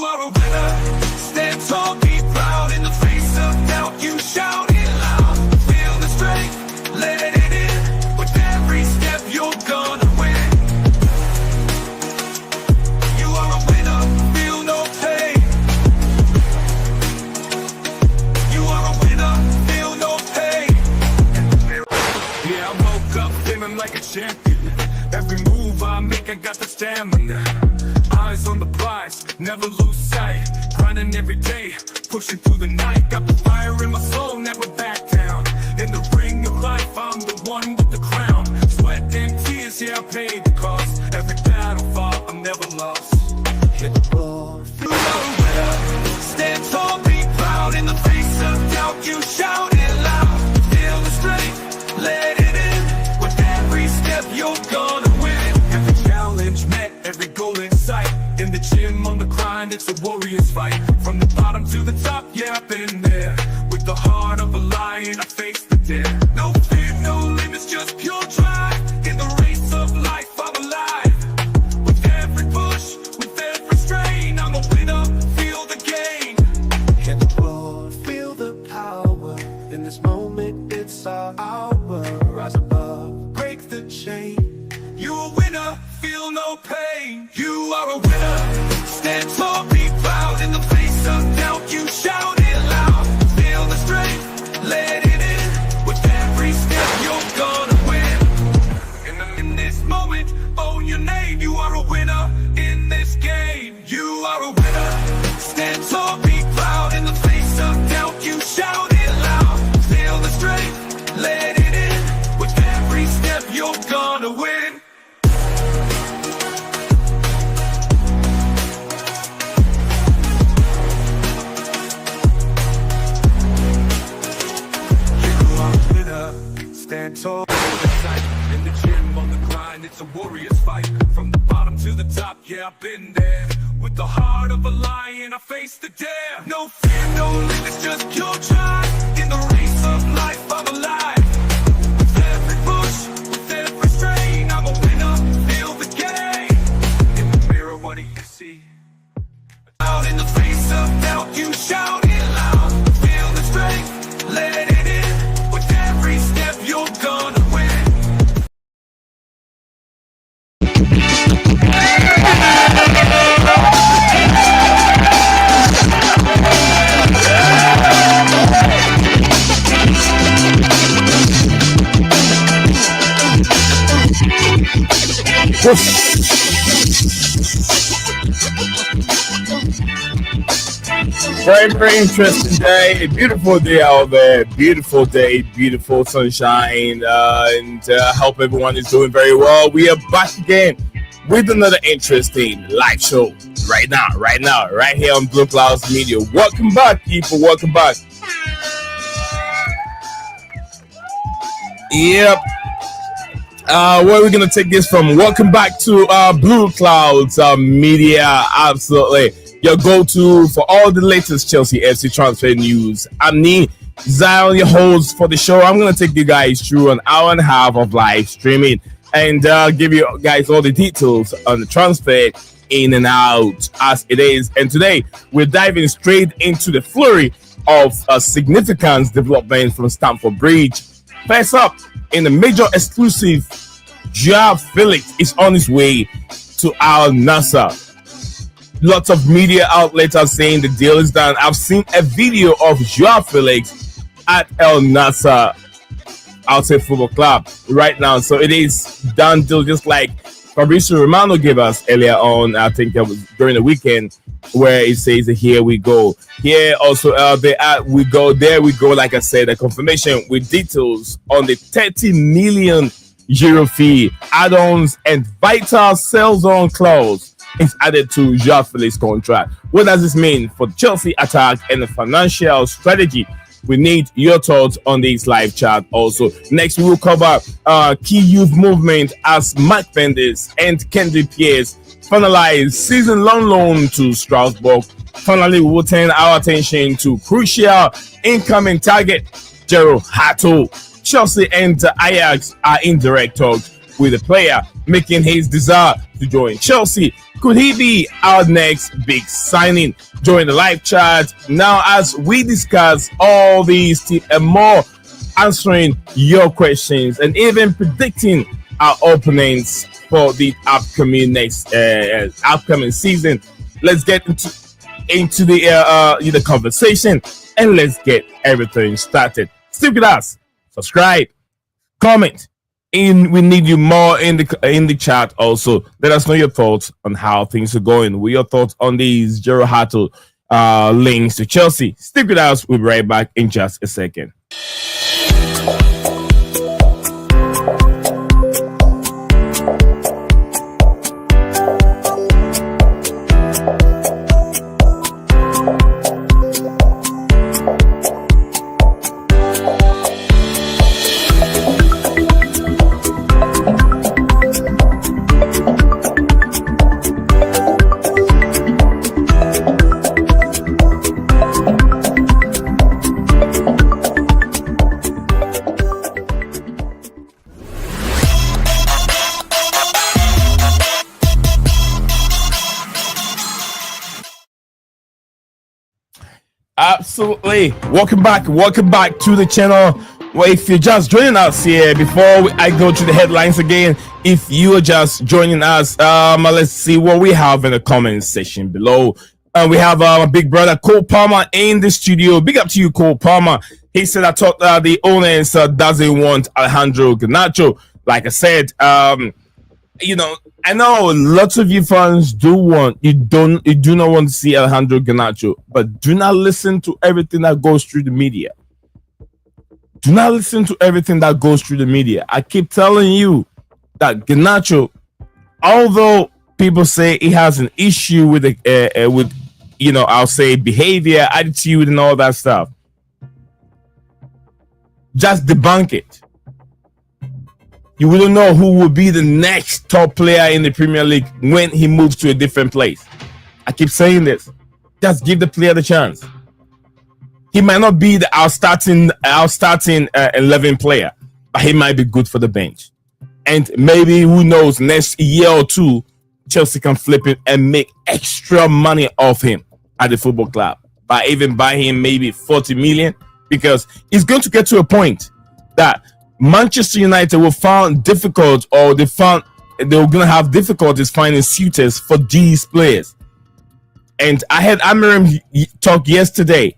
are a winner. Stand tall, be proud. In the face of doubt, you shout it loud. Feel the strength, let it in. With every step, you're gonna win. You are a winner, feel no pain. You are a winner, feel no pain. Yeah, I woke up feeling like a champion. Every move I make, I got the stamina. Eyes on the prize, never lose sight. Grinding every day, pushing through the night. Got the fire in my soul, never back down. In the ring of life, I'm the one with the crown. Sweat and tears, yeah, I paid the cost. Every battle fought, I'm never lost. Hit the floor, feel a winner. Stand tall, be proud. In the face of doubt, you shout it loud. Feel the strength, let it in. With every step, you're gonna win. Every challenge met, every goal in sight. In the gym, on the grind, it's a warrior's fight. From the bottom to the top, yeah, I've been there. With the heart of a lion, I face the dare. No fear, no limits, just pure drive. In the race of life, I'm alive. With every push, with every strain, I'm a winner, feel the gain. Hit the floor, feel the power. In this moment, it's our hour. Rise above, break the chain. You a winner, feel no pain. You are a winner. Stand tall, be proud. In the face of doubt, you shout it loud. Feel the strength, let it in. With every step, you're gonna win. In this moment, own your name. You are a winner in this game. You are a winner. Stand tall, be proud. In the face of doubt, you shout it loud. Feel the strength, let it in. With every step, you're gonna win. Stand tall, in the gym, on the grind, it's a warrior's fight. From the bottom to the top, yeah, I've been there. With the heart of a lion, I face the dare. No fear, no limits, just pure drive. In the race of life, I'm alive. With every push, with every strain, I'm a winner, feel the game. In the mirror, what do you see? Out in the face of doubt, you shout it loud. Feel the strength, let it in. With every step, you're gonna win. Very, very interesting day. A beautiful day out there. Beautiful day, beautiful sunshine. And I hope everyone is doing very well. We are back again with another interesting live show right now, right here on BlueClouds Media. Welcome back, people. Welcome back. Yep. Where are we going to take this from? Welcome back to BlueClouds Media. Absolutely. Your go-to for all the latest Chelsea FC transfer news. I'm Nee Zion, your host for the show. I'm going to take you guys through an hour and a half of live streaming and give you guys all the details on the transfer in and out as it is. And today, we're diving straight into the flurry of significant development from Stamford Bridge. First up, in the major exclusive, João Félix is on his way to Al Nassr. Lots of media outlets are saying the deal is done. I've seen a video of João Félix at Al Nassr outside football club right now. So it is done deal, just like Fabrizio Romano gave us earlier on. I think it was during the weekend, where it says, here we go. Here also, we go. There we go. Like I said, a confirmation with details on the 30 million euro fee, add-ons, and vital sales on clause is added to João Félix's contract. What does this mean for the Chelsea attack and the financial strategy? We need your thoughts on this live chat also. Next, we will cover key youth movement as Penders and Kendry Paez finalize season-long loan to Strasbourg. Finally, we will turn our attention to crucial incoming target Jorrel Hato. Chelsea and Ajax are in direct talks with the player, making his desire to join Chelsea Could he be our next big signing? Join the live chat now as we discuss all these tips and more, answering your questions and even predicting our opponents for the upcoming upcoming season. Let's get into the conversation and let's get everything started. Stick with us, subscribe, comment, and we need you more in the chat. Also, let us know your thoughts on how things are going. What your thoughts on these Jorrel Hato links to Chelsea? Stick with us. We'll be right back in just a second. Absolutely. Welcome back to the channel. Well, if you're just joining us here, before I go to the headlines again, if you are just joining us, let's see what we have in the comment section below. We have my big brother Cole Palmer in the studio. Big up to you, Cole Palmer. He said, I thought the owners doesn't want Alejandro Garnacho. Like I said, I know lots of you fans do not want to see Alejandro Garnacho, but do not listen to everything that goes through the media. Do not listen to everything that goes through the media. I keep telling you that Garnacho, although people say he has an issue with I'll say behavior, attitude, and all that stuff, just debunk it. You wouldn't know who will be the next top player in the Premier League when he moves to a different place. I keep saying this. Just give the player the chance. He might not be our starting 11 player, but he might be good for the bench. And maybe, who knows, next year or two, Chelsea can flip it and make extra money off him at the football club by even buying him maybe 40 million, because it's going to get to a point that Manchester United will find difficult, or they're going to have difficulties finding suitors for these players. And I had Amiram talk yesterday.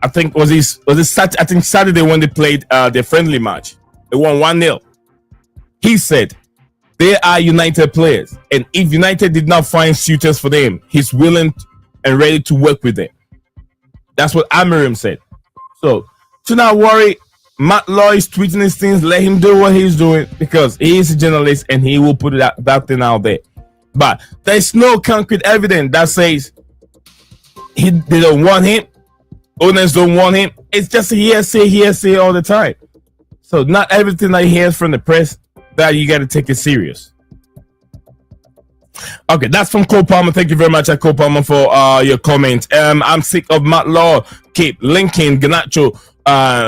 I think Saturday when they played their friendly match. They won 1-0. He said they are United players, and if United did not find suitors for them, he's willing and ready to work with them. That's what Amiram said. So do not worry. Matt Law is tweeting these things. Let him do what he's doing, because he is a journalist and he will put that thing out there. But there's no concrete evidence that says they don't want him. Owners don't want him. It's just a hearsay all the time. So not everything that he hears from the press that you got to take it serious. Okay, that's from Cole Palmer. Thank you very much, Cole Palmer, for your comment. I'm sick of Matt Law keep linking Garnacho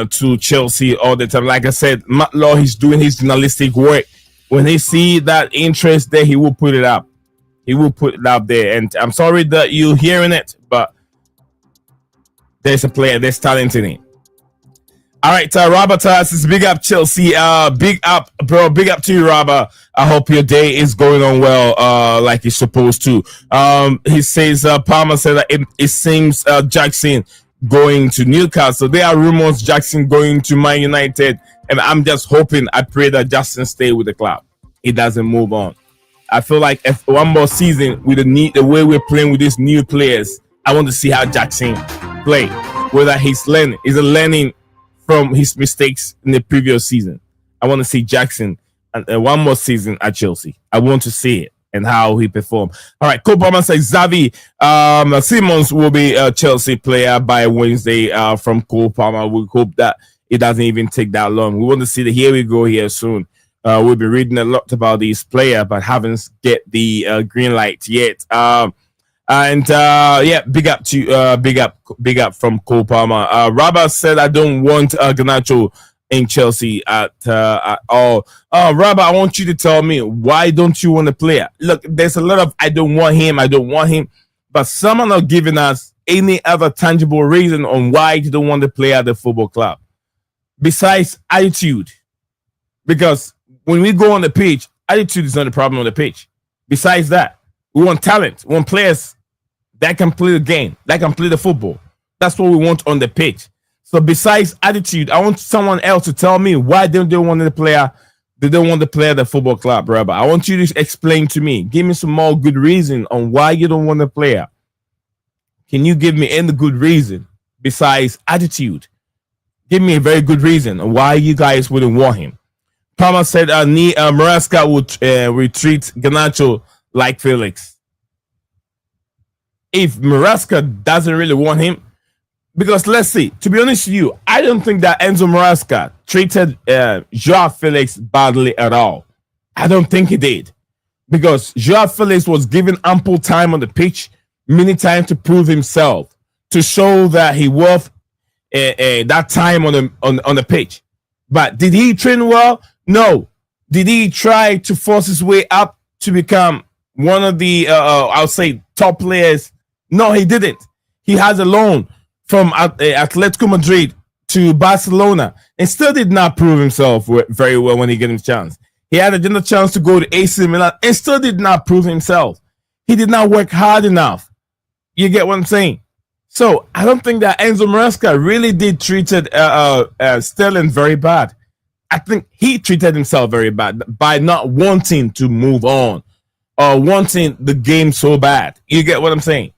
to Chelsea all the time. Like I said, Matt Law, he's doing his journalistic work. When he see that interest there, he will put it up. He will put it up there. And I'm sorry that you're hearing it, but there's a player, there's talent in it. All right, Robert says, big up Chelsea. Big up, bro. Big up to you, Robert. I hope your day is going on well, like it's supposed to. He says, Palmer said that it seems Jackson going to Newcastle. There are rumors Jackson going to Man United, and I'm just hoping, I pray that Jackson stay with the club. He doesn't move on. I feel like if one more season with the way we're playing with these new players, I want to see how Jackson play. Whether he's learning from his mistakes in the previous season. I want to see Jackson and one more season at Chelsea. I want to see it and how he performed. All right, Cole Palmer says Xavi Simons will be a Chelsea player by Wednesday. From Cole Palmer, we hope that it doesn't even take that long. We want to see here we go here soon. We'll be reading a lot about these players, but haven't get the green light yet. Yeah, big up from Cole Palmer. Robert said, I don't want Garnacho. in Chelsea at all. Robert, I want you to tell me, why don't you want the player? Look, there's a lot of I don't want him, but some are not giving us any other tangible reason on why you don't want to play at the football club besides attitude. Because when we go on the pitch, attitude is not the problem on the pitch. Besides that, we want talent. We want players that can play the game, that can play the football. That's what we want on the pitch. So besides attitude, I want someone else to tell me why don't they want the player. They don't want to play at the football club, Robert. I want you to explain to me. Give me some more good reason on why you don't want the player. Can you give me any good reason besides attitude? Give me a very good reason on why you guys wouldn't want him. Palmer said Maresca would retreat Garnacho like Felix. If Maresca doesn't really want him, because let's see, to be honest with you, I don't think that Enzo Maresca treated João Félix badly at all. I don't think he did. Because João Félix was given ample time on the pitch, many times to prove himself, to show that he worth that time on the pitch. But did he train well? No. Did he try to force his way up to become one of the, I'll say, top players? No, he didn't. He has a loan from Atletico Madrid to Barcelona and still did not prove himself very well when he got his chance. He had another chance to go to AC Milan and still did not prove himself. He did not work hard enough. You get what I'm saying? So I don't think that Enzo Maresca really did treated Sterling very bad. I think he treated himself very bad by not wanting to move on or wanting the game so bad. You get what I'm saying?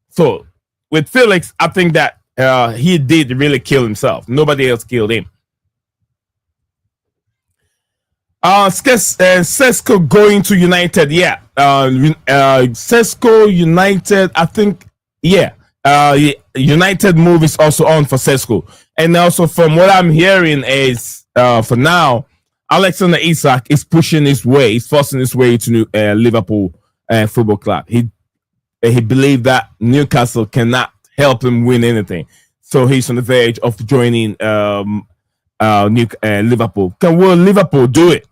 So with Felix, I think that he did really kill himself. Nobody else killed him. Sesko going to United. Yeah. Sesko United, I think, yeah. United move is also on for Sesko. And also from what I'm hearing is, for now, Alexander Isak is pushing his way, he's forcing his way to Liverpool Football Club. He believed that Newcastle cannot help him win anything. So he's on the verge of joining Liverpool. Will Liverpool do it?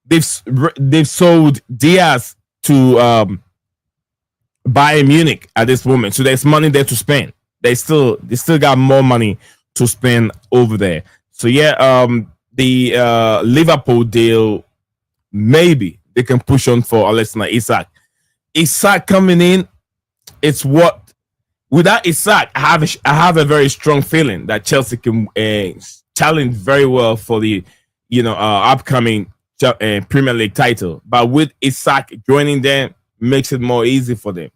They've sold Diaz to Bayern Munich at this moment, so there's money there to spend. They still got more money to spend over there. So yeah, the Liverpool deal, maybe they can push on for Alexander Isak. Isak coming in, it's what without Isak, I have a very strong feeling that Chelsea can challenge very well for the upcoming Premier League title. But with Isak joining them, makes it more easy for them.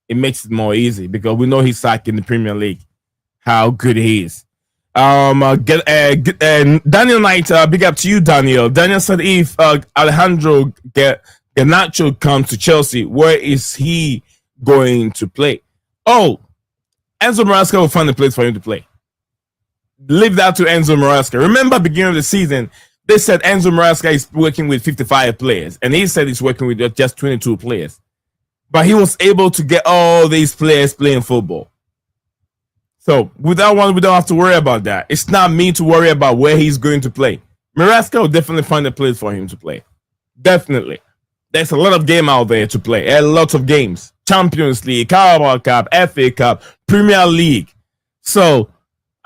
It makes it more easy because we know Isak in the Premier League, how good he is. Daniel Knight, big up to you, Daniel. Daniel said if Alejandro Garnacho comes to Chelsea, where is he going to play? Oh, Enzo Maresca will find a place for him to play. Leave that to Enzo Maresca. Remember, beginning of the season, they said Enzo Maresca is working with 55 players, and he said he's working with just 22 players. But he was able to get all these players playing football. So with that one, we don't have to worry about that. It's not me to worry about where he's going to play. Maresca will definitely find a place for him to play. Definitely. There's a lot of game out there to play. A lot of games. Champions League, Carabao Cup, FA Cup, Premier League. So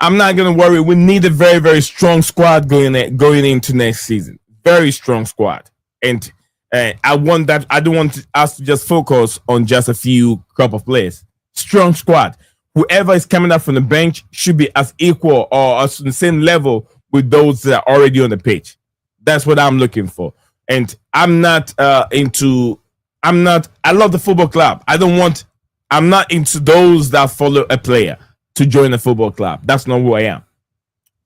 I'm not going to worry. We need a very, very strong squad going into next season. Very strong squad. And I don't want us to just focus on just a few crop of players. Strong squad. Whoever is coming up from the bench should be as equal or as the same level with those that are already on the pitch. That's what I'm looking for. And I love the football club. I'm not into those that follow a player to join a football club. That's not who I am.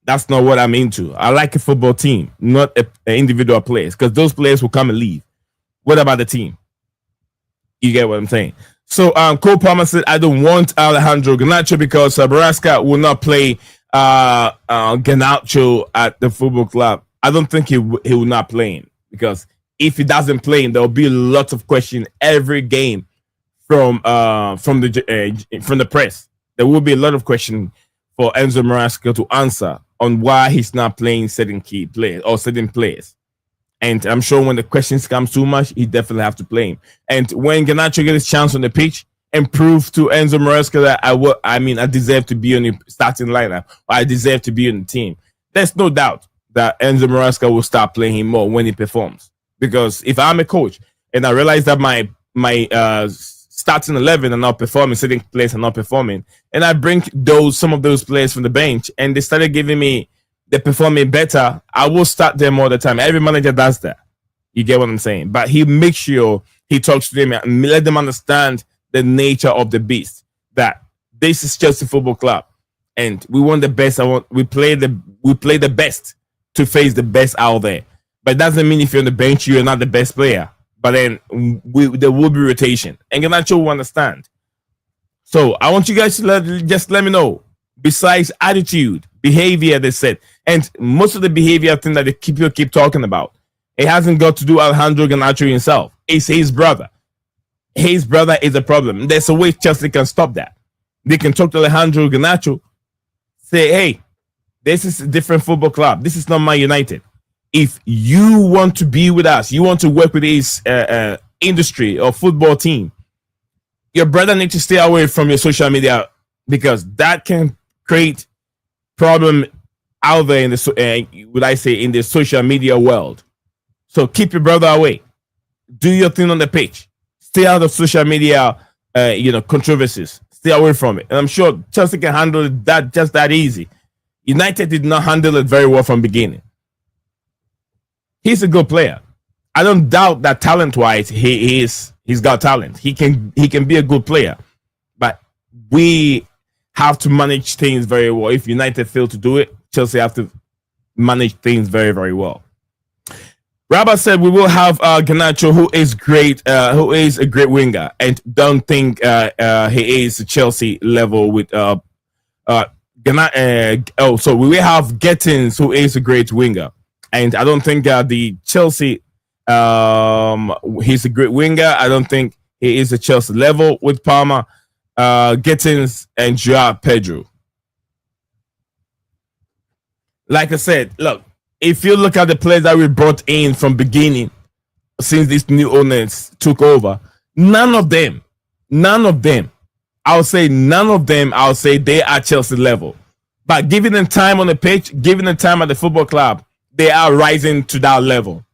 That's not what I'm into. I like a football team, not an individual players, because those players will come and leave. What about the team? You get what I'm saying? So Cole Palmer said, I don't want Alejandro Garnacho because Maresca will not play Garnacho at the football club. I don't think he will not play him, because if he doesn't play him, there will be a lot of questions every game from the press. There will be a lot of questions for Enzo Maresca to answer on why he's not playing certain key players or certain players. And I'm sure when the questions come too much, he definitely have to play him. And when Garnacho gets his chance on the pitch and prove to Enzo Maresca that I deserve to be on the starting lineup, or I deserve to be on the team, there's no doubt that Enzo Maresca will start playing him more when he performs. Because if I'm a coach and I realize that my starting 11 are not performing, certain players are not performing, and I bring some of those players from the bench and they started giving me, they're performing better, I will start them all the time. Every manager does that. You get what I'm saying? But he makes sure he talks to them and let them understand the nature of the beast, that this is Chelsea Football Club and we want the best. We play the best to face the best out there. But it doesn't mean if you're on the bench, you're not the best player. But then there will be rotation. And Garnacho will understand. So I want you guys to just let me know, besides attitude, behavior, they said, and most of the behavior thing that people keep talking about, it hasn't got to do with Alejandro Garnacho himself. It's his brother. His brother is a problem. There's a way Chelsea can stop that. They can talk to Alejandro Garnacho, say, hey, this is a different football club. This is not Man United. If you want to be with us, you want to work with this industry or football team, your brother needs to stay away from your social media, because that can create problem out there in the in the social media world. So keep your brother away. Do your thing on the pitch. Stay out of social media, controversies. Stay away from it. And I'm sure Chelsea can handle that just that easy. United did not handle it very well from beginning. He's a good player. I don't doubt that talent-wise, he's got talent. He can be a good player, but we have to manage things very well. If United fail to do it, Chelsea have to manage things very, very well. Rabba said we will have Garnacho, who is great, who is a great winger, and don't think he is Chelsea level with so we will have Gettins, who is a great winger. And I don't think the Chelsea, he's a great winger. I don't think he is a Chelsea level with Palmer, Gettins, and João Pedro. Like I said, look, if you look at the players that we brought in from beginning, since these new owners took over, none of them, I'll say they are Chelsea level. But giving them time on the pitch, giving them time at the football club, they are rising to that level.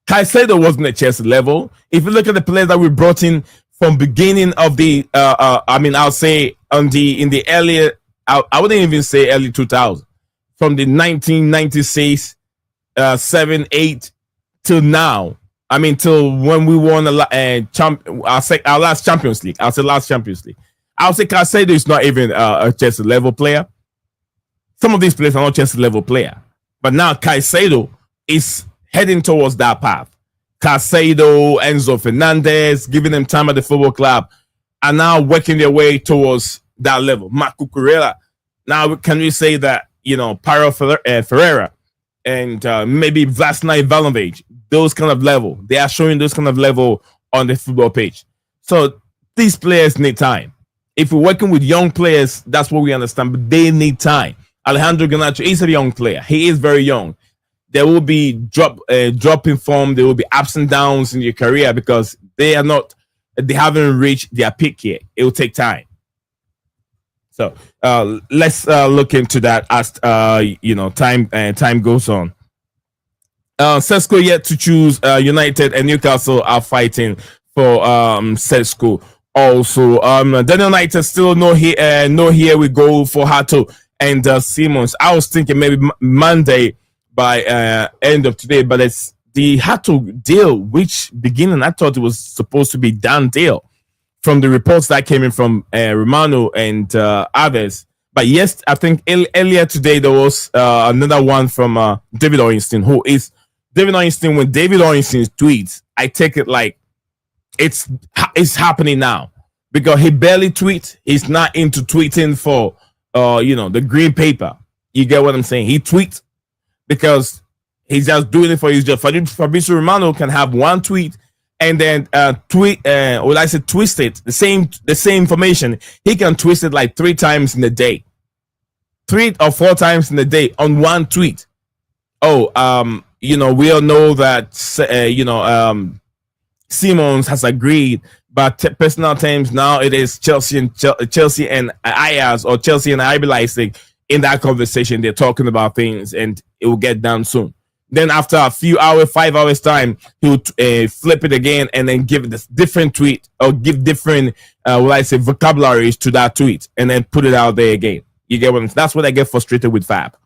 Caicedo wasn't at Chelsea level. If you look at the players that we brought in from beginning of the, I'll say in the earlier, I wouldn't even say early 2000s, from the 1996, 7, 8 till now. Till when we won our last Champions League. I'll say Caicedo is not even a Chelsea level player. Some of these players are not Chelsea level player. But now Caicedo is heading towards that path. Caicedo, Enzo Fernandez, giving them time at the football club, are now working their way towards that level. Marco Cucurella. Now, can we say that, Paro Ferreira and maybe Vlasna Ivanovic, those kind of level, they are showing those kind of level on the football pitch. So these players need time. If we're working with young players, that's what we understand, but they need time. Alejandro Garnacho is a young player. He is very young. There will be drop in form. There will be ups and downs in your career because they haven't reached their peak yet. It will take time. So let's look into that as time goes on. Sesko yet to choose. United and Newcastle are fighting for Sesko. Also, Daniel Knight is still no here we go for Hato and Simmons. I was thinking maybe Monday by end of today, but it's the Hato deal, which beginning I thought it was supposed to be done deal from the reports that came in from Romano and others. But yes, I think earlier today there was another one from David Ornstein, who is David Ornstein. When David Ornstein tweets, I take it like it's happening now because he barely tweets. He's not into tweeting for the green paper. You get what I'm saying? He tweets because he's just doing it for his job. Fabrizio Romano can have one tweet and then twist it the same information. He can twist it like 3 times in a day. 3 or 4 times in a day on one tweet. Oh, we all know that Simmons has agreed, but personal terms now it is Chelsea and Ajax, or Chelsea and RB Leipzig. In that conversation, they're talking about things, and it will get done soon. Then after a few hours, 5 hours time, he would flip it again and then give this different tweet, or give different, vocabularies to that tweet, and then put it out there again. You get what I'm saying? That's what I get frustrated with Fab.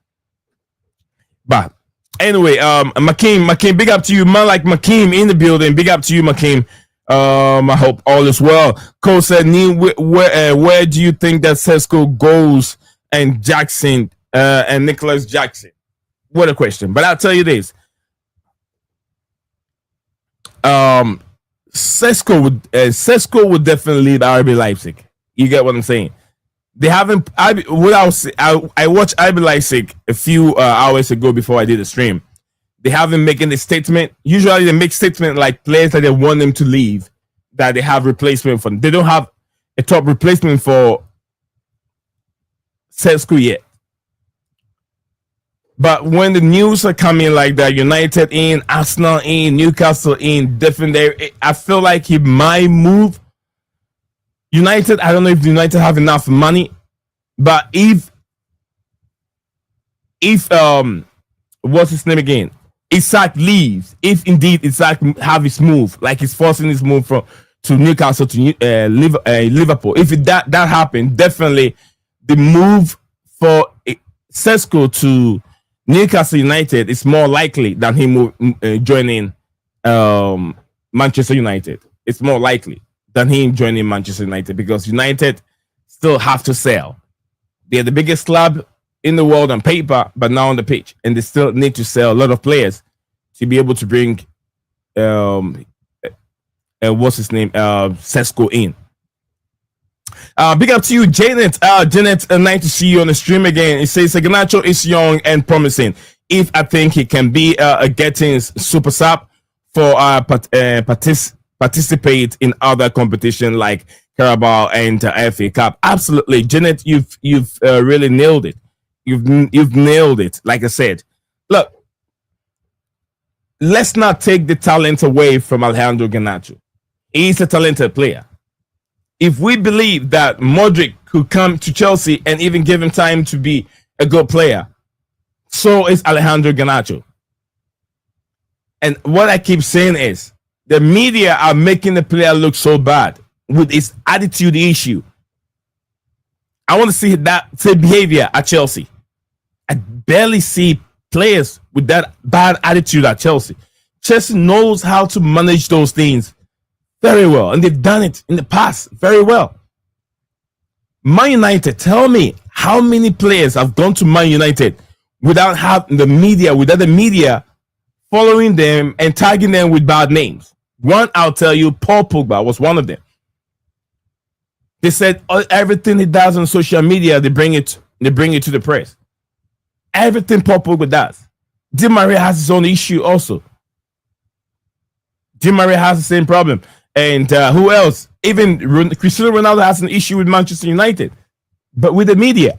But anyway, Makeem, big up to you, man. Like Makeem in the building. Big up to you, Makeem. I hope all is well. Cole said, where do you think that Sesko goes and Jackson and Nicholas Jackson? What a question. But I'll tell you this. Sesko would definitely lead RB Leipzig. You get what I'm saying? They haven't. I watched RB Leipzig a few hours ago before I did the stream. They haven't making a statement. Usually they make statement like players that they want them to leave, that they have replacement for them. They don't have a top replacement for Sesko yet. But when the news are coming like that, United in, Arsenal in, Newcastle in, definitely, I feel like he might move. United, I don't know if United have enough money, but if what's his name again? Isak leaves, if indeed Isak have his move, like he's forcing his move to Newcastle to Liverpool. If that happened, definitely the move for Sesko to Newcastle United is more likely than him joining Manchester United. It's more likely than him joining Manchester United, because United still have to sell. They're the biggest club in the world on paper, but now on the pitch, and they still need to sell a lot of players to be able to bring what's his name, Sesko in. Big up to you, Janet. Janet, nice to see you on the stream again. It says Garnacho is young and promising. If I think he can be getting super sub for participate in other competition like Carabao and FA Cup. Absolutely, Janet, you've really nailed it. You've nailed it. Like I said, look, let's not take the talent away from Alejandro Garnacho. He's a talented player. If we believe that Modric could come to Chelsea and even give him time to be a good player, so is Alejandro Garnacho. And what I keep saying is, the media are making the player look so bad with his attitude issue. I want to see that same behavior at Chelsea. I barely see players with that bad attitude at Chelsea. Chelsea knows how to manage those things very well, and they've done it in the past very well. Man United, tell me how many players have gone to Man United without having the media following them and tagging them with bad names. One, I'll tell you, Paul Pogba was one of them. They said everything he does on social media, they bring it to the press. Everything Paul Pogba does. Di Maria has his own issue also. Di Maria has the same problem. And who else? Even Cristiano Ronaldo has an issue with Manchester United, but with the media.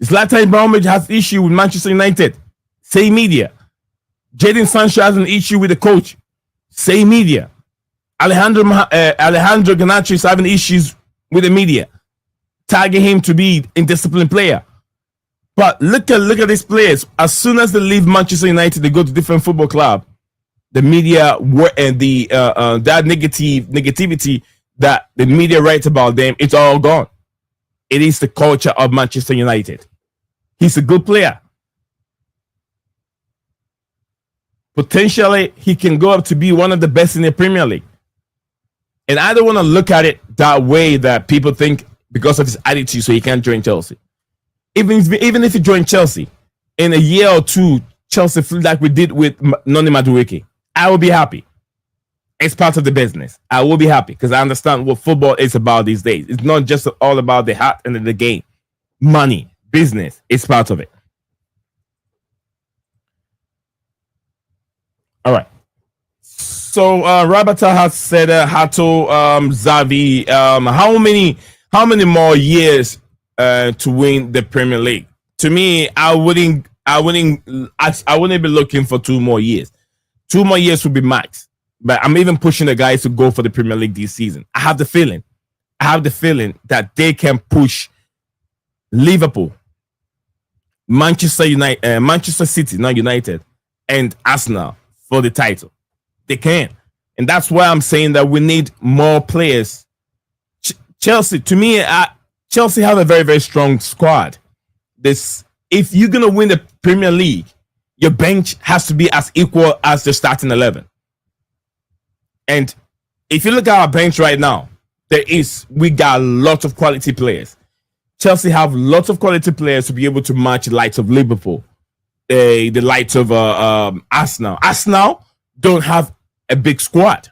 Zlatan Ibrahimovic has an issue with Manchester United. Same media. Jadon Sancho has an issue with the coach. Same media. Alejandro Garnacho is having issues with the media, tagging him to be an indisciplined player. But look at these players. As soon as they leave Manchester United, they go to different football club. The media and that negativity that the media writes about them, it's all gone. It is the culture of Manchester United. He's a good player. Potentially, he can go up to be one of the best in the Premier League. And I don't want to look at it that way, that people think because of his attitude, so he can't join Chelsea. Even if he joined Chelsea in a year or two, Chelsea feel like we did with Noni Madueke, I will be happy. It's part of the business. I will be happy because I understand what football is about these days. It's not just all about the heart and the game. Money, business, it's part of it. All right. So Rabata has said Hato, Xavi, how how many more years to win the Premier League? To me, I wouldn't be looking for 2 more years. 2 more years would be max. But I'm even pushing the guys to go for the Premier League this season. I have the feeling that they can push Liverpool, Manchester United, Manchester City, not United, and Arsenal for the title. They can. And that's why I'm saying that we need more players. Chelsea, to me, Chelsea have a very, very strong squad. If you're going to win the Premier League, your bench has to be as equal as the starting 11. And if you look at our bench right now, we got lots of quality players. Chelsea have lots of quality players to be able to match the likes of Liverpool, the likes of Arsenal. Arsenal don't have a big squad.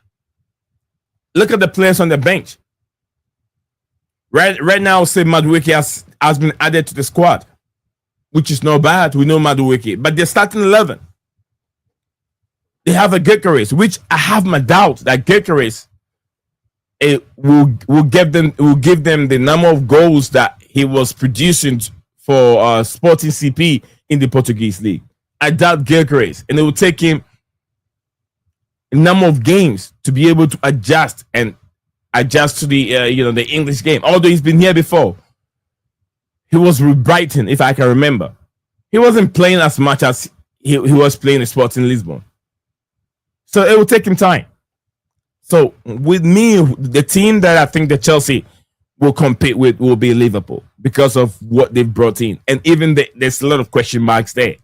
Look at the players on the bench. Right now, say Madueke has been added to the squad, which is not bad. We know Madueke, but they're starting 11. They have a Gyökeres, which I have my doubt that Gyökeres will give them the number of goals that he was producing for Sporting CP in the Portuguese league. I doubt Gyökeres, and it will take him a number of games to be able to adjust to the the English game. Although he's been here before, he was with Brighton, if I can remember. He wasn't playing as much as he was playing in Sporting Lisbon. So it will take him time. So with me, the team that I think that Chelsea will compete with will be Liverpool because of what they've brought in. And even there's a lot of question marks there.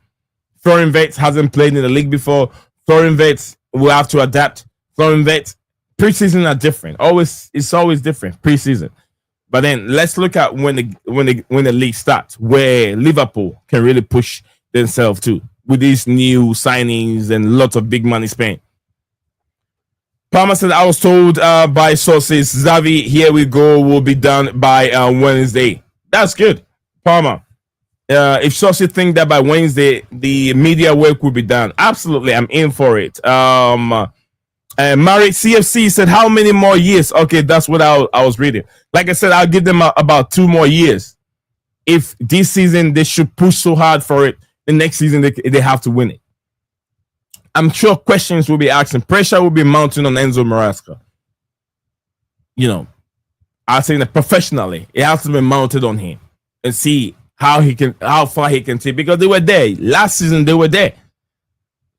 Florian Wirtz hasn't played in the league before. Florian Wirtz will have to adapt. Florian Wirtz, preseason are different. It's always different preseason. But then let's look at when the league starts, where Liverpool can really push themselves too with these new signings and lots of big money spent. Palmer said, I was told by sources, Xavi, here we go, will be done by Wednesday. That's good, Palmer. If sources think that by Wednesday, the media work will be done, absolutely, I'm in for it. Mari CFC said, how many more years? Okay, that's what I was reading. Like I said, I'll give them about 2 more years. If this season they should push so hard for it, the next season they have to win it. I'm sure questions will be asked and pressure will be mounting on Enzo Maresca. I'll say that professionally, it has to be mounted on him and see how far he can take, because they were there last season. They were there.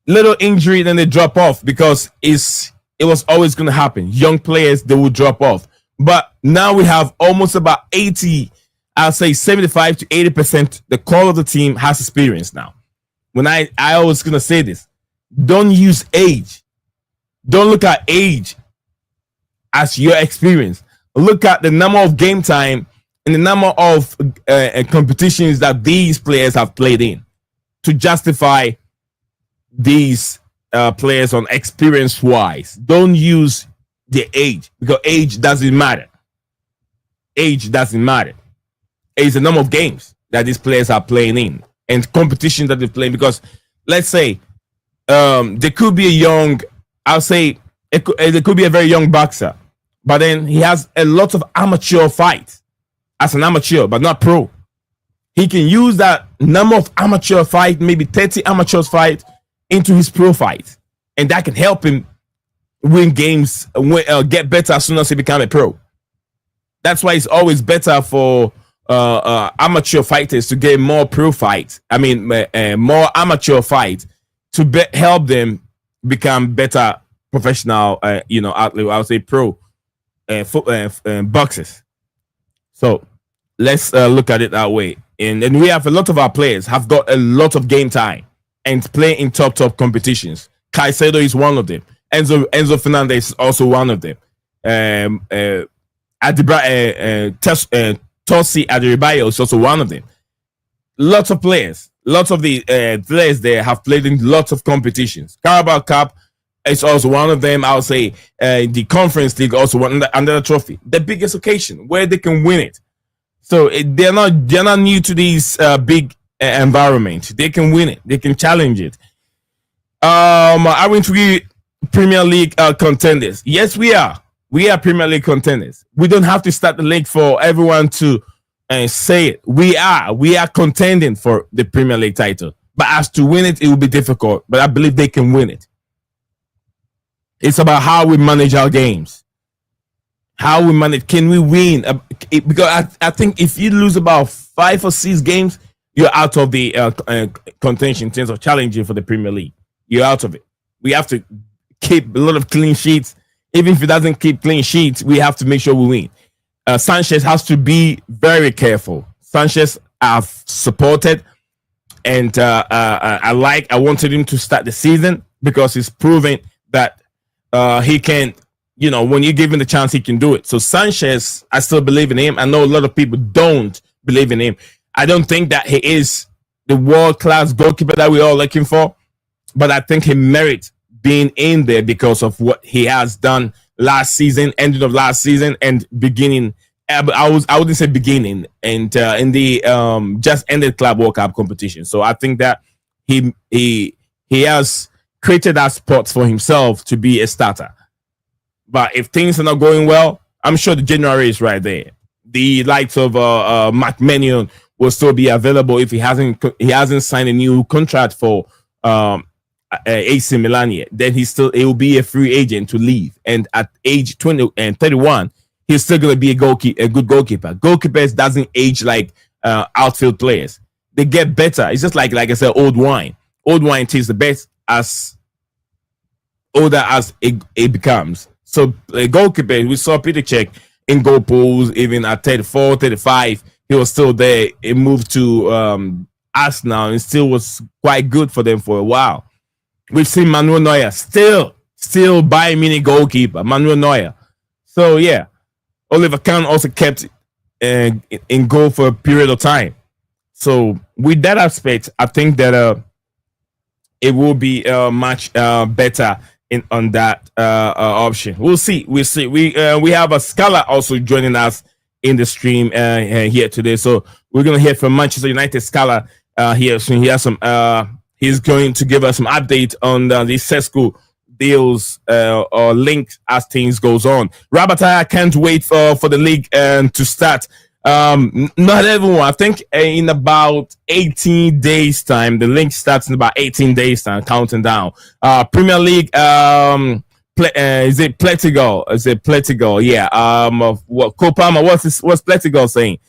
Little injury, then they drop off because it was always going to happen. Young players, they will drop off. But now we have almost about 80, I'll say 75 to 80%. The core of the team has experience now. When I always going to say this, don't use age. Don't look at age as your experience. Look at the number of game time and the number of competitions that these players have played in to justify these players on experience wise. Don't use the age, because age doesn't matter. Age doesn't matter. It's the number of games that these players are playing in and competition that they're playing. Because let's say there could be there could be a very young boxer, but then he has a lot of amateur fights as an amateur, but not pro. He can use that number of amateur fight, maybe 30 amateur fight, into his pro fight, and that can help him win games, get better as soon as he becomes a pro. That's why it's always better for amateur fighters to get more pro fights. More amateur fights to help them become better professional, athlete. I would say pro boxers. So let's look at it that way. And we have a lot of our players have got a lot of game time and play in top competitions. Caicedo is one of them. Enzo Fernandez is also one of them. Tosi Adiribayo is also one of them. Lots of players. Lots of the players there have played in lots of competitions. Carabao Cup is also one of them. I would say the Conference League also another trophy. The biggest occasion where they can win it. So they're not new to these big environment. They can win it. They can challenge it. Are we to be Premier League contenders? Yes, we are. We are Premier League contenders. We don't have to start the league for everyone to say it. We are contending for the Premier League title. But as to win it, it will be difficult. But I believe they can win it. It's about how we manage our games. How we manage. Can we win? Because I think if you lose about 5 or 6 games, you're out of the contention in terms of challenging for the Premier League. You're out of it. We have to keep a lot of clean sheets. Even if it doesn't keep clean sheets, we have to make sure we win. Sanchez has to be very careful. Sanchez, I've supported, and I wanted him to start the season because he's proven that he can, when you give him the chance, he can do it. So Sanchez, I still believe in him. I know a lot of people don't believe in him. I don't think that he is the world-class goalkeeper that we're all looking for, but I think he merits being in there because of what he has done last season, ending of last season, and beginning. I wouldn't say beginning, and in the just ended Club World Cup competition. So I think that he has created that spot for himself to be a starter. But if things are not going well, I'm sure the January is right there. The likes of Mark Menion will still be available if he hasn't signed a new contract for AC Milan yet. Then he will be a free agent to leave. And at age 20 and 31, he's still gonna be a good goalkeeper. Goalkeepers doesn't age like outfield players. They get better. It's just like I said, old wine. Old wine tastes the best as older as it becomes. So a goalkeeper, we saw Peter Cech in goal posts even at 34, 35. He was still there. He moved to Arsenal and still was quite good for them for a while. We've seen Manuel Neuer still Bayern Munich goalkeeper, Manuel Neuer. So yeah, Oliver Kahn also kept in goal for a period of time. So with that aspect, I think that it will be much better on that option. We'll see. We have a Scala also joining us in the stream here today. So we're gonna hear from Manchester United Scala here soon. He has some. He's going to give us some update on the Sesko deals or links as things goes on. Rabata, I can't wait for the league to start. Not everyone. I think in about 18 days time, the link starts in about 18 days time, counting down. Premier League, is it Pletigal? Is it Pletigal? Yeah. What Kopama? What's Pletigal saying?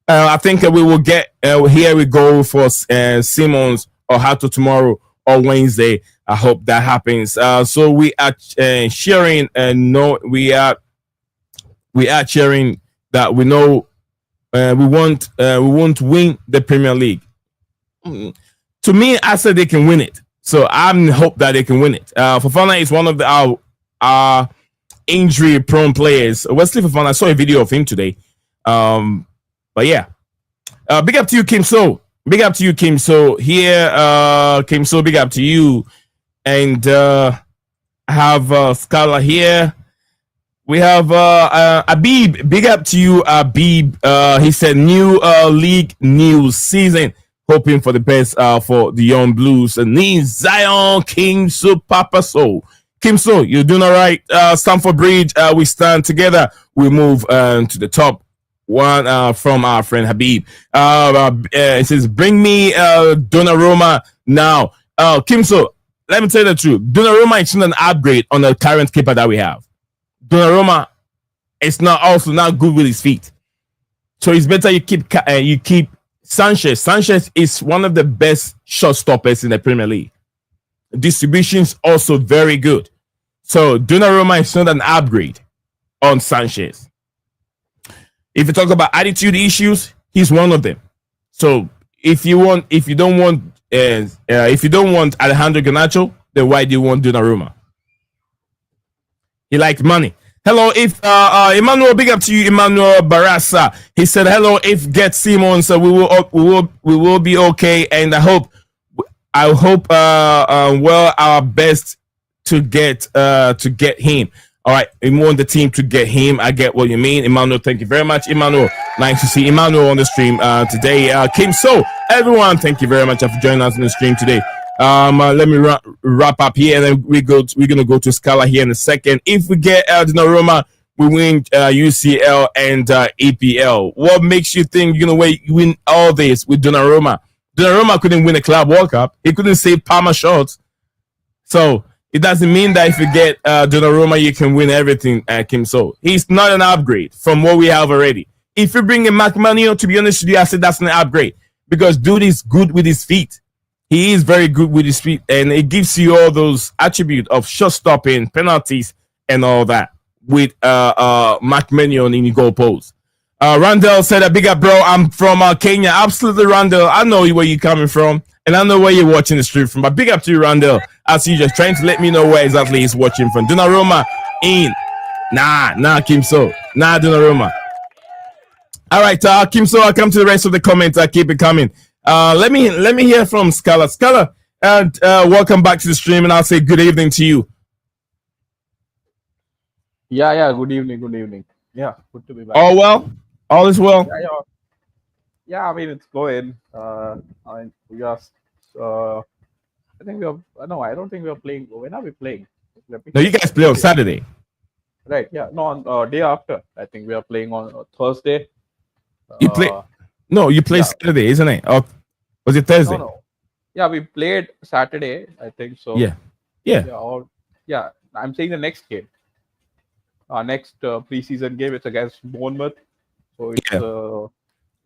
I think we will get here we go for Simmons or Hato tomorrow or Wednesday. I hope that happens. So we are sharing we are sharing that we know we won't win the Premier League. To me, I said they can win it. So I hope that they can win it. Fofana is one of our injury-prone players. Wesley Fofana, I saw a video of him today. But yeah, big up to you, Kim So. Big up to you, Kim So. Here, Kim So, big up to you. And I have Scala here. We have Abib. Big up to you, Abib. He said new league, new season. Hoping for the best for the Young Blues. And Zion, Kim So, Papa So. Kim So, you're doing all right. Stamford Bridge, we stand together. We move to the top one from our friend Habib. It says, bring me Donnarumma now. Kim So, let me tell you the truth. Donnarumma is not an upgrade on the current keeper that we have. Donnarumma is not good with his feet. So it's better you keep Sanchez. Sanchez is one of the best shot stoppers in the Premier League. Distribution's also very good. So Donnarumma is not an upgrade on Sanchez. If you talk about attitude issues, he's one of them. So if you don't want Alejandro Garnacho, then why do you want Donnarumma? He likes money. Hello, if Emmanuel, big up to you, Emmanuel Barassa. He said, "Hello, if get Simon, so we will be okay." And I hope our best to get him. All right, we want the team to get him. I get what you mean, Emmanuel. Thank you very much, Emmanuel. Nice to see Emmanuel on the stream today. Kim So, everyone, thank you very much for joining us on the stream today. Let me wrap up here, and then we're gonna go to Scala here in a second. If we get Donnarumma, we win UCL and EPL. What makes you think you're gonna win all this with Donnarumma? Donnarumma couldn't win a Club World Cup. He couldn't save Parma shots. So it doesn't mean that if you get Donnarumma, you can win everything, Kim So. He's not an upgrade from what we have already. If you bring in McManio, to be honest with you, I said that's an upgrade because dude is good with his feet. He is very good with his feet, and it gives you all those attributes of shot stopping, penalties, and all that with McManio in the goal post. Randall said, "Big up, bro. I'm from Kenya." Absolutely, Randall. I know where you're coming from, and I know where you're watching the stream from. But big up to you, Randall. As you just trying to let me know where exactly he's watching from. Donnarumma in. Nah, Kim So. Nah, Donnarumma. All right, Kim So, I'll come to the rest of the comments. Keep it coming. Let me hear from Scala. Scala, welcome back to the stream, and I'll say good evening to you. Yeah. Good evening. Yeah, good to be back. All well? All is well? Yeah. I mean, it's going. I mean, we are. I think we are. No, I don't think we are playing. When are we playing? No, you guys play on Saturday. Right. Yeah. No, on day after. I think we are playing on Thursday. You play? No, you play Saturday, isn't it? Or was it Thursday? No. Yeah, we played Saturday. I think so. Yeah. I'm saying the next game. Our next preseason game, it's against Bournemouth. So it's.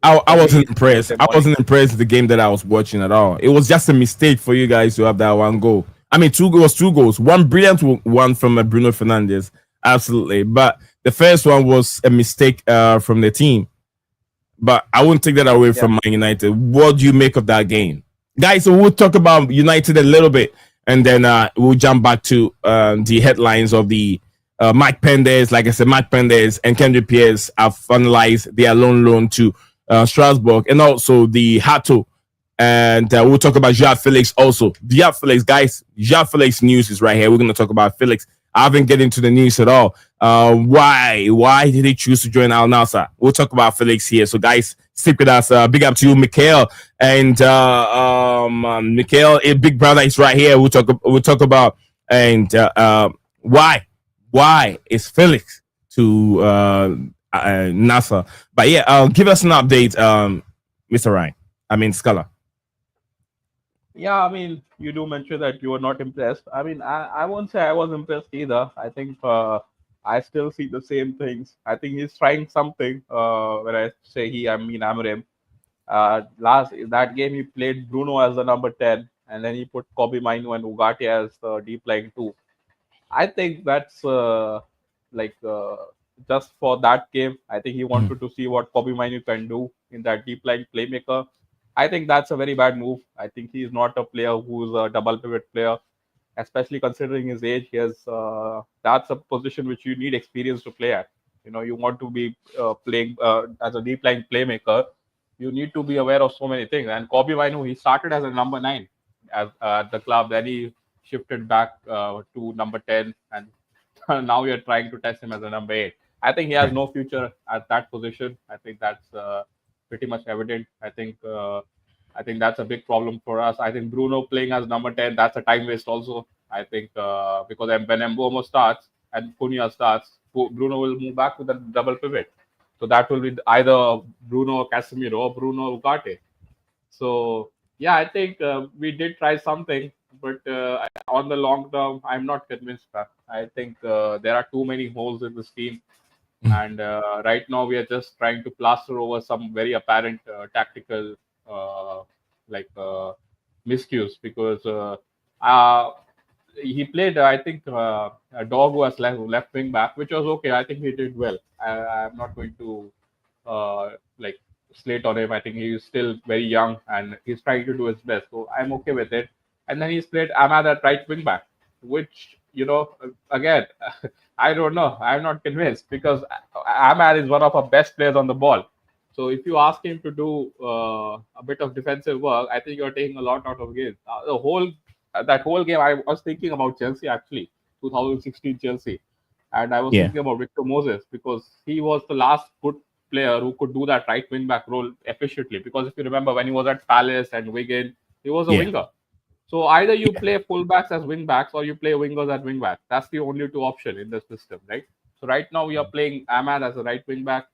I wasn't impressed. I wasn't impressed with the game that I was watching at all. It was just a mistake for you guys to have that one goal. I mean, two goals. One brilliant one from Bruno Fernandes, absolutely. But the first one was a mistake from the team. But I wouldn't take that away from Man United. What do you make of that game? Guys, so we'll talk about United a little bit, and then we'll jump back to the headlines of the Mike Penders. Like I said, Mike Penders and Kendry Paez have finalized their loan to Strasbourg, and also the Hato. And we'll talk about João Félix also. João Félix, guys, João Félix news is right here. We're going to talk about Felix. I haven't get into the news at all. Why did he choose to join Al Nassr? We'll talk about Felix here. So, guys, stick with us. Big up to you, Mikhail. And Mikhail, a big brother, is right here. We'll talk about and why is Felix to Nassr? But yeah, give us an update, Mr. Ryan. I mean, Scala. Yeah, I mean, you do mention that you were not impressed. I mean, I won't say I was impressed either. I think I still see the same things. I think he's trying something. When I say he, I mean Amorim. That game he played Bruno as the number 10, and then he put Kobe Mainu and Ugarte as the deep line 2. I think that's just for that game. I think he wanted to see what Kobe Mainu can do in that deep line playmaker. I think that's a very bad move. I think he's not a player who's a double pivot player, especially considering his age. He has that's a position which you need experience to play at. You know, you want to be playing as a deep line playmaker. You need to be aware of so many things. And Kobe Mainu, he started as a number 9 at the club. Then he shifted back to number 10, and now you're trying to test him as a number 8. I think he has no future at that position. I think that's pretty much evident. I think that's a big problem for us. I think Bruno playing as number 10, that's a time waste also. I think because when Mbomo starts and Cunha starts, Bruno will move back to the double pivot. So that will be either Bruno Casemiro or Bruno Ugarte. So yeah, I think we did try something, but on the long term, I'm not convinced. I think there are too many holes in this team. And right now, we are just trying to plaster over some very apparent tactical miscues because he played, I think, a dog who was left wing back, which was okay. I think he did well. I'm not going to slate on him. I think he's still very young and he's trying to do his best. So I'm okay with it. And then he's played Ahmad at right wing back, which, again, I don't know. I'm not convinced because Ahmad is one of our best players on the ball. So if you ask him to do a bit of defensive work, I think you're taking a lot out of game. That whole game, I was thinking about Chelsea actually, 2016 Chelsea, and I was thinking about Victor Moses because he was the last good player who could do that right wing back role efficiently. Because if you remember when he was at Palace and Wigan, he was a winger. So either you play fullbacks as wing backs or you play wingers as wing backs. That's the only two options in the system, right? So right now we are playing Ahmad as a right wing back.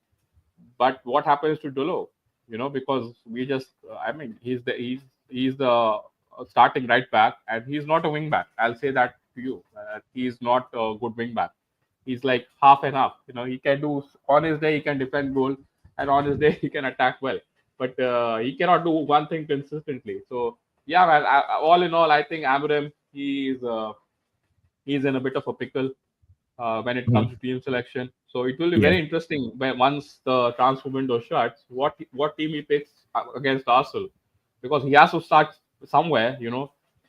But what happens to Dolo? Because we just, he's the starting right back, and he's not a wing back. I'll say that to you. He's not a good wing back. He's like half and half. He can do on his day he can defend goal, and on his day he can attack well. But he cannot do one thing consistently. So yeah, man. All in all, I think Amram he's in a bit of a pickle when it comes to team selection. So it will be Yeah. very interesting once the transfer window shuts, what team he picks against Arsenal, because he has to start somewhere.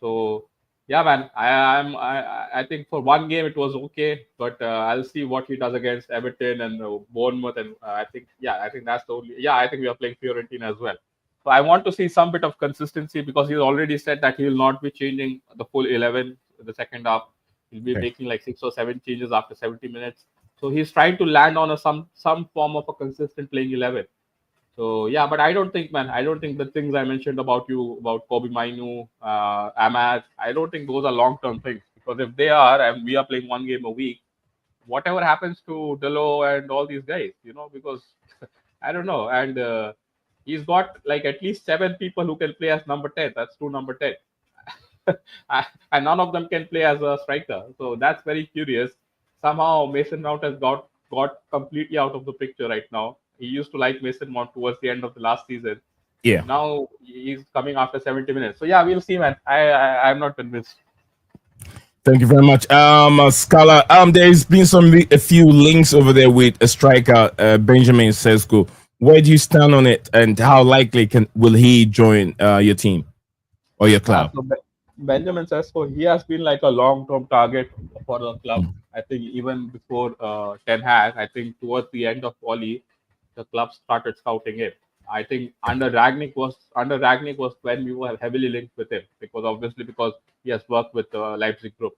So yeah, man, I think for one game it was okay, but I'll see what he does against Everton and Bournemouth, and I think that's the only. Yeah, I think we are playing Fiorentina as well. So I want to see some bit of consistency, because he's already said that he will not be changing the full 11 in the second half. He'll be making like 6 or 7 changes after 70 minutes. So he's trying to land on some form of a consistent playing 11. So yeah, but I don't think the things I mentioned about Kobe Mainu, Ahmad, I don't think those are long-term things, because if they are, and we are playing one game a week, whatever happens to Delo and all these guys, because I don't know, and he's got like at least 7 people who can play as number 10. That's two number 10. And none of them can play as a striker. So that's very curious. Somehow Mason Mount has got completely out of the picture right now. He used to like Mason Mount towards the end of the last season. Yeah. Now he's coming after 70 minutes. So yeah, we'll see, man. I'm not convinced. Thank you very much, Scala. There's been a few links over there with a striker, Benjamin Sesko. Where do you stand on it, and how likely will he join your team or your club? Benjamin Sesko, he has been like a long-term target for the club. I think even before Ten Hag, I think towards the end of Oli, the club started scouting him. I think under Ragnick was when we were heavily linked with him, because he has worked with the Leipzig group.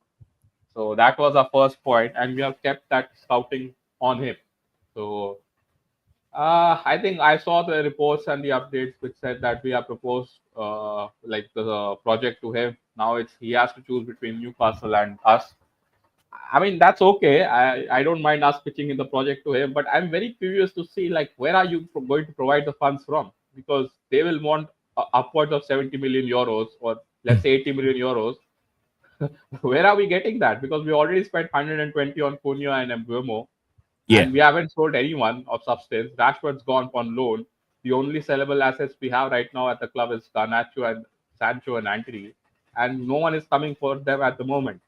So that was our first point, and we have kept that scouting on him. So I think I saw the reports and the updates which said that we have proposed like the project to him. Now he has to choose between Newcastle and us. I mean, that's okay. I don't mind us pitching in the project to him, but I'm very curious to see like where are you going to provide the funds from, because they will want upwards of 70 million euros, or let's say 80 million euros. Where are we getting that? Because we already spent 120 on Cunha and Mbeumo. Yeah. And we haven't sold anyone of substance. Rashford's gone on loan. The only sellable assets we have right now at the club is Garnacho and Sancho and Antony, and no one is coming for them at the moment.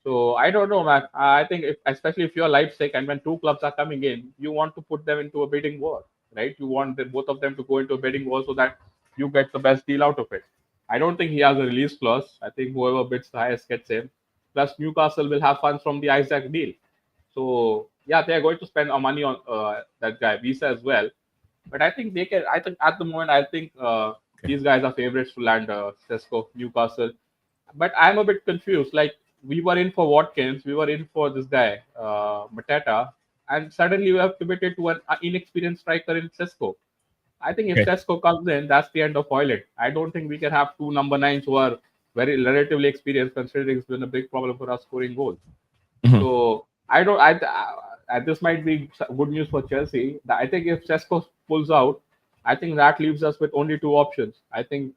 So I don't know, man. I think especially if you're Leipzig, and when two clubs are coming in, you want to put them into a bidding war, right? You want both of them to go into a bidding war so that you get the best deal out of it. I don't think he has a release clause. I think whoever bids the highest gets him. Plus, Newcastle will have funds from the Ajax deal. So yeah, they are going to spend our money on that guy Visa as well. But I think they can. I think at the moment, these guys are favorites to land Sesko, Newcastle. But I'm a bit confused. Like, we were in for Watkins, we were in for this guy Mateta, and suddenly we have pivoted to an inexperienced striker in Sesko. I think if Sesko comes in, that's the end of Hoyland. I don't think we can have two number 9s who are very relatively experienced, considering it's been a big problem for us scoring goals. So this might be good news for Chelsea. I think if Sesko pulls out, I think that leaves us with only two options. I think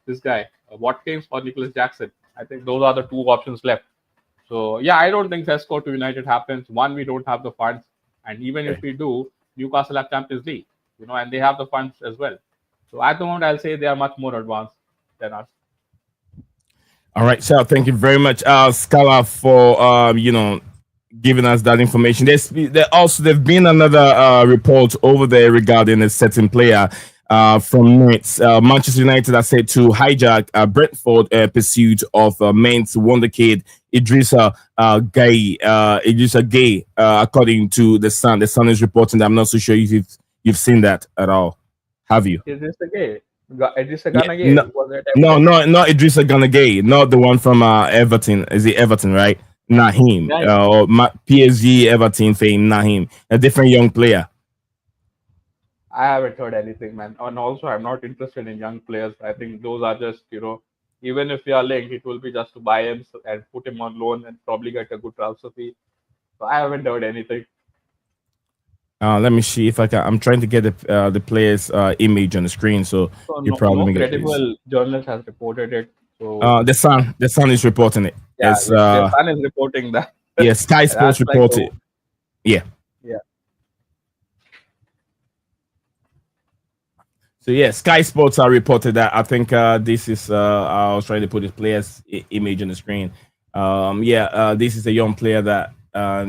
this guy, Watkins or Nicholas Jackson. I think those are the two options left. So yeah, I don't think Sesko to United happens. One, we don't have the funds, and even if we do, Newcastle have Champions League, and they have the funds as well. So at the moment, I'll say they are much more advanced than us. All right, so thank you very much, Scala, for giving us that information. There've been another report over there regarding a certain player from Mainz. Manchester United are said to hijack Brentford pursuit of Mainz wonder kid Idrissa Gueye, according to the Sun. The Sun is reporting that. I'm not so sure if you've seen that at all. Have you? Idrissa Gueye? Not Idrissa Gueye, not the one from Everton. Is it Everton, right? Not him. Or PSG Everton fame, not him. A different young player. I haven't heard anything, man. And also, I'm not interested in young players. I think those are just, even if we are linked, it will be just to buy him and put him on loan and probably get a good transfer fee. So I haven't heard anything. Let me see if I can. I'm trying to get the player's image on the screen, so So you no probably get this. credible journalist has reported it. So The Sun is reporting it. yeah, It's if their son is reporting that, yeah, Sky Sports that's like reported. Yeah. yeah. So yeah, Sky Sports are reported that. I think this is. I was trying to put his player's image on the screen. This is a young player that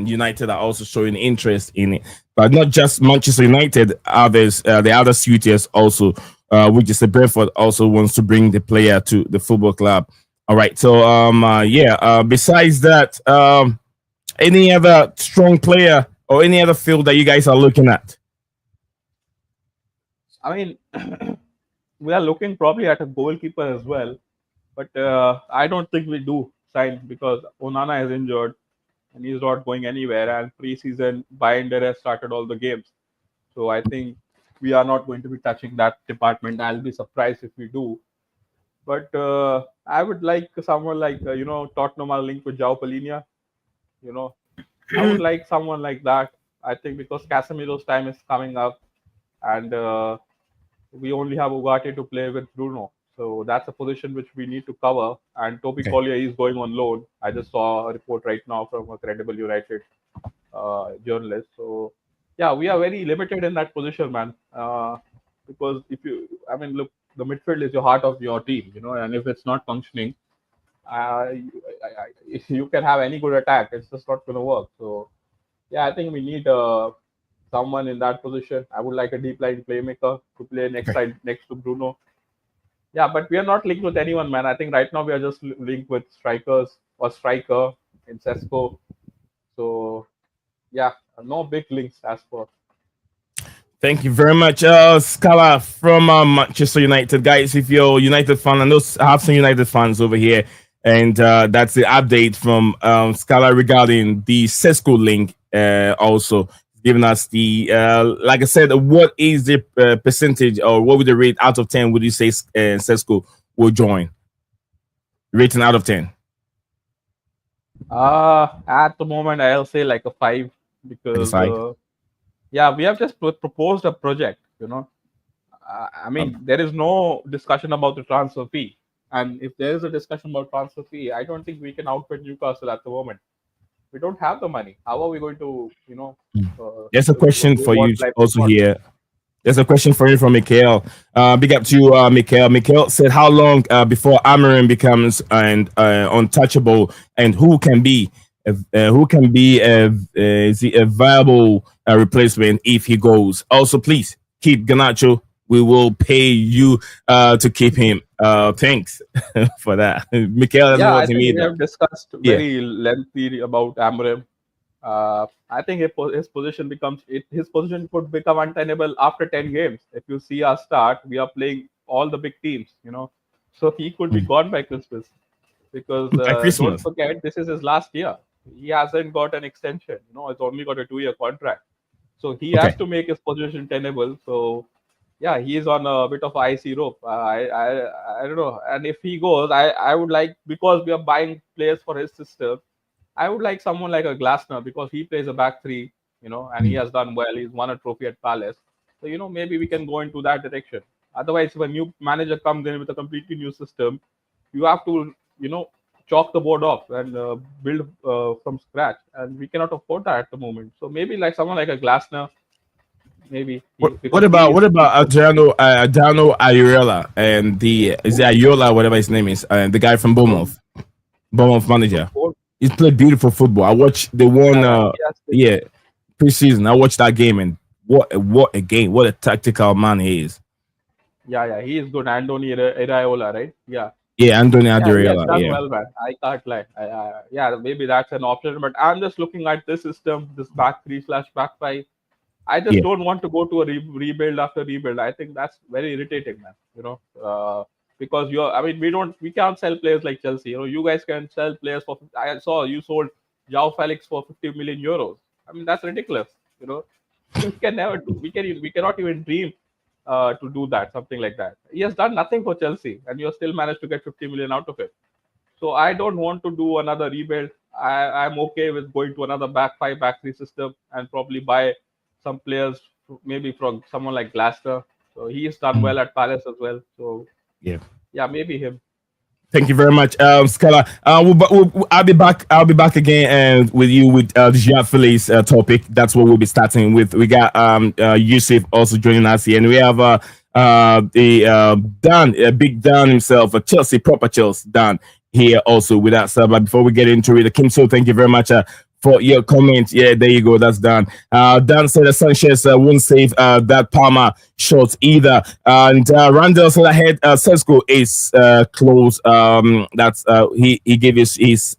United are also showing interest in it, but not just Manchester United. Others, the other suitors also, which is the Brentford, also wants to bring the player to the football club. All right. So besides that, any other strong player or any other field that you guys are looking at? I mean, we are looking probably at a goalkeeper as well, but I don't think we do sign because Onana is injured and he's not going anywhere. And preseason, Binder has started all the games, so I think we are not going to be touching that department. I'll be surprised if we do. But I would like someone like Tottenham are linked with João Félix. You know, I would like someone like that. I think because Casemiro's time is coming up, and we only have Ugarte to play with Bruno. So that's a position which we need to cover. And Toby Collier is going on loan. I just saw a report right now from a credible United journalist. So yeah, we are very limited in that position, man. Because look, the midfield is your heart of your team, and if it's not functioning, you can have any good attack. It's just not going to work. So yeah, I think we need someone in that position. I would like a deep line playmaker to play next to Bruno. Yeah, but we are not linked with anyone, man. I think right now we are just linked with strikers or striker in Cesco. So yeah, no big links as for. Thank you very much, Scala from Manchester United. Guys, if you're a United fan, I know I have some United fans over here, and that's the update from Scala regarding the Cesco link. Also giving us the, like I said, what is the percentage or what would the rate out of 10 would you say Cesco will join? Rating out of 10? At the moment, I'll say like a 5 because we have just proposed a project. There is no discussion about the transfer fee, and if there is a discussion about transfer fee, I don't think we can outbid Newcastle at the moment. We don't have the money. How are we going to, There's a question for you also here. There's a question for you from Mikhail. Big up to you, Mikhail. Mikhail said, how long before Amarin becomes untouchable, and who can be a viable replacement if he goes? Also, please keep Garnacho. We will pay you to keep him. Thanks for that. Mikhail, I think we have discussed very lengthy about Amarim. I think his position could become untenable after 10 games. If you see our start, we are playing all the big teams, so he could be gone by Christmas because don't forget, this is his last year. He hasn't got an extension, it's only got a 2-year contract. So he has to make his position tenable. So yeah, he is on a bit of icy rope. I don't know. And if he goes, I would like, because we are buying players for his system, I would like someone like a Glasner because he plays a back three, and he has done well. He's won a trophy at Palace. So, maybe we can go into that direction. Otherwise, if a new manager comes in with a completely new system, you have to, chalk the board off and build from scratch. And we cannot afford that at the moment. So maybe like someone like a Glasner, maybe. What about Adriano Ayurela and is it Ayola, whatever his name is, the guy from Bournemouth manager? He's played beautiful football. I watched the one, preseason. I watched that game, and what a game! What a tactical man he is. Yeah, he is good. Andoni Iraola, right? Yeah, Andoni Iraola. Yeah, well, man. I can't lie. Maybe that's an option, but I'm just looking at this system, this back 3/back 5. I just don't want to go to a rebuild after rebuild. I think that's very irritating, man. Because we can't sell players like Chelsea. You guys can sell players for. I saw you sold João Félix for 50 million euros. That's ridiculous. We can never do. We cannot even dream to do that. Something like that. He has done nothing for Chelsea, and you still managed to get 50 million out of it. So I don't want to do another rebuild. I'm okay with going to another back five, back three system and probably buy some players, maybe from someone like Glasner. So he's done well at Palace as well. So Yeah. yeah, maybe him. Thank you very much, Scala. I'll be back. I'll be back again and with you with the João Félix topic. That's what we'll be starting with. We got Yusuf also joining us here, and we have Dan, Big Dan himself, a Chelsea proper Chelsea Dan here also with us. But before we get into it, Kim, so thank you very much for your comment. Yeah, there you go. That's done. Dan said that Sanchez won't save that Palmer shot either. And Randall said ahead, Sesko is close. That's he gave his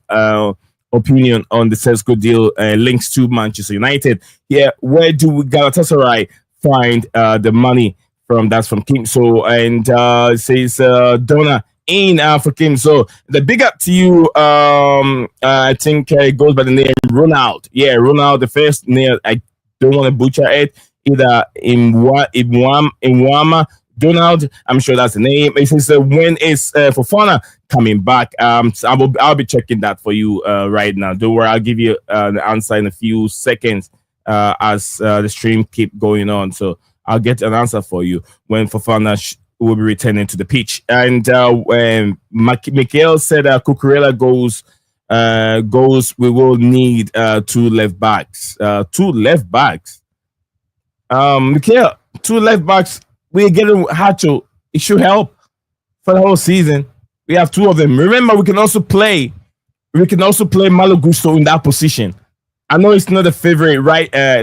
opinion on the Sesko deal links to Manchester United. Yeah, where do Galatasaray find the money from? That's from Kim. So and it says Donna in for Kim. So the big up to you. I think it goes by the name Ronald. Yeah, Ronald. The first name I don't want to butcher it. Either Imwama Donald. I'm sure that's the name. It says when is Fofana coming back? So I'll be checking that for you right now. Don't worry. I'll give you the answer in a few seconds as the stream keep going on. So I'll get an answer for you when Fofana will be returning to the pitch. And when Michael said Cucurella goes, we will need two left backs. Two left backs. Michael, two left backs. We're getting Hato. It should help for the whole season. We have two of them. Remember, we can also play Malo Gusto in that position. I know it's not a favorite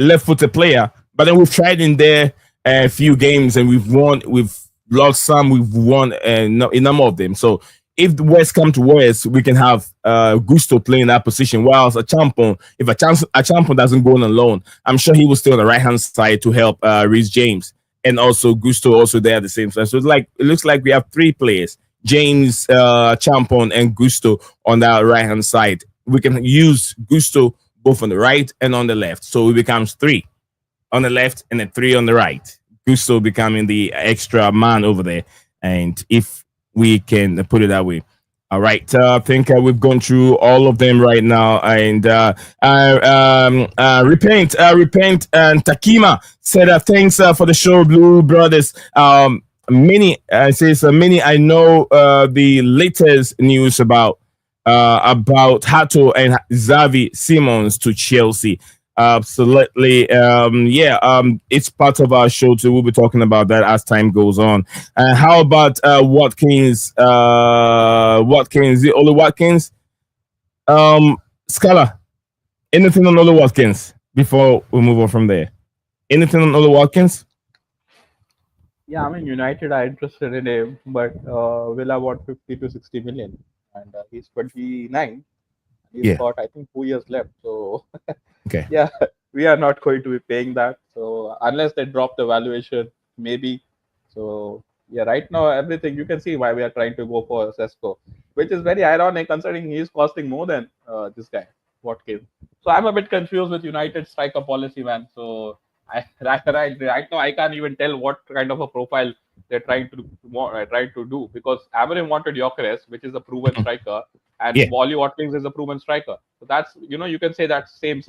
left-footed player, but then we've tried in there a few games and we've won. We've lost some. We've won a number of them. So if the West come to West, we can have Gusto playing that position. Whilst if Achampon doesn't go on loan, I'm sure he will stay on the right hand side to help Reece James, and also Gusto also there at the same time. So it looks like we have three players: James, Champon, and Gusto on that right hand side. We can use Gusto both on the right and on the left, so it becomes three on the left and then three on the right. Gusto becoming the extra man over there, and if we can put it that way. All right, I think we've gone through all of them right now, and repent, and Takima said thanks for the show, Blue Brothers. Many says many. I know the latest news about Hato and Xavi Simons to Chelsea. Absolutely. It's part of our show too. We'll be talking about that as time goes on. How about Watkins? Watkins, the Ole Watkins? Scala, anything on Ole Watkins before we move on from there? Anything on Ole Watkins? Yeah, I mean, United are interested in him, but Villa want 50 to 60 million, and he's 29. He's got, I think, 2 years left. So, okay. Yeah, we are not going to be paying that. So, unless they drop the valuation, maybe. So, yeah, right now, everything, you can see why we are trying to go for Sesko, which is very ironic considering he is costing more than this guy, Watkins. So, I'm a bit confused with United striker policy, man. So, right now, I can't even tell what kind of a profile they're trying to do, because Amorim wanted Gyökeres, which is a proven striker, and Wally Watkins is a proven striker. So that's, you can say that's same.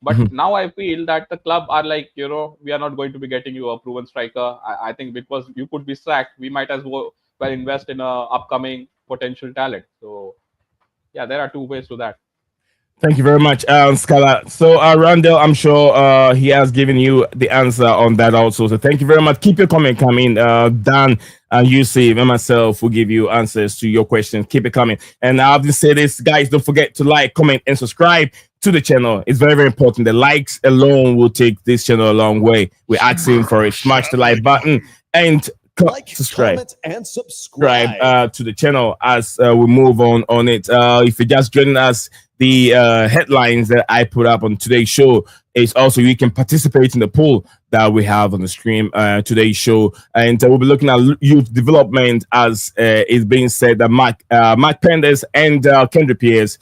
But now I feel that the club are like, we are not going to be getting you a proven striker. I think because you could be sacked, we might as well invest in a upcoming potential talent. So yeah, there are two ways to that. Thank you very much, Scala. So, Randall, I'm sure he has given you the answer on that also. So, thank you very much. Keep your comment coming. Dan and Yusuf and myself will give you answers to your questions. Keep it coming. And I'll just say this, guys, don't forget to like, comment, and subscribe to the channel. It's very, very important. The likes alone will take this channel a long way. We're asking for it. Smash the like button and subscribe to the channel as we move on it. If you're just joining us, the headlines that I put up on today's show is also you can participate in the poll that we have on the stream today's show, and we'll be looking at youth development as is being said that Mark Penders and Kendry Paez,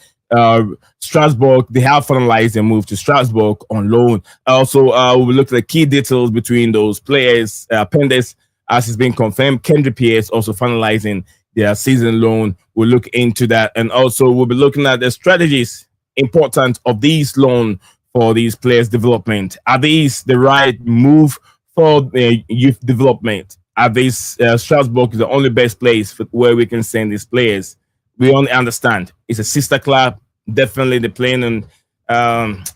Strasbourg, they have finalized their move to Strasbourg on loan. Also, we'll look at the key details between those players. Penders, as it's been confirmed, Kendry Paez also finalizing their season loan. We'll look into that, and also we'll be looking at the strategies importance of these loan for these players' development? Are these the right move for youth development? Are these Strasbourg is the only best place where we can send these players? We only understand it's a sister club. Definitely the playing and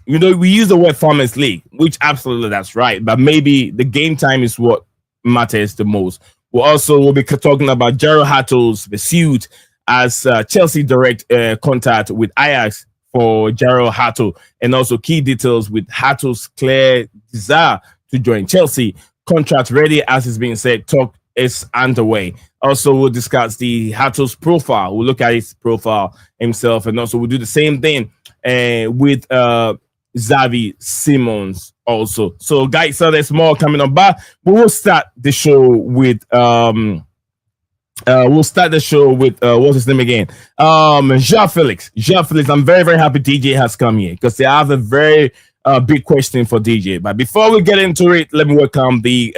we use the word Farmers League, which absolutely that's right. But maybe the game time is what matters the most. We'll be talking about Jorrel Hato's pursuit as Chelsea direct contact with Ajax for Jorrel Hato, and also key details with Hato's clear desire to join Chelsea. Contract ready, as is being said. Talk is underway. Also, we'll discuss the Hato's profile. We'll look at his profile himself, and also we'll do the same thing with Xavi Simons also. So, guys, so there's more coming up, but we will start the show with what's his name again? João Félix. João Félix. I'm very, very happy DJ has come here because I have a very big question for DJ. But before we get into it, let me welcome the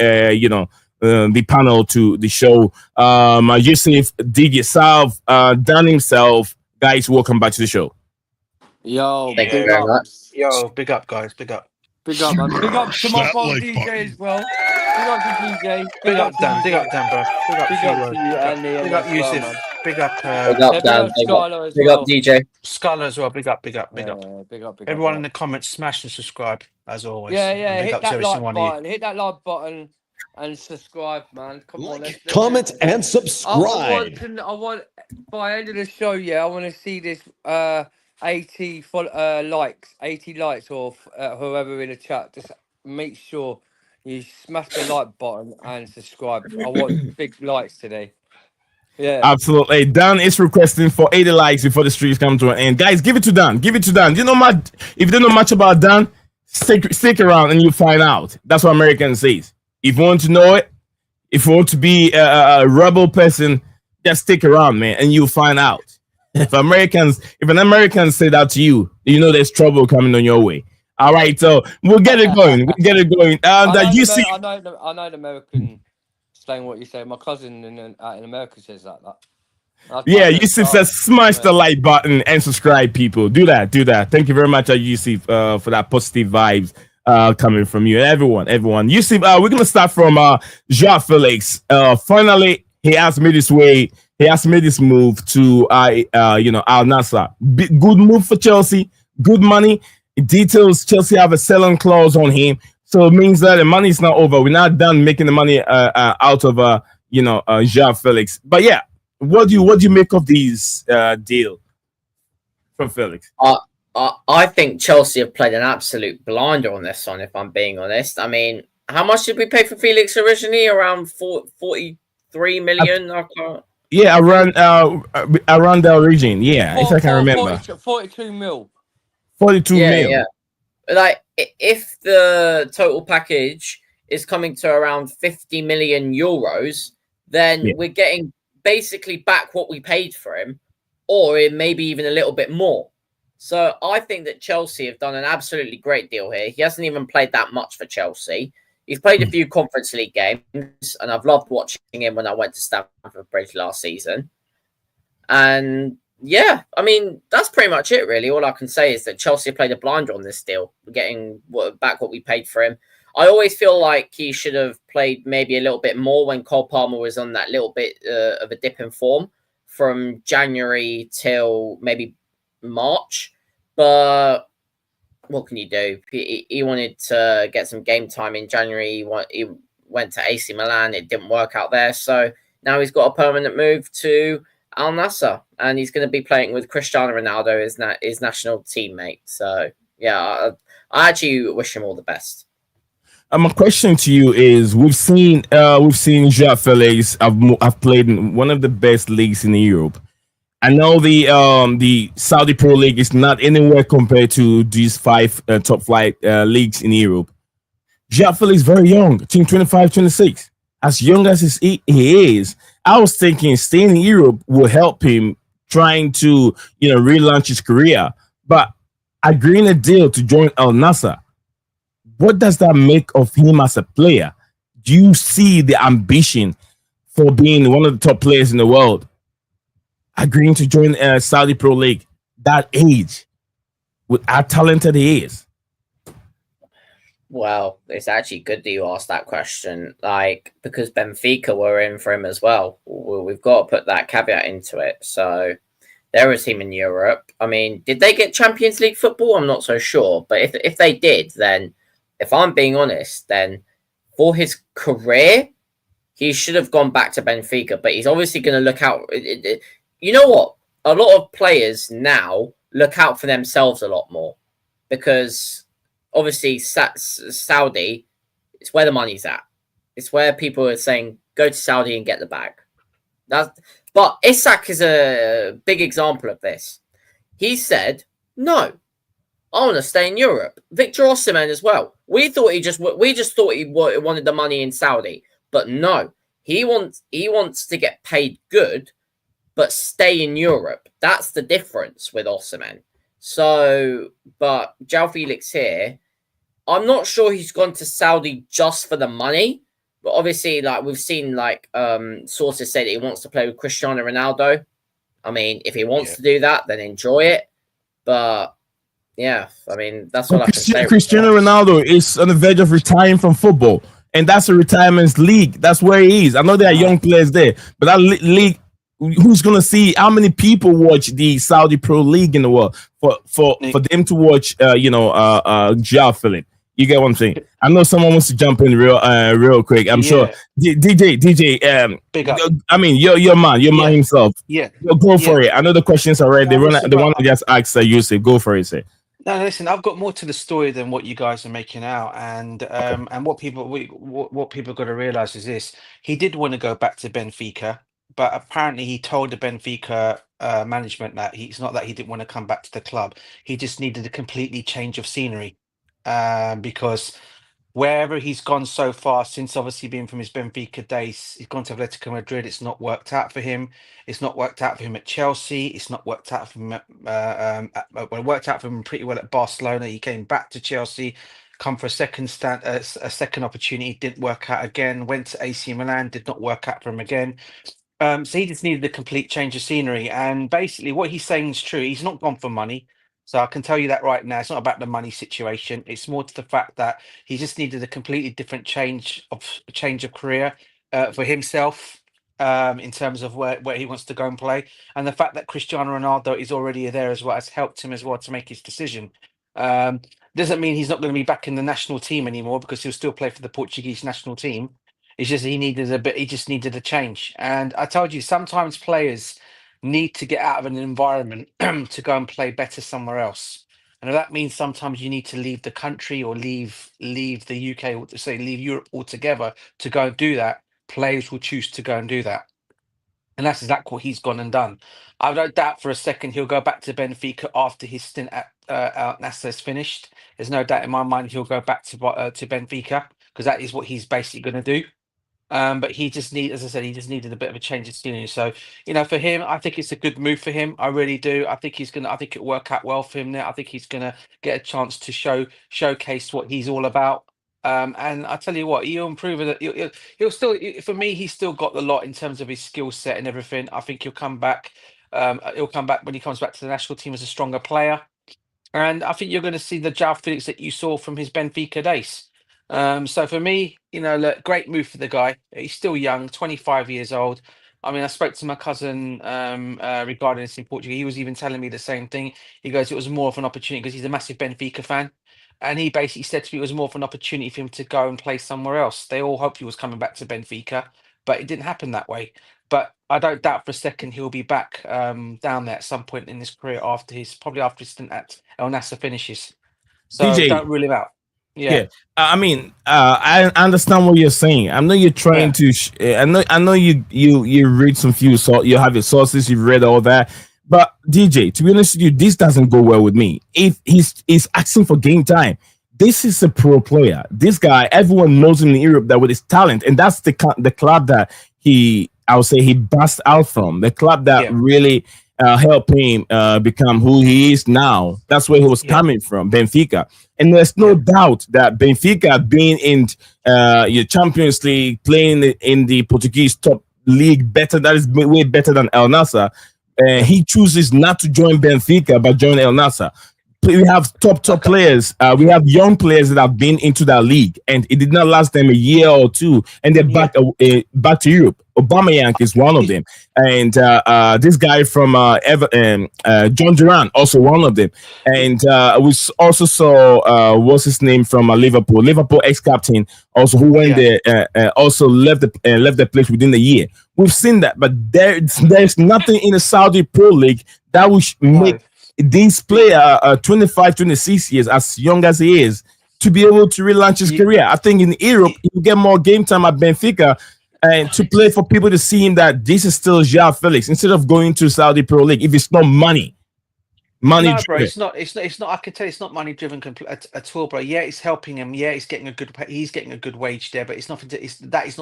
panel to the show. Yusuf, DJ Salve, Dan himself. Guys, welcome back to the show. Yo, Thank you very much. Yo, big up, guys. Big up. Big up, man. Big up to my That phone like DJ button. as well. Big up to DJ. Big up, Dan. to Big up, Dan, bro. Big up, Big Hero. up to you and Liam Big up, as well, Yusuf. man. Big up, Big Yeah, up, big Dan. up Big Skylar up, as big well. up DJ. Scarlet as well. Big up, big up, big up. Yeah, big up, big Everyone up. in the comments, smash and subscribe as always. Yeah, And big hit up to that every like single one of you. button. Hit that like button and subscribe, man. Come on, let's Comment and I subscribe. want by end of the show, I want to see this 80 likes, 80 likes, or whoever in the chat. Just make sure you smash the like button and subscribe. I want big likes today. Yeah. Absolutely. Dan is requesting for 80 likes before the streams come to an end. Guys, give it to Dan. Give it to Dan. If you don't know much about Dan, stick around and you'll find out. That's what Americans say. If you want to know it, if you want to be a rebel person, just stick around, man, and you'll find out. If an American say that to you, you know there's trouble coming on your way. All right, so we'll get it going. I know the American slang what you say. My cousin in America says that. Yusuf says smash the like button and subscribe, people. Do that. Thank you very much, Yusuf, for that positive vibes coming from you. Everyone. Yusuf, we're gonna start from João Félix. Finally, he has made his way. He has made this move to Al Nassr. Good move for Chelsea. Good money. Details: Chelsea have a selling clause on him, so it means that the money is not over. We're not done making the money out of João Félix. But yeah, what do you make of these deal from Felix? I think Chelsea have played an absolute blinder on this one, if I'm being honest. I mean, how much did we pay for Felix originally? Around 43 million? I can't... Yeah, around that region. Yeah, if I can remember. 42 mil. 42 mil. Yeah. Like, if the total package is coming to around 50 million euros, then we're getting basically back what we paid for him, or maybe even a little bit more. So I think that Chelsea have done an absolutely great deal here. He hasn't even played that much for Chelsea. He's played a few Conference League games, and I've loved watching him when I went to Stamford Bridge last season. And yeah, I mean, that's pretty much it, really. All I can say is that Chelsea played a blinder on this deal. We're getting back what we paid for him. I always feel like he should have played maybe a little bit more when Cole Palmer was on that little bit of a dip in form from January till maybe March. But what can you do? He wanted to get some game time in January. He went to AC Milan. It didn't work out there. So now he's got a permanent move to Al Nassr, and he's going to be playing with Cristiano Ronaldo, his national teammate. So yeah, I actually wish him all the best. My question to you is: we've seen João Félix have played in one of the best leagues in Europe. I know the Saudi Pro League is not anywhere compared to these five top flight leagues in Europe. João Félix is very young, 25, 26. As young as he is, I was thinking staying in Europe will help him trying to relaunch his career. But agreeing a deal to join Al Nassr, what does that make of him as a player? Do you see the ambition for being one of the top players in the world? Agreeing to join Saudi Pro League, that age. with how talented he is? Well, it's actually good that you asked that question, like, because Benfica were in for him as well. We've got to put that caveat into it. So they're a team in Europe. I mean, did they get Champions League football? I'm not so sure. But if they did, then if I'm being honest, then for his career, he should have gone back to Benfica. But he's obviously going to look out. You know what? A lot of players now look out for themselves a lot more because obviously Saudi, it's where the money's at. It's where people are saying, go to Saudi and get the bag. But Isak is a big example of this. He said, no, I want to stay in Europe. Victor Osimhen as well. We just thought he wanted the money in Saudi. But no, he wants to get paid good, but stay in Europe. That's the difference with Osimhen. So, but João Félix here, I'm not sure he's gone to Saudi just for the money, but obviously, like we've seen, like sources say that he wants to play with Cristiano Ronaldo. I mean, if he wants to do that, then enjoy it. But yeah, I mean, that's what I can say. Cristiano Ronaldo is on the verge of retiring from football, and that's a retirement league. That's where he is. I know there are young players there, but that league. Who's gonna see how many people watch the Saudi Pro League in the world for them to watch? João Félix. You get what I'm saying? I know someone wants to jump in real quick. I'm sure DJ. Big up. I mean, your man himself. Yeah, go for it. I know the questions are ready. The one I just asked Yusuf. Go for it, say. No, listen. I've got more to the story than what you guys are making out, and what people got to realize is this: he did want to go back to Benfica. But apparently he told the Benfica management that it's not that he didn't want to come back to the club. He just needed a completely change of scenery because wherever he's gone so far, since obviously being from his Benfica days, he's gone to Atletico Madrid. It's not worked out for him. It's not worked out for him at Chelsea. It's not worked out for him it worked out for him pretty well at Barcelona. He came back to Chelsea, come for a second opportunity, didn't work out again. Went to AC Milan, did not work out for him again. So he just needed a complete change of scenery. And basically what he's saying is true. He's not gone for money. So I can tell you that right now. It's not about the money situation. It's more to the fact that he just needed a completely different change of career for himself in terms of where he wants to go and play. And the fact that Cristiano Ronaldo is already there as well has helped him as well to make his decision. Doesn't mean he's not going to be back in the national team anymore because he'll still play for the Portuguese national team. It's just he just needed a change. And I told you, sometimes players need to get out of an environment to go and play better somewhere else. And if that means sometimes you need to leave the country or leave the UK, or say leave Europe altogether to go and do that, players will choose to go and do that. And that's exactly what he's gone and done. I don't doubt for a second he'll go back to Benfica after his stint at Nassr is finished. There's no doubt in my mind he'll go back to Benfica because that is what he's basically going to do. But he just as I said, he just needed a bit of a change of scenery. So, for him, I think it's a good move for him. I really do. I think it'll work out well for him now. I think he's gonna get a chance to showcase what he's all about. And I tell you what, he'll improve it. He'll still, for me, he's still got the lot in terms of his skill set and everything. I think he'll come back. He'll come back when he comes back to the national team as a stronger player. And I think you're going to see the João Félix that you saw from his Benfica days. So for me, look, great move for the guy. He's still young, 25 years old. I mean, I spoke to my cousin regarding this in Portugal. He was even telling me the same thing. He goes, it was more of an opportunity because he's a massive Benfica fan. And he basically said to me it was more of an opportunity for him to go and play somewhere else. They all hoped he was coming back to Benfica, but it didn't happen that way. But I don't doubt for a second he'll be back down there at some point in his career after his stint at El Nassr finishes. So DJ, don't rule him out. Yeah. I mean, I understand what you're saying. I know you're trying to. I know you read some few, so you have your sources. You've read all that. But DJ, to be honest with you, this doesn't go well with me. If he's asking for game time, this is a pro player. This guy, everyone knows him in Europe that with his talent, and that's the club that he burst out from. The club that really helped him become who he is now. That's where he was coming from, Benfica. And there's no doubt that Benfica being in your Champions League, playing in the Portuguese top league that is way better than El Nassr, he chooses not to join Benfica but join El Nassr. we have top players. We have young players that have been into that league, and it did not last them a year or two, and they're back to Europe. Aubameyang is one of them, and this guy from John Duran, also one of them. And we also saw what's his name from Liverpool ex-captain, also who went there, also left the place within a year. We've seen that, but there's nothing in the Saudi Pro League that would make this player 25, 26 years, as young as he is, to be able to relaunch his career. I think in Europe, you get more game time at Benfica, and to play for people to see him that this is still João Félix instead of going to Saudi Pro League. If it's not money. No, bro, it's not. I can tell it's not money driven at all, bro. Yeah, it's helping him. Yeah, he's getting a good wage there, but it's nothing. That is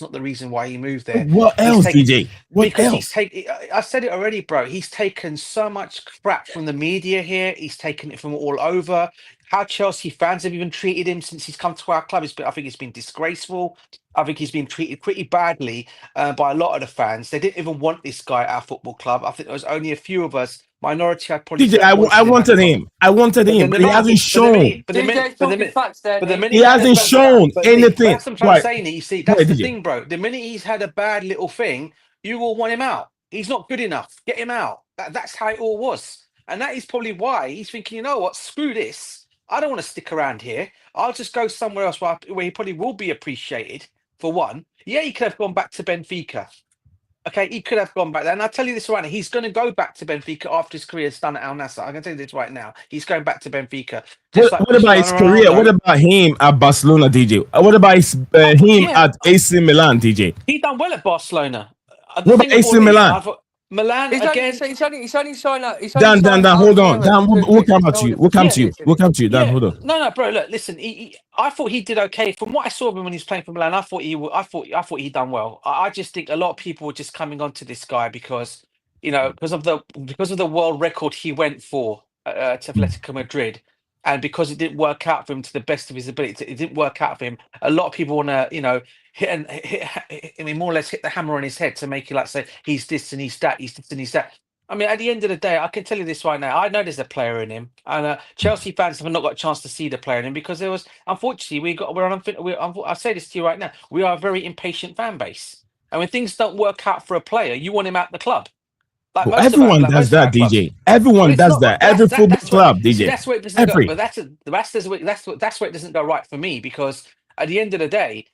not the reason why he moved there. What else, DJ? What else? I said it already, bro. He's taken so much crap from the media here. He's taken it from all over. How Chelsea fans have even treated him since he's come to our club. I think it's been disgraceful. I think he's been treated pretty badly by a lot of the fans. They didn't even want this guy at our football club. I think there was only a few of us. Minority, DJ, I wanted him. But he hasn't shown. He hasn't shown anything. That's what I'm saying. You see, that's the thing, bro. The minute he's had a bad little thing, you will want him out. He's not good enough. Get him out. That's how it all was. And that is probably why he's thinking, you know what, screw this. I don't want to stick around here. I'll just go somewhere else where he probably will be appreciated, for one. Yeah, he could have gone back to Benfica. Okay, he could have gone back there. And I'll tell you this right now. He's going to go back to Benfica after his career is done at Al Nassr. I can tell you this right now. He's going back to Benfica. What about his career? What about him at Barcelona, DJ? What about him at AC Milan, DJ? He done well at Barcelona. What about AC Milan? Milan again. He's only signed up. Dan, hold on. Dan, we'll come to you. We'll come to you. Dan, hold on. No, bro. Look, listen. I thought he did okay from what I saw of him when he was playing for Milan. I thought he done well. I just think a lot of people were just coming onto this guy because because of the world record he went for to Atletico Madrid, and because it didn't work out for him to the best of his ability. It didn't work out for him. A lot of people want to more or less hit the hammer on his head to make you like say he's this and he's that, he's this and he's that. I mean, at the end of the day, I can tell you this right now. I know there's a player in him, and Chelsea fans have not got a chance to see the player in him because there was, unfortunately, I say this to you right now. We are a very impatient fan base, and when things don't work out for a player, you want him out the club. Like everyone does that, DJ. Everyone does that. Every football club, DJ. That's where it doesn't go. But that's where it doesn't go right for me because at the end of the day,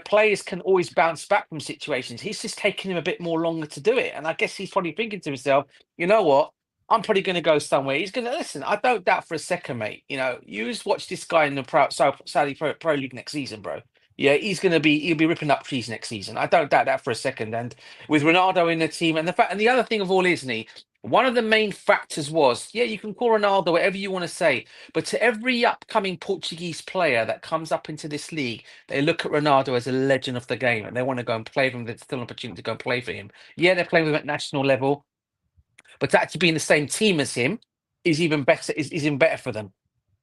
players can always bounce back from situations. He's just taking him a bit more longer to do it. And I guess he's probably thinking to himself, you know what? I'm probably going to go somewhere. He's going to listen. I don't doubt for a second, mate. You just watch this guy in the Saudi Pro League next season, bro. Yeah, he'll be ripping up trees next season. I don't doubt that for a second. And with Ronaldo in the team, and the other thing of all is, one of the main factors was, you can call Ronaldo whatever you want to say, but to every upcoming Portuguese player that comes up into this league, they look at Ronaldo as a legend of the game and they want to go and play for him. There's still an opportunity to go and play for him. Yeah, they're playing with him at national level, but to actually be in the same team as him is even better. Is even better for them,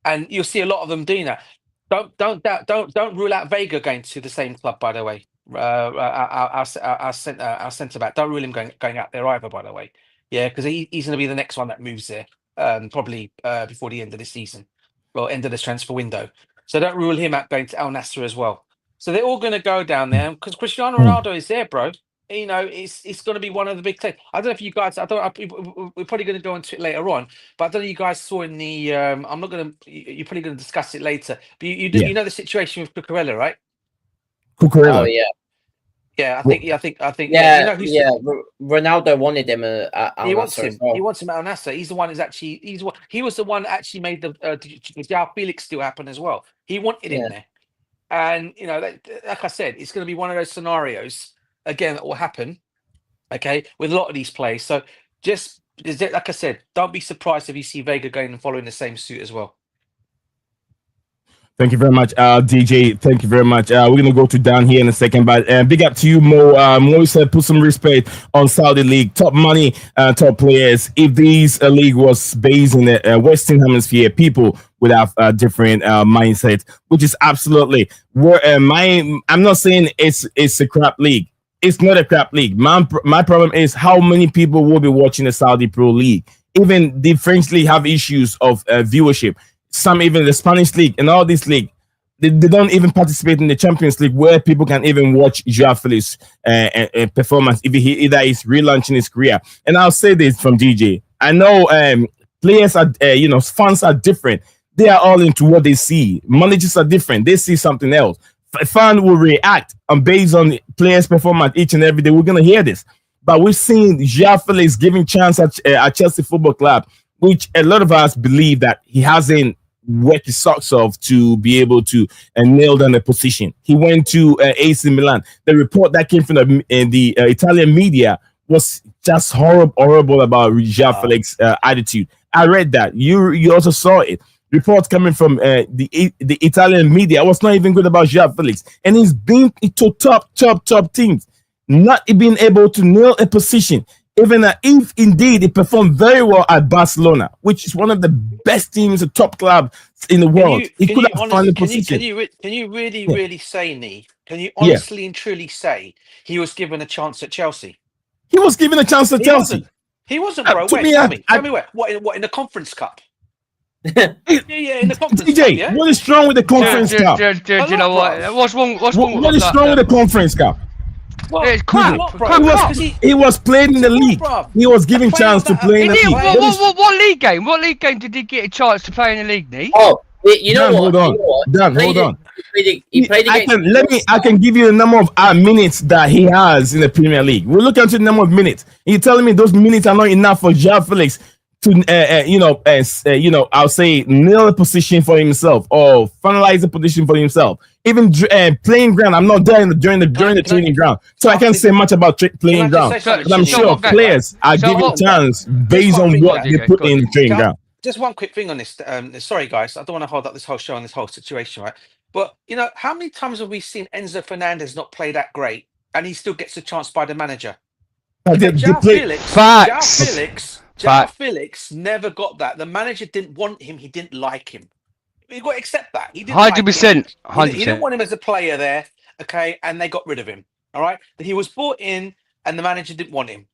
and you'll see a lot of them doing that. Don't rule out Vega going to the same club. By the way, our centre back. Don't rule him going out there either. By the way. Yeah, because he's going to be the next one that moves there, probably before the end of the season, or end of this transfer window. So don't rule him out going to Al Nassr as well. So they're all going to go down there because Cristiano Ronaldo is there, bro. It's going to be one of the big things. I don't know if you guys. We're probably going to go into it later on, but I don't know if you guys saw in the. I'm not going to. You're probably going to discuss it later. But you know the situation with Cucurella, right? Cucurella. Oh yeah. Yeah, I think. Ronaldo wanted him at Al Nassr. He wants him at Al Nassr. He's the one who's actually. He was the one that actually made the João Felix deal happen as well. He wanted him there, and like I said, it's going to be one of those scenarios again that will happen. Okay, with a lot of these players. So just like I said, don't be surprised if you see Vega going and following the same suit as well. Thank you very much, DJ. Thank you very much. We're going to go to Dan here in a second, but big up to you, Mo. Mo said put some respect on Saudi League. Top money, top players. If this league was based in the Western Hemisphere, people would have a different mindset, which is absolutely where I'm not saying it's a crap league. It's not a crap league. My problem is how many people will be watching the Saudi Pro League. Even the French league have issues of viewership. Some even the Spanish league and all this league, they don't even participate in the Champions League where people can even watch João Félix performance if either he's relaunching his career. And I'll say this from DJ. I know players are, fans are different. They are all into what they see. Managers are different. They see something else. A fan will react based on players' performance each and every day. We're going to hear this. But we've seen João Félix giving chance at Chelsea Football Club, which a lot of us believe that he hasn't worked his socks off to be able to nail down a position. He went to AC Milan. The report that came from the Italian media was just horrible about João Félix attitude. I read that. You also saw it. Reports coming from the Italian media was not even good about João Félix, and he's been to top teams, not being able to nail a position. Even if indeed he performed very well at Barcelona, which is one of the best teams, a top club in the world, he could have found a position. Can you really say, Nee? Can you honestly and truly say he was given a chance at Chelsea? He was given a chance at Chelsea. He wasn't, bro. Tell me where. What in the Conference Cup? In the Conference DJ, Cup, yeah? what is wrong with the Conference Cup? Do you know what? What's wrong? What is wrong with the Conference Cup? Well, it's crap. He was playing in the league. He was given chance to play in the league. What league game? What league game did he get a chance to play in the league, Nee? Oh, you know what? Hold on. Dan, hold on. He played against I can give you the number of minutes that he has in the Premier League. We'll look at the number of minutes. You're telling me those minutes are not enough for João Félix to I'll say nail a position for himself or finalize a position for himself. Even playing ground, I'm not there during the training ground, so I can't say much about playing ground. But I'm sure players are given chance based on what they put in the training ground. Just one quick thing on this. Sorry, guys, I don't want to hold up this whole show on this whole situation, right? But how many times have we seen Enzo Fernandez not play that great, and he still gets a chance by the manager? João Félix never got that. The manager didn't want him. He didn't like him. You got to accept that. He didn't 100%. 100%. He didn't want him as a player there, okay? And they got rid of him, all right? But he was brought in, and the manager didn't want him.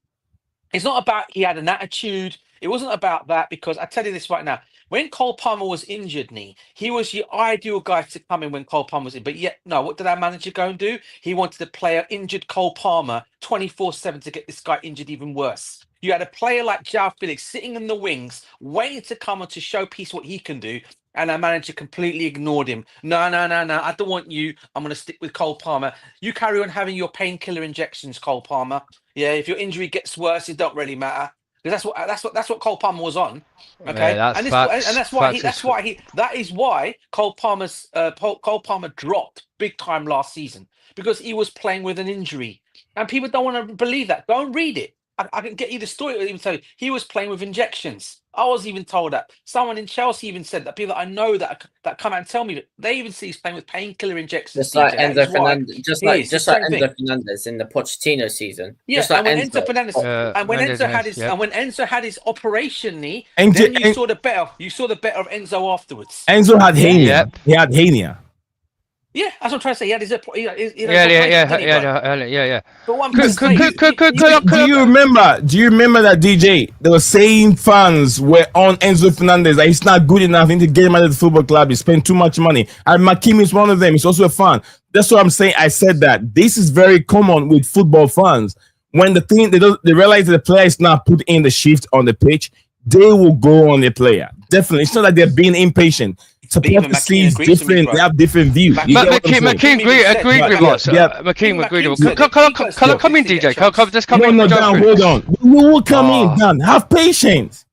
It's not about he had an attitude. It wasn't about that, because I tell you this right now. When Cole Palmer was injured, he was your ideal guy to come in when Cole Palmer was in. But yet, no, what did our manager go and do? He wanted to play an injured Cole Palmer 24/7 to get this guy injured even worse. You had a player like João Félix sitting in the wings, waiting to come on to showpiece what he can do, and our manager completely ignored him. No, I don't want you. I'm going to stick with Cole Palmer. You carry on having your painkiller injections, Cole Palmer. Yeah, if your injury gets worse, it don't really matter. Because that's what Cole Palmer was on. Okay, yeah, that is why Cole Palmer dropped big time last season, because he was playing with an injury, and people don't want to believe that. Go and read it. I can get you the story. Even tell you he was playing with injections. I was even told that. Someone in Chelsea even said that. People that I know that come out and tell me that they even see he's playing with painkiller injections. Just like Enzo Fernandez, just like Enzo Fernandez in the Pochettino season. Yeah, just like and when Enzo Fernandez, and when Enzo had his operation, then you saw the better of Enzo afterwards. Enzo had hernia. Yep. He had hernia. Yeah, that's what I'm trying to say. He had his yeah. But what do you remember that DJ? They were saying fans were on Enzo Fernandez that he's not good enough into get him out of the football club. He spent too much money. And Makim is one of them. He's also a fan. That's what I'm saying. I said that this is very common with football fans. When they realize that the player is not put in the shift on the pitch, they will go on the player. Definitely. It's not like they're being impatient. Supporters see different. They have different views. Makeem agreed with us. Makeem agreed with us. Can I come in, DJ? Can I just come in? No, Dan, hold on. We will come in, Dan. Have patience.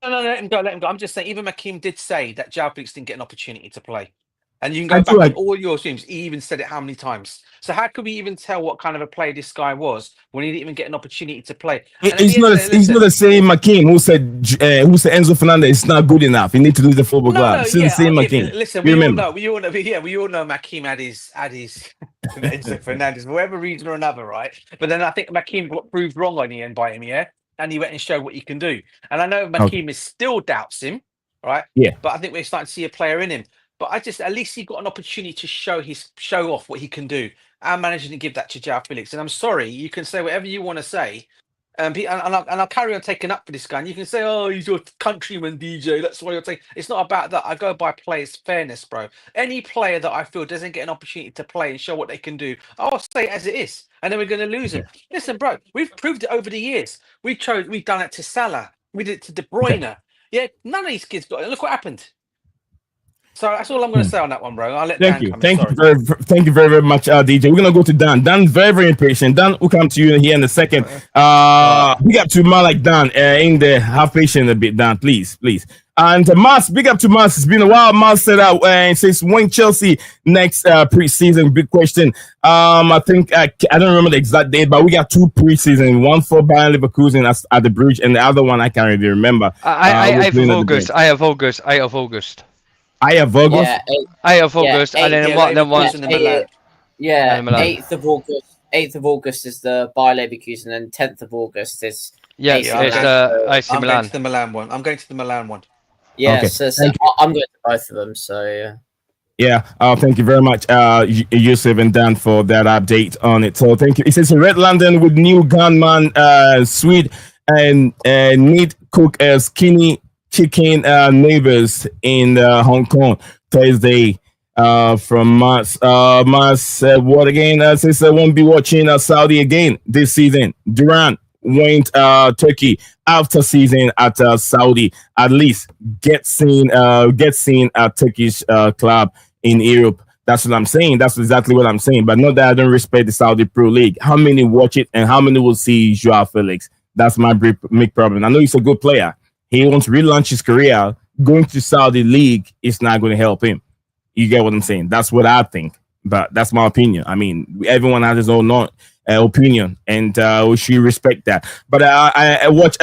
No, let him go. I'm just saying, even Makeem did say that João Félix didn't get an opportunity to play. And you can go back on all your streams. He even said it how many times. So how could we even tell what kind of a player this guy was when he didn't even get an opportunity to play? He's not the same Makeem who said Enzo Fernandez is not good enough. He needs to lose the football club. It's the same Makeem. Listen, we all know Makeem had his Enzo Fernandez for whatever reason or another, right? But then I think Makeem got proved wrong on the end by him, yeah? And he went and showed what he can do. And I know Makeem still doubts him, right? Yeah. But I think we're starting to see a player in him. But at least he got an opportunity to show off what he can do. Our manager didn't give that to João Félix. And I'm sorry, you can say whatever you want to say, And I'll carry on taking up for this guy. And you can say, oh, he's your countryman, DJ. That's why you're taking. It's not about that. I go by players' fairness, bro. Any player that I feel doesn't get an opportunity to play and show what they can do, I'll say it as it is. And then we're going to lose him. Listen, bro, we've proved it over the years. We've done it to Salah. We did it to De Bruyne. Yeah, none of these kids got it. Look what happened. So that's all I'm going to say on that one, bro. I'll let Dan come. Thank you very, very much, DJ. We're going to go to Dan. Dan's very, very impatient. Dan, we'll come to you here in a second. Big up to man like Dan in there. Have patience a bit, Dan, please. And Mars, big up to Mars. It's been a while. Mars said out and says when Chelsea next preseason. Big question. I think I don't remember the exact date, but we got 2 preseason. One for Bayern Leverkusen at the Bridge, and the other one I can't really remember. I have August. I have August. I have August. Yeah, I have August, and then one's in the Milan. Yeah, 8th of August. 8th of August is the Bayer Leverkusen, and 10th of August is it's the AC Milan. I'm going to the Milan one. Yeah, okay. so I'm going to both of them. So yeah. Thank you very much, Yusuf and Dan, for that update on it. So thank you. It says Red London with new gunman, sweet and neat cook as skinny chicken neighbors in Hong Kong Thursday from Mars. What again? Says I won't be watching Saudi again this season. Durant went Turkey after season at Saudi. At least get seen a Turkish club in Europe. That's what I'm saying. That's exactly what I'm saying. But not that I don't respect the Saudi Pro League. How many watch it and how many will see João Félix? That's my big problem. I know he's a good player. He wants to relaunch his career. Going to Saudi League is not going to help him. You get what I'm saying? That's what I think. But that's my opinion. I mean, everyone has his own opinion, and we should respect that. But I watch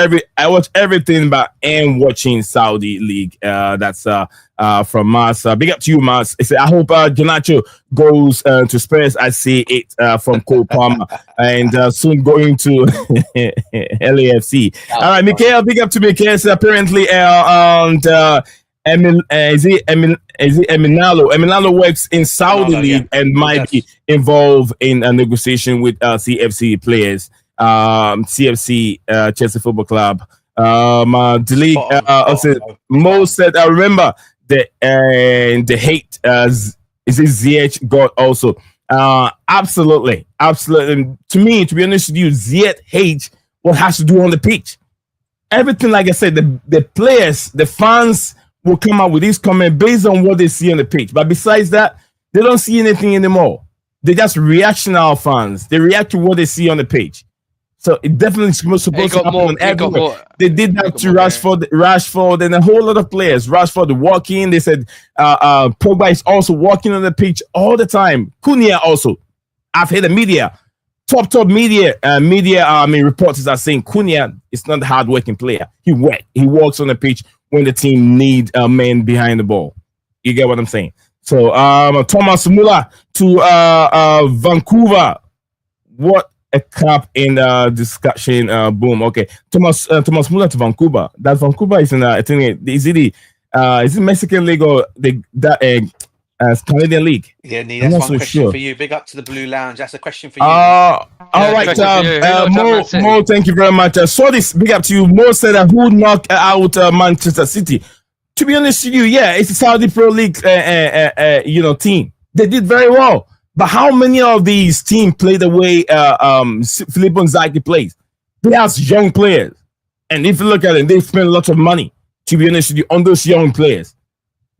everything, but am watching Saudi League. That's from Mars. Big up to you, Mars. I hope Garnacho goes to Spurs. I see it from Cole Palmer, and soon going to LAFC. All right, Mikhail. Big up to Mikhail. So apparently, is it Eminalo? Eminalo works in Saudi League and might be involved in a negotiation with CFC players. CFC Chelsea Football Club. The league also Mo said I remember the hate is it Ziyech got also. Absolutely. To me, to be honest with you, Ziyech hates what has to do on the pitch. Everything, like I said, the players, the fans will come out with this comment based on what they see on the pitch. But besides that, they don't see anything anymore. They're just reactionary fans. They react to what they see on the pitch. So it definitely supposed to happen on everywhere. They did that to Rashford, and a whole lot of players. Rashford walking. They said Pogba is also walking on the pitch all the time. Cunha also. I've heard the media, top media. Reporters are saying Cunha is not a hard-working player. He walks on the pitch when the team need a man behind the ball. You get what I'm saying? So Thomas Muller to Vancouver. What a cap in discussion. Boom. Okay. Thomas Muller to Vancouver. That Vancouver is in I think is it Mexican League or Canadian League? Yeah, Nee, that's one question for you. Big up to the Blue Lounge. That's a question for you. All right, Mo, thank you very much. So this, big up to you. Mo said who knocked out Manchester City. To be honest with you, yeah, it's a Saudi Pro League, team. They did very well. But how many of these teams play the way Filippo Inzaghi plays? They have young players. And if you look at it, they spend a lot of money, to be honest with you, on those young players.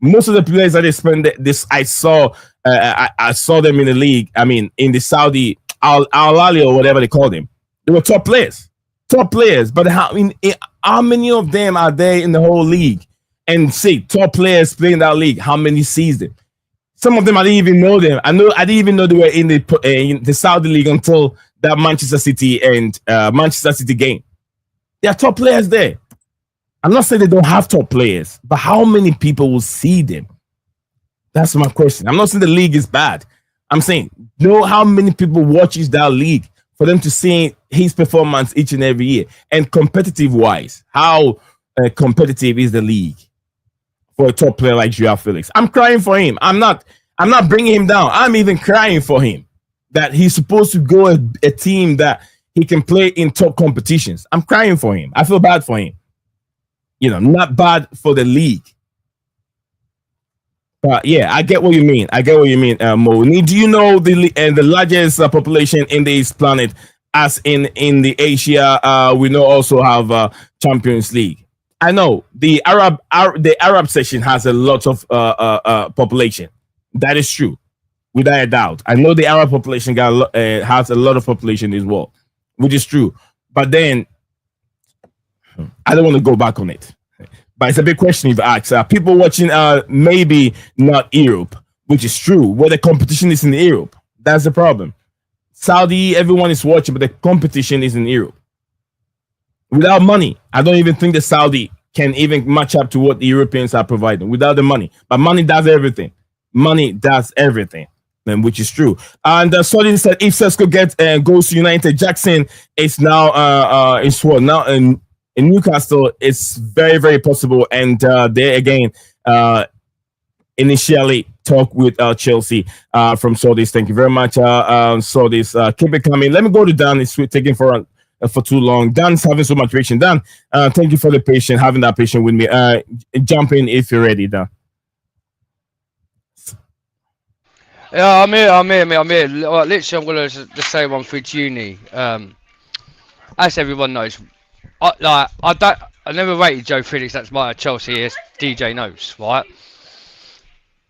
Most of the players that they spend this, I saw them in the league. I mean, in the Saudi Al Ahly or whatever they call them. They were top players. But how many of them are there in the whole league? And say top players playing that league, how many sees them? Some of them I didn't even know them. I didn't even know they were in the Saudi league until that Manchester City and Manchester City game. There are top players there. I'm not saying they don't have top players, but how many people will see them? That's my question. I'm not saying the league is bad. I'm saying, know how many people watches that league for them to see his performance each and every year. And competitive-wise, how competitive is the league for a top player like João Félix? I'm crying for him. I'm not bringing him down. I'm even crying for him that he's supposed to go a team that he can play in top competitions. I'm crying for him. I feel bad for him. Not bad for the league. But yeah, I get what you mean. Mo. Do you know the largest population in this planet, as in the Asia? We know also have Champions League. I know the Arab section has a lot of population. That is true, without a doubt. I know the Arab population has a lot of population as well, which is true. But then I don't want to go back on it. But it's a big question if you ask. People watching maybe not Europe, which is true, where the competition is in Europe. That's the problem. Saudi, everyone is watching, but the competition is in Europe. Without money, I don't even think the Saudi can even match up to what the Europeans are providing without the money. But money does everything. Money does everything, which is true. And Saudi said if Sesko goes to United, Jackson is now in Newcastle. It's very, very possible. And they again initially talk with Chelsea from Saudis. Thank you very much, Saudis. Keep it coming. Let me go to Dan. It's taking for too long. Dan's having so much patience. Dan, thank you for the patience, having that patience with me. Jump in if you're ready, Dan. Yeah, I'm here. Literally, I'm gonna just say one thing to uni. As everyone knows, I never rated João Félix. That's my Chelsea, as DJ knows, right?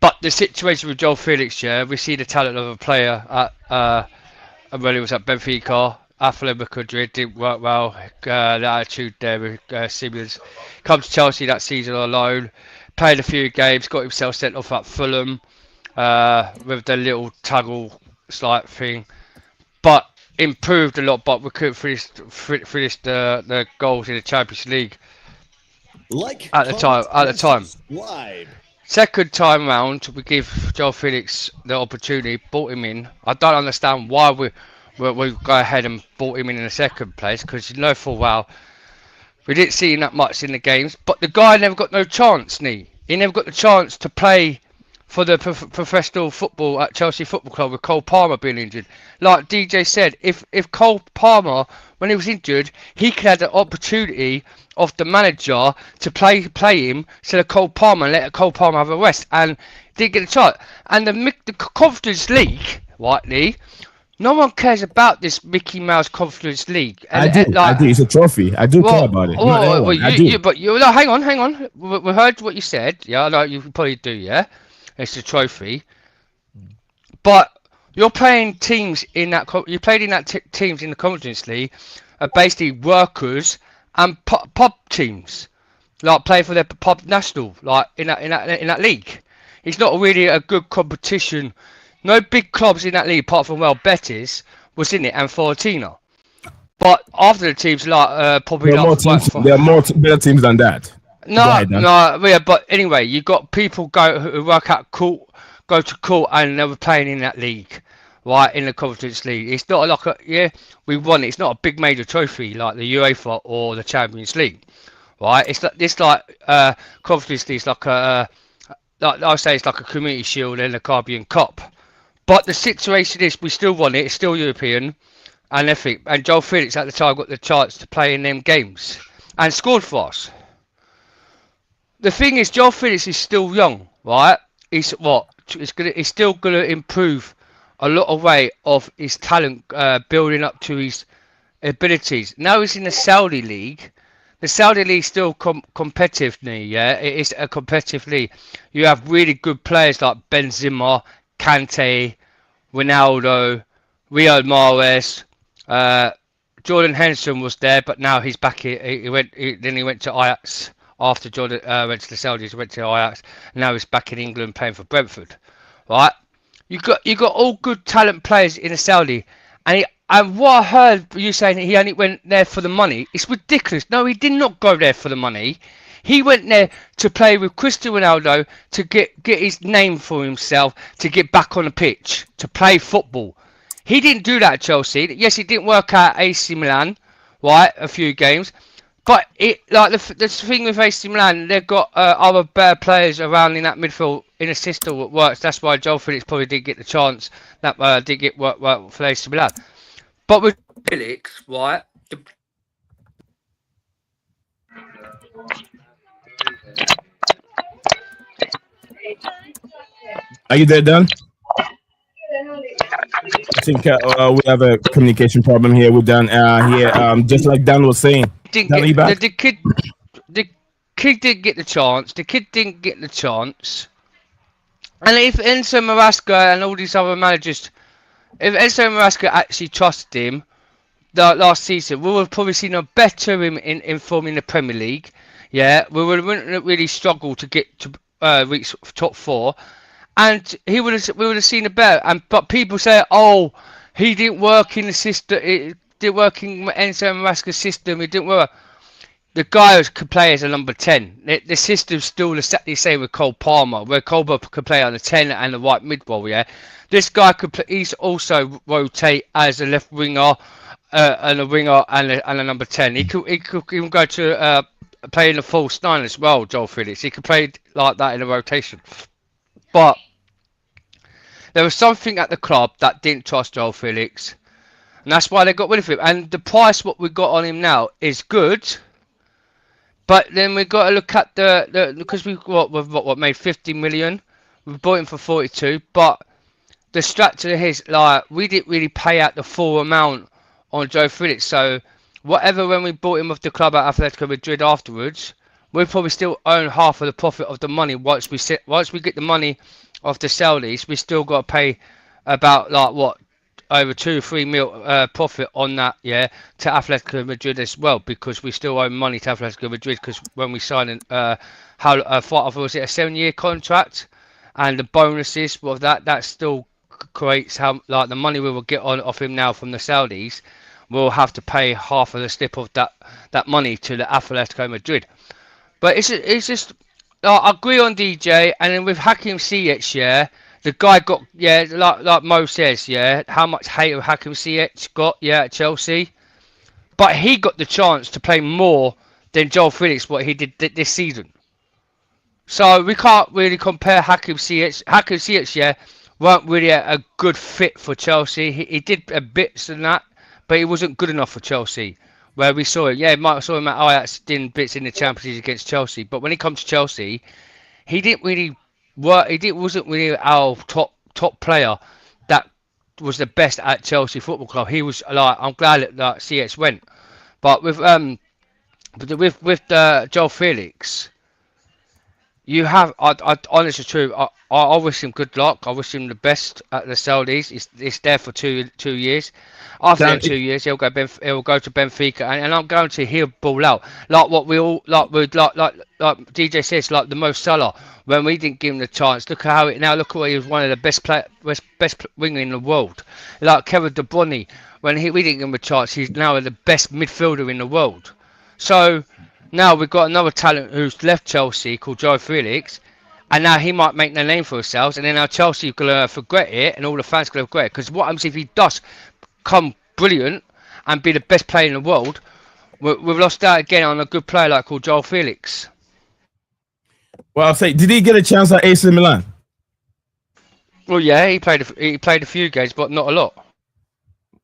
But the situation with João Félix, yeah, we see the talent of a player at when he was at Benfica, Atletico Madrid, didn't work well. The attitude there with Simmons. Come to Chelsea that season alone, played a few games, got himself sent off at Fulham with the little tuggle slight thing, but improved a lot. But we couldn't finish the goals in the Champions League at the time. Second time round, we give João Félix the opportunity, brought him in. I don't understand why we go ahead and brought him in the second place, because full well we didn't see him that much in the games. But the guy never got no chance, He never got the chance to play for the professional football at Chelsea Football Club with Cole Palmer being injured. Like DJ said, if Cole Palmer, when he was injured, he could have the opportunity of the manager to play him instead of Cole Palmer and let Cole Palmer have a rest, and didn't get a chance. And the Conference League, right, Lee? No one cares about this Mickey Mouse Conference League. And, I do. It's a trophy. I do care about it. Hang on. We heard what you said. Yeah, I know you probably do. Yeah, it's a trophy. But you're playing teams in that. You played in that teams in the Conference League are basically workers and pub teams, like play for their pub national, like in that league. It's not really a good competition. No big clubs in that league, apart from Betis was in it, and Fiorentina. But after the teams, like probably there are more better teams than that. Yeah. But anyway, you got people who work at court, go to court, and they were playing in that league, right, in the Conference League. It's not like we won it. It's not a big major trophy like the UEFA or the Champions League, right? It's like Conference League. It's like I say, it's like a Community Shield and a Caribbean Cup. But the situation is, we still won it. It's still European, and everything. And João Félix at the time got the chance to play in them games and scored for us. The thing is, João Félix is still young, right? He's still gonna improve a lot of way of his talent, building up to his abilities. Now he's in the Saudi league. The Saudi league is still competitive, yeah. It is a competitive league. You have really good players like Benzema, Kante, Ronaldo, Riyad Mahrez, Jordan Henderson was there, but now he's back here. He went to Ajax after Jordan went to the Saudis. Went to Ajax. And now he's back in England playing for Brentford. Right? You got all good talent players in the Saudi, and what I heard you saying he only went there for the money. It's ridiculous. No, he did not go there for the money. He went there to play with Cristiano Ronaldo, to get his name for himself, to get back on the pitch, to play football. He didn't do that at Chelsea. Yes, it didn't work out at AC Milan, right, a few games. But the thing with AC Milan, they've got other better players around in that midfield in a system that works. That's why João Félix probably did get the chance, that did get work for AC Milan. But with Felix, right? Are you there, Dan? I think we have a communication problem here with Dan. Here, just like Dan was saying. didn't Dan, are you get back? the kid didn't get the chance. The kid didn't get the chance. And if Enzo Maresca and all these other managers, if Enzo Maresca actually trusted him the last season, we would have probably seen a better in form in the Premier League. Yeah, we wouldn't really struggle to get to reach top 4, and we would have seen a better. But people say, oh, he didn't work in the system. It didn't work in Enzo Maresca's system. It didn't work. The guy could play as a number 10. The system's still the same with Cole Palmer, where Cole could play on the 10 and the right mid role. Yeah, this guy could play. He's also rotate as a left winger, and a winger and a number 10. He could even go to play in the false 9 as well. João Félix. He could play like that in a rotation. But there was something at the club that didn't trust João Félix, and that's why they got rid of him. And the price what we got on him now is good. But then we got to look at the because we've what made 50 million. We bought him for 42, but the structure is like we didn't really pay out the full amount on João Félix. So whatever when we bought him off the club at Atletico Madrid afterwards, we probably still own half of the profit of the money. Once we get the money off the Saudis, we still got to pay about like what over 2-3 mil profit on that, yeah, to Atletico Madrid as well, because we still owe money to Atletico Madrid because when we signed was it a 7-year contract, and the bonuses of that still creates how like the money we will get off him now from the Saudis, we'll have to pay half of the slip of that money to the Atletico Madrid. But it's just I agree on DJ, and then with Hakim Ziyech, yeah. The guy got, yeah, like Mo says, yeah, how much hate Hakim Ziyech got, yeah, at Chelsea. But he got the chance to play more than João Félix, what he did this season. So we can't really compare Hakim Ziyech. Hakim Ziyech, yeah, weren't really a good fit for Chelsea. He did a bits than that, but he wasn't good enough for Chelsea. Where we saw it, yeah, Mike saw him at Ajax doing bits in the Champions League against Chelsea. But when he comes to Chelsea, he didn't really wasn't really our top player that was the best at Chelsea Football Club. He was like, I'm glad that Ziyech went, but with João Félix, you have I honestly true. I wish him good luck. I wish him the best at the Saudis. It's there for two years. After 2 years, he'll go to Benfica, and I'm guaranteed he'll ball out like what we all like DJ says, like the Mo Salah. When we didn't give him the chance, look at how it now. Look at he was one of the best winger in the world. Like Kevin De Bruyne, when we didn't give him a chance, he's now the best midfielder in the world. So now we've got another talent who's left Chelsea called João Félix, and now he might make no name for himself, and then now Chelsea are gonna forget it, and all the fans are gonna regret it. Because what happens if he does come brilliant and be the best player in the world? We've lost out again on a good player like called João Félix. Well, I'll say, did he get a chance at AC Milan? Well, yeah, he played a few games, but not a lot.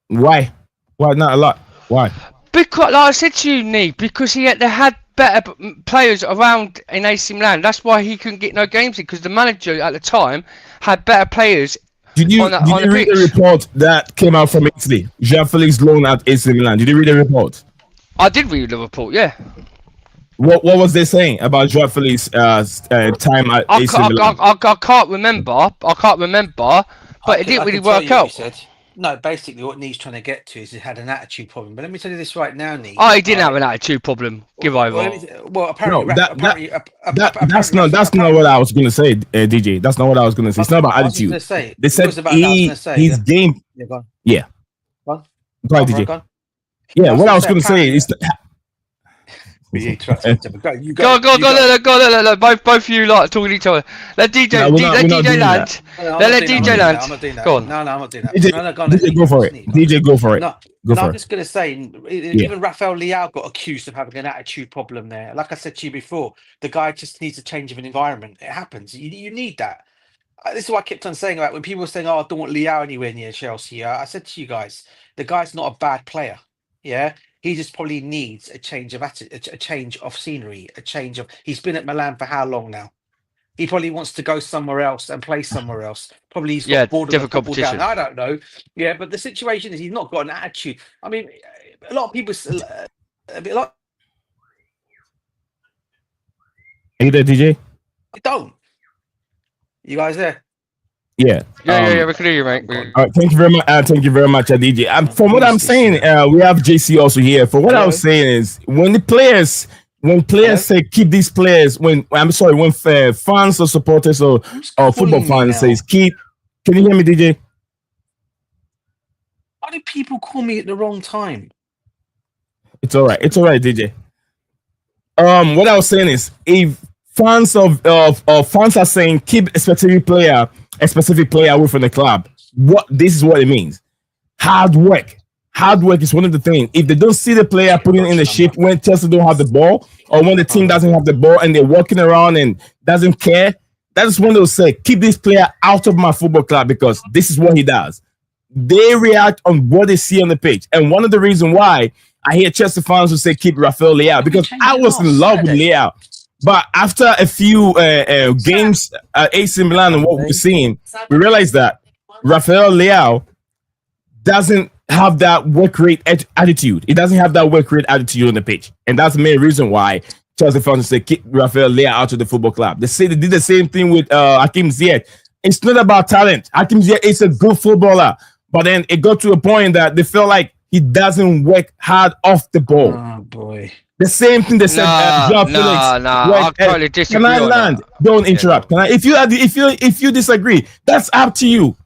Why? Why not a lot? Why? Because, like I said to you, Nee, because they had better players around in AC Milan. That's why he couldn't get no games in, because the manager at the time had better players. Did you read the report that came out from Italy? João Félix loan at AC Milan. Did you read the report? I did read the report, yeah. What was they saying about João Félix time at AC Milan? I can't remember. But it didn't really work out. No, basically what Nee's trying to get to is he had an attitude problem. But let me tell you this right now, Nee. Oh, he didn't have an attitude problem. Give over. Well, apparently, that's not what I was going to say, DJ. That's not what I was going to say. It's not about attitude. They said his game. Yeah, go on. Yeah. Go on. Go on, DJ. Yeah, what I was going to say is. Go on. Both of you like talking to each other. Let DJ land. Let DJ land. I'm not doing that. Go on. No, I'm not doing that. DJ, go for it. DJ, go for it. I'm just going to say, even Rafael Leao got accused of having an attitude problem there. Like I said to you before, the guy just needs a change of an environment. It happens. You need that. this is what I kept on saying about when people were saying, "Oh, I don't want Leao anywhere near Chelsea." I said to you guys, the guy's not a bad player. Yeah, he just probably needs a change of a change of scenery, a change of. He's been at Milan for how long now? He probably wants to go somewhere else and play somewhere else. Probably he's got bored of the football down. I don't know. Yeah, but the situation is he's not got an attitude. I mean, a lot of people. A lot. Are you there, DJ? I don't. You guys there? Yeah. Yeah, we can hear you, mate. All right, thank you very much. Thank you very much, DJ. From what I'm saying, we have JC also here. For what I was saying is, when players say keep these players, when fans or supporters or football fans says keep. Can you hear me, DJ? Why do people call me at the wrong time? It's all right. It's all right, DJ. What I was saying is, if fans of fans are saying keep a specific player away from the club, this is what it means. Hard work is one of the things. If they don't see the player putting in the shift when Chelsea don't have the ball, or when the team doesn't have the ball and they're walking around and doesn't care, that is when they'll say keep this player out of my football club, because this is what he does. They react on what they see on the pitch, and one of the reasons why I hear Chelsea fans who say keep Rafael Leao, because I was in love with Leao. But after a few games at AC Milan and what we're seeing, we realized that Rafael Leao doesn't have that work rate attitude. He doesn't have that work rate attitude on the pitch. And that's the main reason why Chelsea fans say keep Rafael Leao out of the football club. They say they did the same thing with Hakim Ziyech. It's not about talent. Hakim Ziyech is a good footballer. But then it got to a point that they felt like he doesn't work hard off the ball. Oh boy! The same thing they said. João Félix. I totally disagree. Can I land? Don't interrupt. Can I? If you disagree, that's up to you.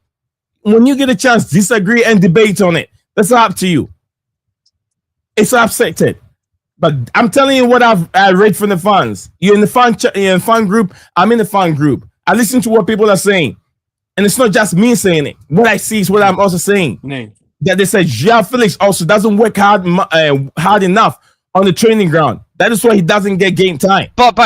When you get a chance, disagree and debate on it. That's up to you. It's upsetted. But I'm telling you what I read from the fans. You're in the fan group. I'm in the fan group. I listen to what people are saying. And it's not just me saying it. What I see is what I'm also saying. That they said João Félix also doesn't work hard enough on the training ground. That is why he doesn't get game time. But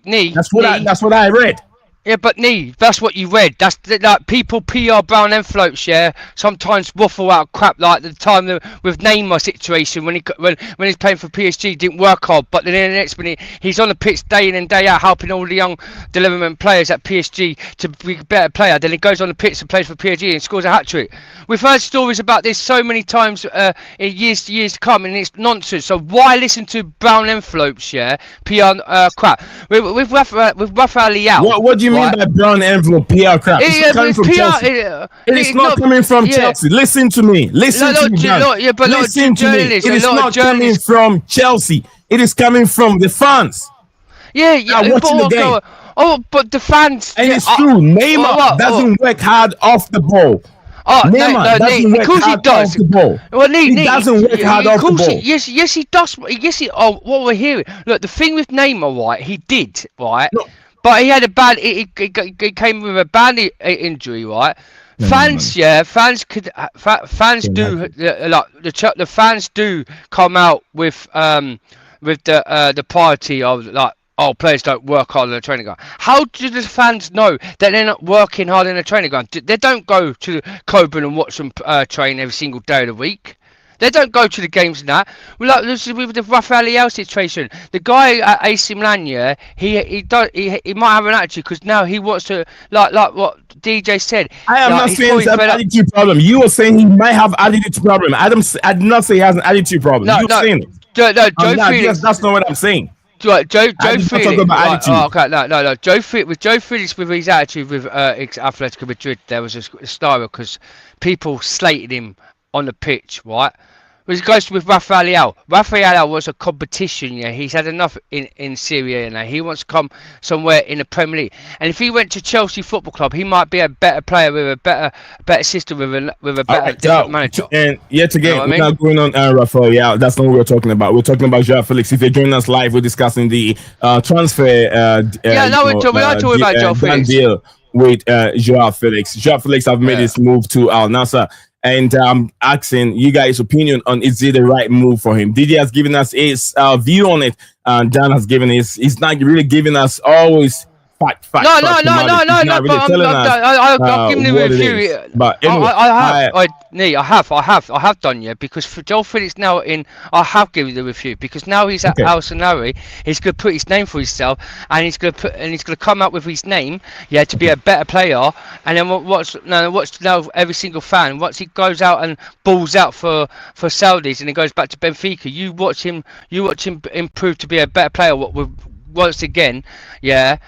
Nee. That's what I read. Yeah, but Nee, that's what you read. That's like people PR brown envelopes. Yeah, sometimes waffle out crap like the time with Neymar situation when he's playing for PSG didn't work hard, but then the next minute he's on the pitch day in and day out helping all the young development players at PSG to be a better player. Then he goes on the pitch and plays for PSG and scores a hat trick. We've heard stories about this so many times in years to come, and it's nonsense. So why listen to brown envelopes? Yeah, PR crap with Rafael Leao. What do you mean by brown envelope PR crap? It's not coming from Chelsea. It is not coming from Chelsea. Listen to me. Listen to me. Listen to me. It is not coming from Chelsea. It is coming from the fans. Yeah, watching the game. But the fans. And it's true. Neymar doesn't work hard off the ball. Neymar doesn't work hard off the ball. Well, he doesn't work hard off the ball. Yes, he does. Yes, what we're hearing. Look, the thing with Neymar, right? He did, right? No. But he had a bad. He came with a bad injury, right? Fans do like the fans do come out with the party of like, oh, players don't work hard on the training ground. How do the fans know that they're not working hard in the training ground? They don't go to Coburn and watch them train every single day of the week. They don't go to the games and that. Like with the Rafael Leao situation, the guy at AC Milan, yeah, he might have an attitude because now he wants to like what DJ said. I am not saying it's an attitude problem. You were saying he might have attitude problem. I did not say he has an attitude problem. Joe Felix. That's not what I'm saying. Right, Joe Felix. No. Joe Felix with his attitude with Atletico Madrid, there was a story because people slated him on the pitch, right? Which goes with Rafael Leao. Rafael Leao was a competition, yeah. He's had enough in Syria now. He wants to come somewhere in the Premier League. And if he went to Chelsea Football Club, he might be a better player with a better system, with a better manager. And yet again, we're not going on Rafael Leao. That's not what we're talking about. We're talking about João Félix. If you're joining us live, we're discussing the transfer. We are talking about João Félix. Deal with João Félix. João Félix have made his move to Al Nassr. And I'm asking you guys' opinion on is it the right move for him? DJ has given us his view on it, and Dan has given his. He's not really giving us always fact. No. He's not really But telling us I've given the what it review. is. But anyway, I have done, yeah, because for Joel Felix now I have given the review because now he's at Al Sanari, he's going to put his name for himself, and he's going to come up with his name, yeah, to be a better player. And then watch now every single fan once he goes out and balls out for Saudis and he goes back to Benfica. You watch him improve to be a better player. Once again, yeah.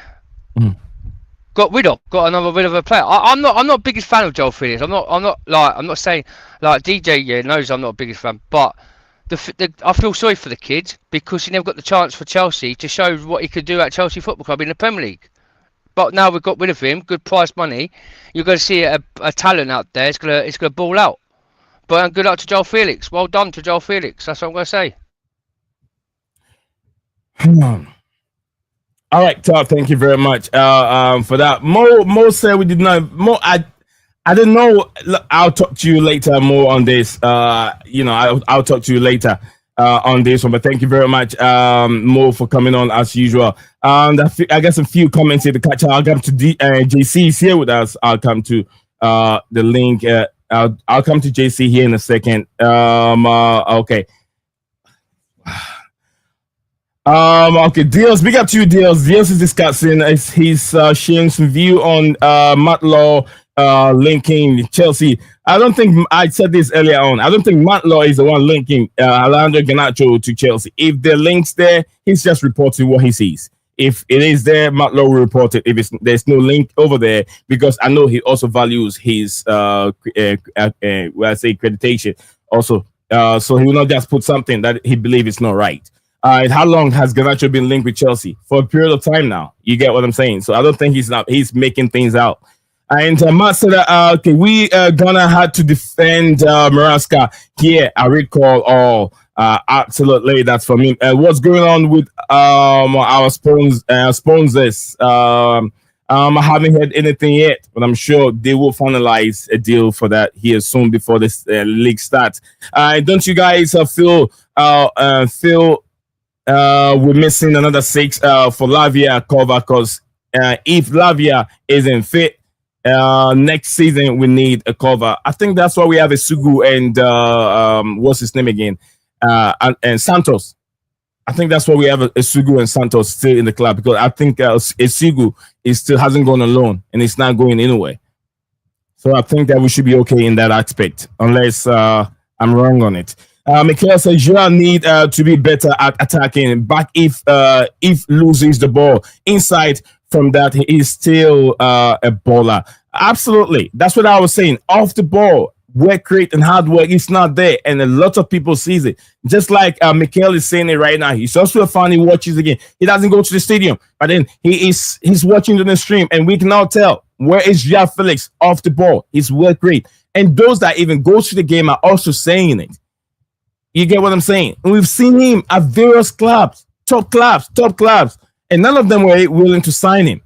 Got rid of a player. I'm not biggest fan of Joel Felix. I'm not saying like DJ knows I'm not the biggest fan, but I feel sorry for the kid because he never got the chance for Chelsea to show what he could do at Chelsea Football Club in the Premier League. But now we've got rid of him, good price money. You're going to see a talent out there. It's gonna ball out. But good luck to Joel Felix. Well done to Joel Felix. That's what I'm going to say. All right, Todd. Thank you very much for that. Mo said we did not. Mo, I don't know. I'll talk to you later more on this. I'll talk to you later on this one. But thank you very much, Mo, for coming on as usual. I got a few comments here to catch. I'll come to JC is here with us. I'll come to the link. I'll come to JC here in a second. Okay. Okay, Deals, big up to you, Deals. Deals is discussing, he's sharing some view on Matt Law linking Chelsea. I don't think, I said this earlier on, I don't think Matt Law is the one linking Alejandro Garnacho to Chelsea. If the link's there, he's just reporting what he sees. If it is there, Matt Law will report it. If there's no link over there, because I know he also values his accreditation also. So he will not just put something that he believes is not right. How long has Garnacho been linked with Chelsea? For a period of time now. You get what I'm saying? So I don't think he's making things out. And Matt said, okay, we gonna have to defend Maraska here. I recall absolutely, that's for me. What's going on with our sponsors? I haven't heard anything yet, but I'm sure they will finalize a deal for that here soon before this league starts. Don't you guys feel we're missing another 6 for Lavia cover? Because if Lavia isn't fit next season, we need a cover. I think that's why we have a Sugu and what's his name again, and Santos. I think that's why we have a Sugu and Santos still in the club, because I think Sugu still hasn't gone alone and it's not going anywhere. So I think that we should be okay in that aspect, unless I'm wrong on it. Michael says Joao need to be better at attacking back if loses the ball inside. From that, he is still a baller. Absolutely, that's what I was saying. Off the ball, work rate and hard work is not there, and a lot of people sees it. Just like Michael is saying it right now. He's also a fan. He watches again. He doesn't go to the stadium, but then he's watching on the stream, and we can now tell where is João Félix off the ball. His work rate, and those that even go to the game are also saying it. You get what I'm saying? And we've seen him at various clubs, top clubs, and none of them were willing to sign him.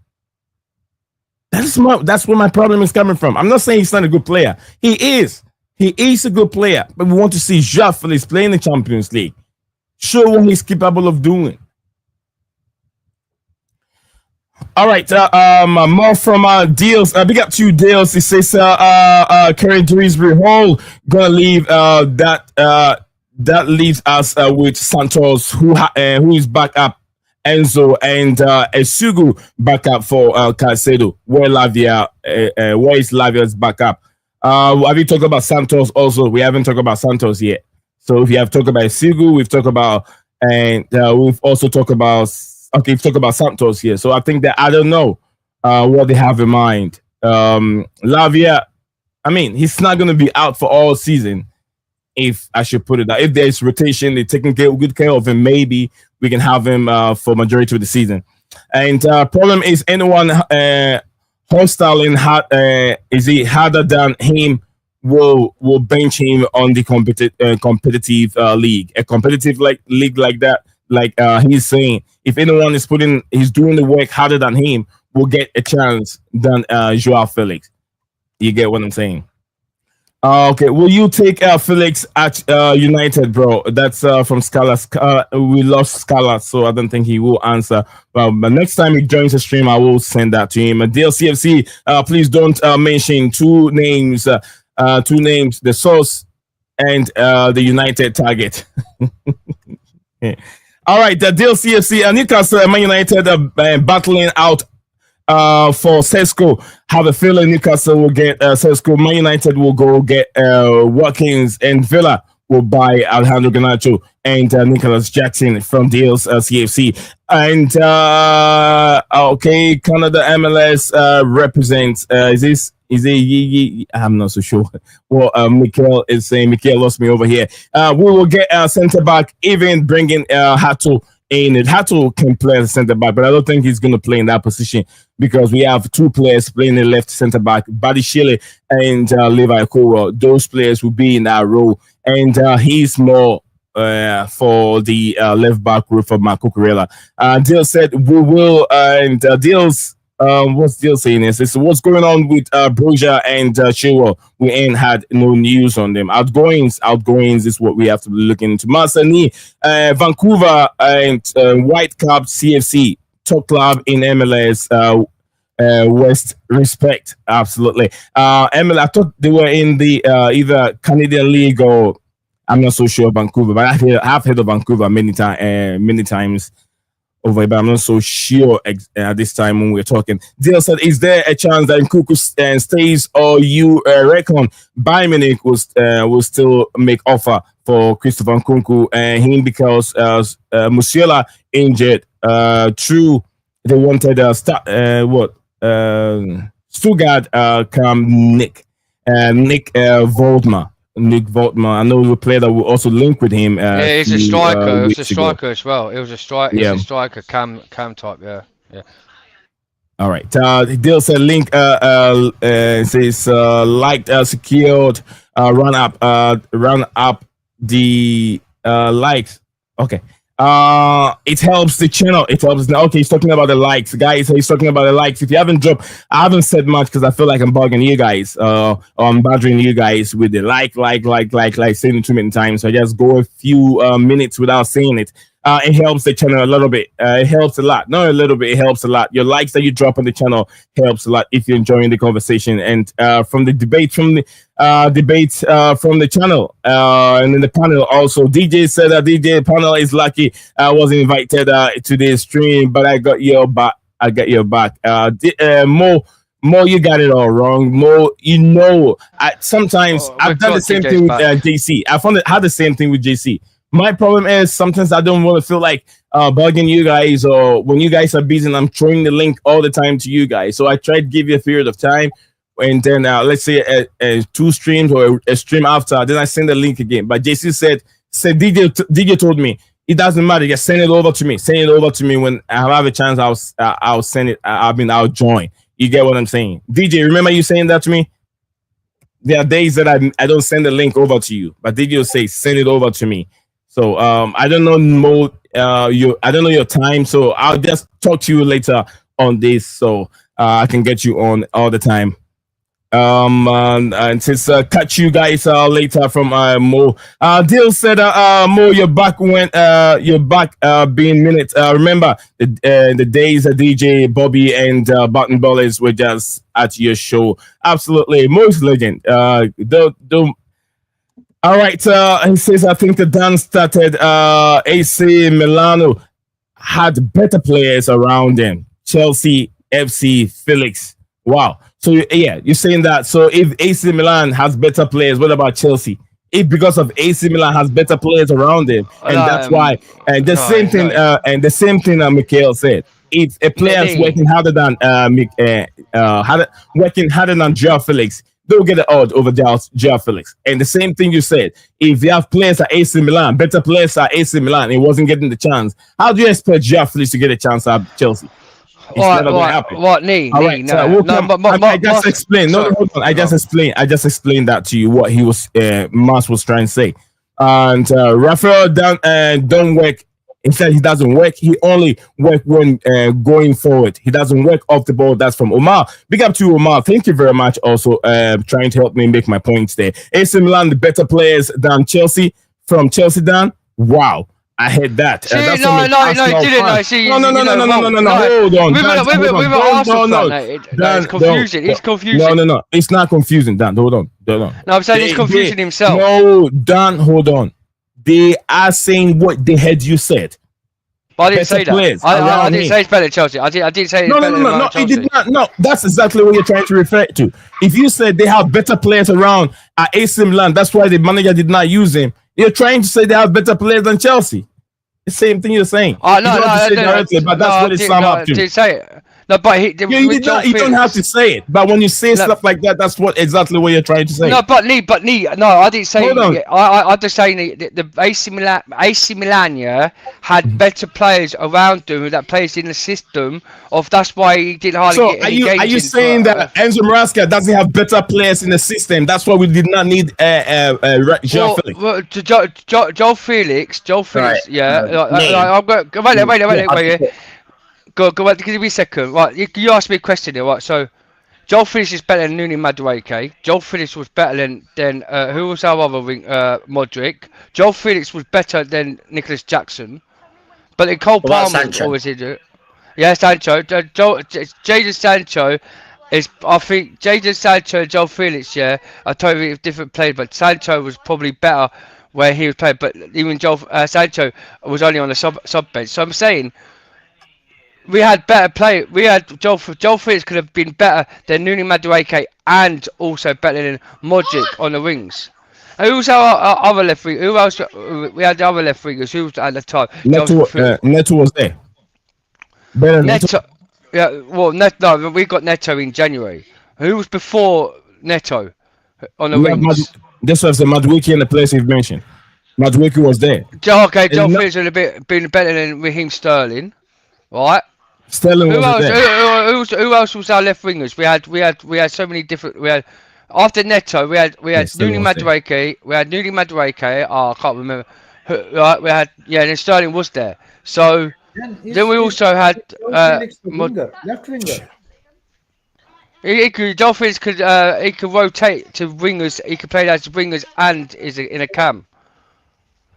That's where my problem is coming from. I'm not saying he's not a good player. He is a good player, but we want to see João Félix play in the Champions League. Show what he's capable of doing. All right, more from Deals. Big up to you, Deals. He says Karen Dewsbury Hall gonna leave that leaves us with Santos, who is back up, Enzo, and Esugu back up for Caicedo. Where is Lavia's backup? Have you talked about Santos also? We haven't talked about Santos yet. So if you have talked about Esugu, we've talked about, and we've also talked about, we've talked about Santos here. So I think that I don't know what they have in mind. Lavia, I mean, he's not going to be out for all season. If I should put it that, if there's rotation, they're taking good care of him, maybe we can have him for majority of the season. And problem is, anyone hostile in is he harder than him will bench him on the competitive league, a competitive league like that. Like he's saying, if anyone is he's doing the work harder than him, will get a chance than João Félix. You get what I'm saying? Okay, will you take Felix at United, bro? That's from Scala. We lost Scala, so I don't think he will answer. But next time he joins the stream, I will send that to him. DLCFC, please don't mention two names, the source and the United target. Yeah. All right, the DLCFC, Newcastle, Man United battling out for Sesko. Have a feeling Newcastle will get Sesko. Man United will go get Watkins, and Villa will buy Alejandro Garnacho and Nicholas Jackson from Deals CFC. And okay, Canada MLS represents. Is it? I'm not so sure what Mikel is saying. Mikel lost me over here. We will get a centre back, even bringing Hato in. Hato can play as a centre back, but I don't think he's going to play in that position because we have two players playing the left centre back, Badishile and Levi Okoro. Those players will be in that role, and he's more for the left back role for Marco Corella. Deal said we will, and Deal's. What's Deal saying is what's going on with Broja and Chilwell. We ain't had no news on them. Outgoings is what we have to be looking into. Masani, Vancouver and Whitecap CFC, top club in MLS. West, respect, absolutely. MLS, I thought they were in the either Canadian League or I'm not so sure Vancouver, but I've heard of Vancouver many times over, but I'm not so sure at this time when we're talking. Deal said, is there a chance that Nkuku stays, or you reckon Bayern Munich will still make offer for Christopher Nkunku and him because Musiala injured? True, they wanted Stuttgart come Nick Voldmar. Nick Voltman. I know the player that will also link with him. Yeah, he's a striker. It's a striker as well. It was a striker. Yeah, a striker cam type. Yeah. All right. Deal said link. Says liked secured. Run up the likes. Okay. It helps the channel. Okay, he's talking about the likes, guys. He's talking about the likes. If you haven't dropped, I haven't said much because I feel like I'm bugging you guys, I'm bothering you guys with the like, saying it too many times. So I just go a few minutes without saying it. It helps the channel a little bit. It helps a lot. Not a little bit. It helps a lot. Your likes that you drop on the channel helps a lot if you're enjoying the conversation. And from the debate from the channel and in the panel also, DJ said that DJ panel is lucky I wasn't invited to this stream, but I got your back. Mo, you got it all wrong. Mo, sometimes I've done the same thing with JC. I had the same thing with JC. My problem is sometimes I don't want to feel like bugging you guys, or when you guys are busy and I'm throwing the link all the time to you guys. So I try to give you a period of time, and then let's say two streams or a stream after, then I send the link again. But JC said DJ told me it doesn't matter. Just send it over to me. Send it over to me when I have a chance. I'll send it. I'll join. You get what I'm saying? DJ, remember you saying that to me? There are days that I don't send the link over to you, but DJ will say send it over to me. So I don't know Mo, I don't know your time, so I'll just talk to you later on this, so I can get you on all the time. And since catch you guys later from Mo. Deal said Mo, you're back being minutes. Remember the days that DJ Bobby and Button Ballers were just at your show. Absolutely, Mo's legend. All right, he says, I think the dance started. AC Milano had better players around them. Chelsea, FC, Felix. Wow. So, yeah, you're saying that. So, if AC Milan has better players, what about Chelsea? If because of AC Milan has better players around them, and that's why. And the same thing Michael said. If a player is working harder than João Felix, they'll get the odd over João Felix. And the same thing you said, if you have players at AC Milan, better players at AC Milan, he wasn't getting the chance. How do you expect João Felix to get a chance at Chelsea? It's never going to happen. I just explained. No, hold on. I just explained that to you, what he was, Mas was trying to say. And Rafael Donwick Instead, he doesn't work. He only work when going forward. He doesn't work off the ball. That's from Omar. Big up to you, Omar. Thank you very much. Also, trying to help me make my points there. AC Milan, the better players than Chelsea. From Chelsea, Dan. Wow. I heard that. See, That's no, didn't I? See, no. Hold on. With an Arsenal fan, it's confusing. It's confusing. No. It's not confusing, Dan. Hold on. No, I'm saying he's confusing himself. No, Dan, hold on. They are saying what they had you said. But I didn't say that. I didn't say it's better than Chelsea. I didn't say it's better than Chelsea. It did not. No, that's exactly what you're trying to refer to. If you said they have better players around at AC Milan, that's why the manager did not use him. You're trying to say they have better players than Chelsea. The same thing you're saying. Oh, no, but that's what it sums up to. Didn't say it. No, but you don't have to say it. But when you say stuff like that, that's exactly what you're trying to say. No, but no, I didn't say. I'm just saying the AC Milan had better players around them that plays in the system. That's why he didn't hardly get any games. Are you saying that Enzo Maresca doesn't have better players in the system? That's why we did not need João Felix. Well, João Felix, right. Yeah. Wait. Go, give me a second. Right, you asked me a question here, right? So, João Felix is better than Nuno Madueke. João Felix was better than who was our other wing? Modric. João Felix was better than Nicholas Jackson. But then Cole Palmer, what was he? Yeah, Sancho. Jadon Sancho is. I think Jadon Sancho and João Felix, yeah, are totally different players. But Sancho was probably better where he was playing. But even Sancho was only on the sub bench. So I'm saying. We had better play. We had João Felix could have been better than Nuno Madueke and also better than Modric on the wings. And who was our other left wing? Who else? We had the other left wingers. Who was at the time? Neto was there. Better Neto. Yeah. Well, no, we got Neto in January. Who was before Neto on the wings? This was the Madueke in the place you've mentioned. Madueke was there. João Felix would have been better than Raheem Sterling, right? Sterling who else was our left wingers? We had so many different. We had after Neto. We had Nuno Madueke. We had Nuno Madueke. I can't remember. Right, we had then Sterling was there. So then we also had left winger. João Felix could rotate to wingers. He could play as wingers and is in a cam.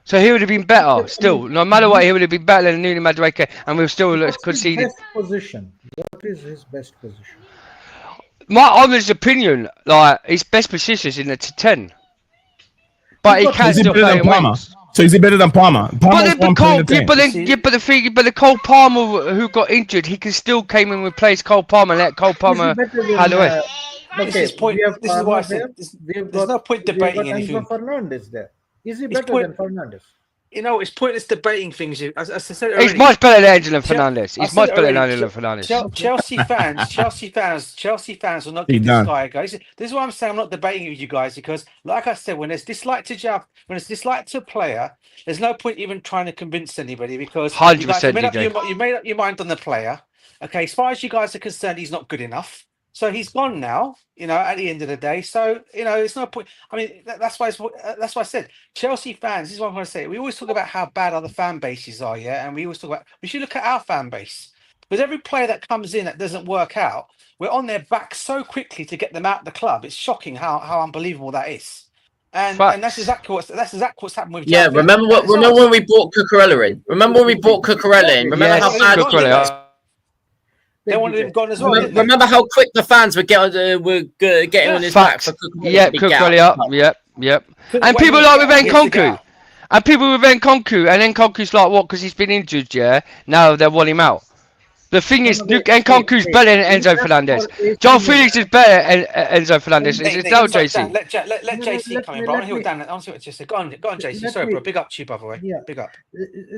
So he would have been better still. No matter what, he would have been better than Nuno Madueke, and we've still conceded. What is his best position? My honest opinion, like his best position is in the 10, but he can still play in wings. So is he better than Palmer? But the Cole Palmer who got injured, he can still came in and replace Cole Palmer and let Cole Palmer had away. This is what I said. There's no point debating anything. Fernandes there. Is he better than Fernandes? You know, it's pointless debating things. As I said earlier, he's much better than Angelo Fernandes. He's much better than Angelo Fernandes. Chelsea fans will not give this guy, guys. This is what I'm saying. I'm not debating with you guys because, like I said, when there's dislike to a player, there's no point even trying to convince anybody because 100%. You made up your mind on the player. Okay, as far as you guys are concerned, he's not good enough. So he's gone now, at the end of the day. So, it's no point. I mean, that's why I said Chelsea fans, this is what I'm going to say. We always talk about how bad other fan bases are, yeah? And we always talk about, we should look at our fan base. Because every player that comes in that doesn't work out, we're on their back so quickly to get them out of the club. It's shocking how unbelievable that is. And that's exactly what's happened with Chelsea. Remember when we brought Cucurella in? Remember how bad Cucurella. They wanted him gone as well. Remember how quick the fans were getting on his back for Cucurella. Yep. And people like with Nkunku. And people with Nkunku. And Nkunku's like, what? Because he's been injured, yeah? Now they want him out. The thing is, Nkunku's better than Enzo Fernandez. João Felix is better than Enzo Fernandez. It's now JC. Let JC come in, bro. I want to hear what Dan. I want to see what JC. Go on, JC. Sorry, bro. Big up to you, by the way. Yeah. Big up.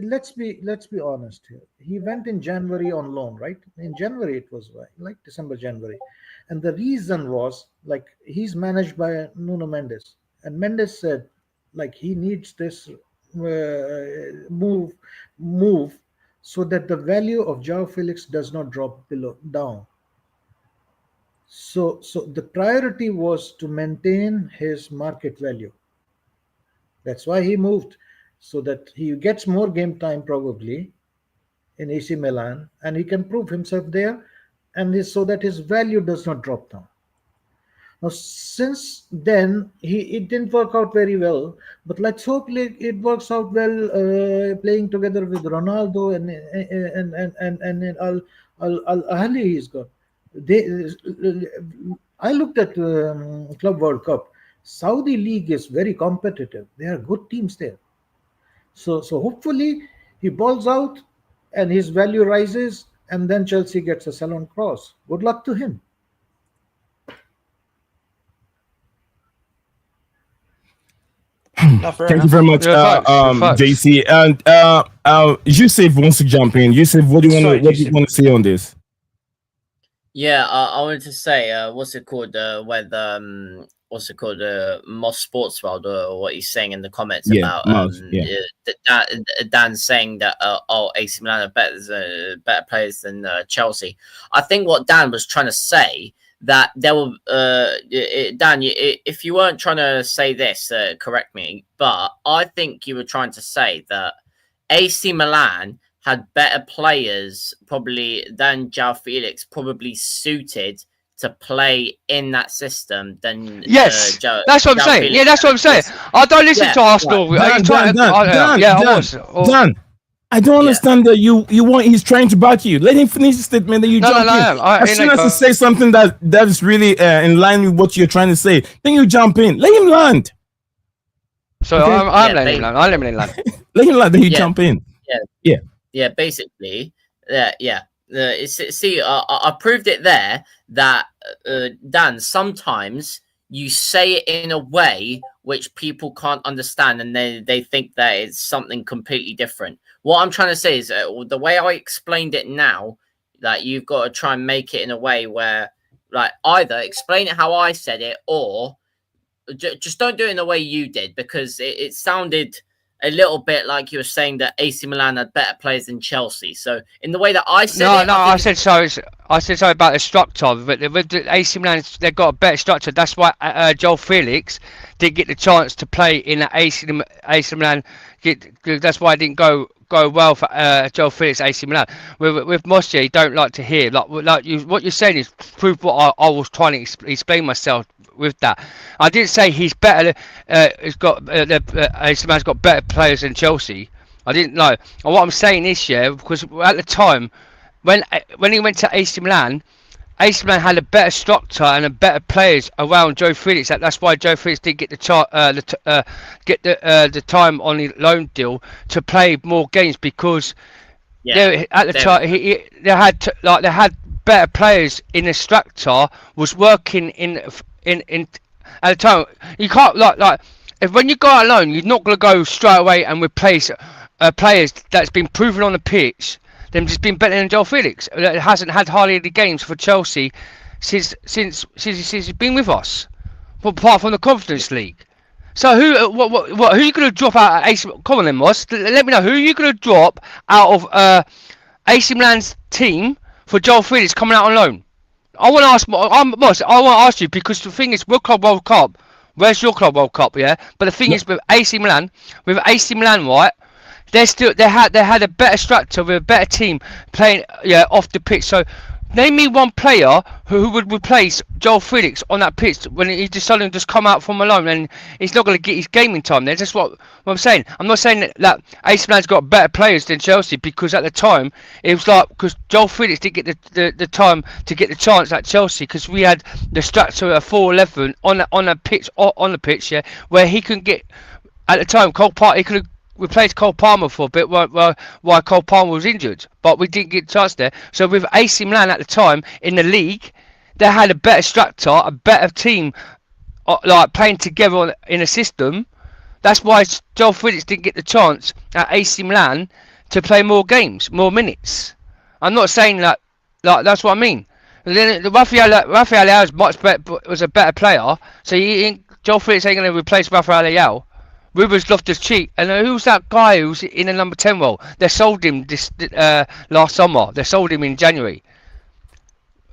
Let's be honest here. He went in January on loan, right? In January it was like December, January, and the reason was like he's managed by Nuno Mendes, and Mendes said like he needs this move. So that the value of João Felix does not drop down. So the priority was to maintain his market value. That's why he moved. so that he gets more game time probably in AC Milan, and he can prove himself there, and so that his value does not drop down. Now, since then, it didn't work out very well, but let's hope it works out well playing together with Ronaldo and Al Ahly he's got. I looked at Club World Cup. Saudi League is very competitive. There are good teams there. So hopefully he balls out and his value rises, and then Chelsea gets a sell-on cross. Good luck to him. Thank you very much, JC. And Yusuf wants to jump in. Yusuf, what do you want to say on this? Yeah, I wanted to say, what's it called? Moss Sports World, or what he's saying in the comments about Dan saying that AC Milan are better players than Chelsea. I think what Dan was trying to say, that there were Dan, if you weren't trying to say this, correct me, but I think you were trying to say that AC Milan had better players probably than João Felix, probably suited to play in that system than that's what I'm saying. Felix. Yeah, that's what I'm saying. I don't listen to Arsenal. Dan, I don't understand that he's trying to back you. Let him finish the statement, then you jump in. As soon as he says something that is really in line with what you're trying to say, then you jump in. Let him land. So okay? I'm letting him land. I'll let him land. Let him land, then you jump in. Yeah, basically. See, I proved it there that, Dan, sometimes you say it in a way which people can't understand, and they think that it's something completely different. What I'm trying to say is the way I explained it now, that you've got to try and make it in a way where, like, either explain it how I said it, or just don't do it in the way you did, because it sounded a little bit like you were saying that AC Milan had better players than Chelsea. So in the way that I said I said so about the structure. But with the AC Milan, they've got a better structure. That's why João Felix didn't get the chance to play in the AC Milan. That's why it didn't go well for João Felix AC Milan. With Mosje, you don't like to hear what you're saying is proof what I was trying to explain myself with that. I didn't say he's better. He's got AC Milan's got better players than Chelsea. I didn't know. And what I'm saying is, because at the time when he went to AC Milan had a better structure and a better players around João Felix. That's why João Felix didn't get the time on the loan deal to play more games, because at the time they had better players in the structure, was working in at the time. You can't like if when you go out alone, you're not going to go straight away and replace players that's been proven on the pitch. Them just been better than João Felix. It hasn't had hardly any games for Chelsea since he's been with us, apart from the Conference League. So who are you going to drop out at AC? Come on then, Moss. Let me know who are you going to drop out of AC Milan's team for João Felix coming out on loan. I want to ask Moss. I want to ask you, because the thing is, Club World Cup. Where's your Club World Cup? Yeah, but the thing is with AC Milan, right? They had a better structure with a better team playing off the pitch. So name me one player who would replace João Felix on that pitch when he just suddenly just come out from alone, and he's not going to get his gaming time there. That's what I'm saying. I'm not saying that AC Milan's got better players than Chelsea, because at the time it was like, because João Felix didn't get the time to get the chance at Chelsea, because we had the structure at 4-11 on the pitch, where he can get at the time. He could have replaced Cole Palmer for a bit while Cole Palmer was injured, but we didn't get a chance there. So with AC Milan at the time in the league, they had a better structure, a better team, like playing together in a system. That's why João Felix didn't get the chance at AC Milan to play more games, more minutes. I'm not saying that, that's what I mean. Rafael Leao was a better player, so João Felix ain't going to replace Rafael Leao. Rubens Loftus-Cheek, and who's that guy who's in the number 10 role? They sold him this last summer. They sold him in January.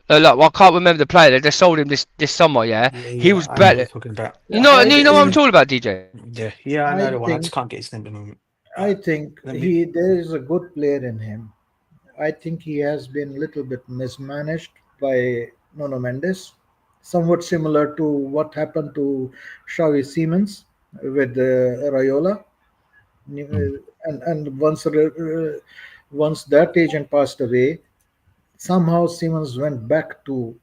Look, I can't remember the player. They sold him this summer. He was better. Talking about. You know what I'm talking about, DJ. Yeah, I know the one. I just can't get his name at the moment. I think there is a good player in him. I think he has been a little bit mismanaged by Nuno Mendes, somewhat similar to what happened to Xavi Siemens with Raiola. And once that agent passed away, somehow Siemens went back to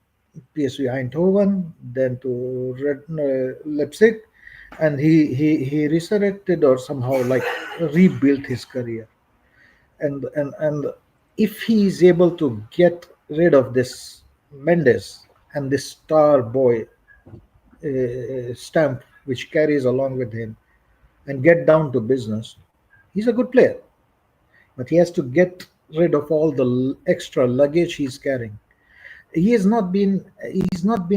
PSV Eindhoven, then to Leipzig, and he resurrected or somehow like rebuilt his career. And if he is able to get rid of this Mendes and this star boy stamp which carries along with him and get down to business, he's a good player. But he has to get rid of all the extra luggage he's carrying. He's not been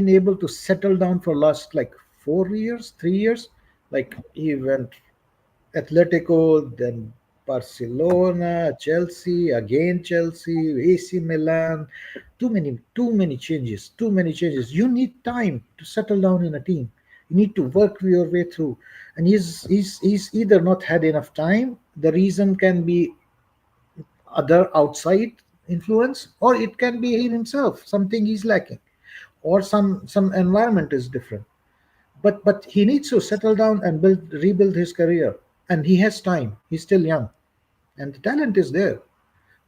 able to settle down for last like 4 years, 3 years. Like he went Atletico, then Barcelona, Chelsea, again Chelsea, AC Milan. Too many changes. Too many changes. You need time to settle down in a team. You need to work your way through. And he's either not had enough time. The reason can be other outside influence, or it can be he himself. Something he's lacking, or some environment is different. But he needs to settle down and rebuild his career, and he has time. He's still young, and the talent is there.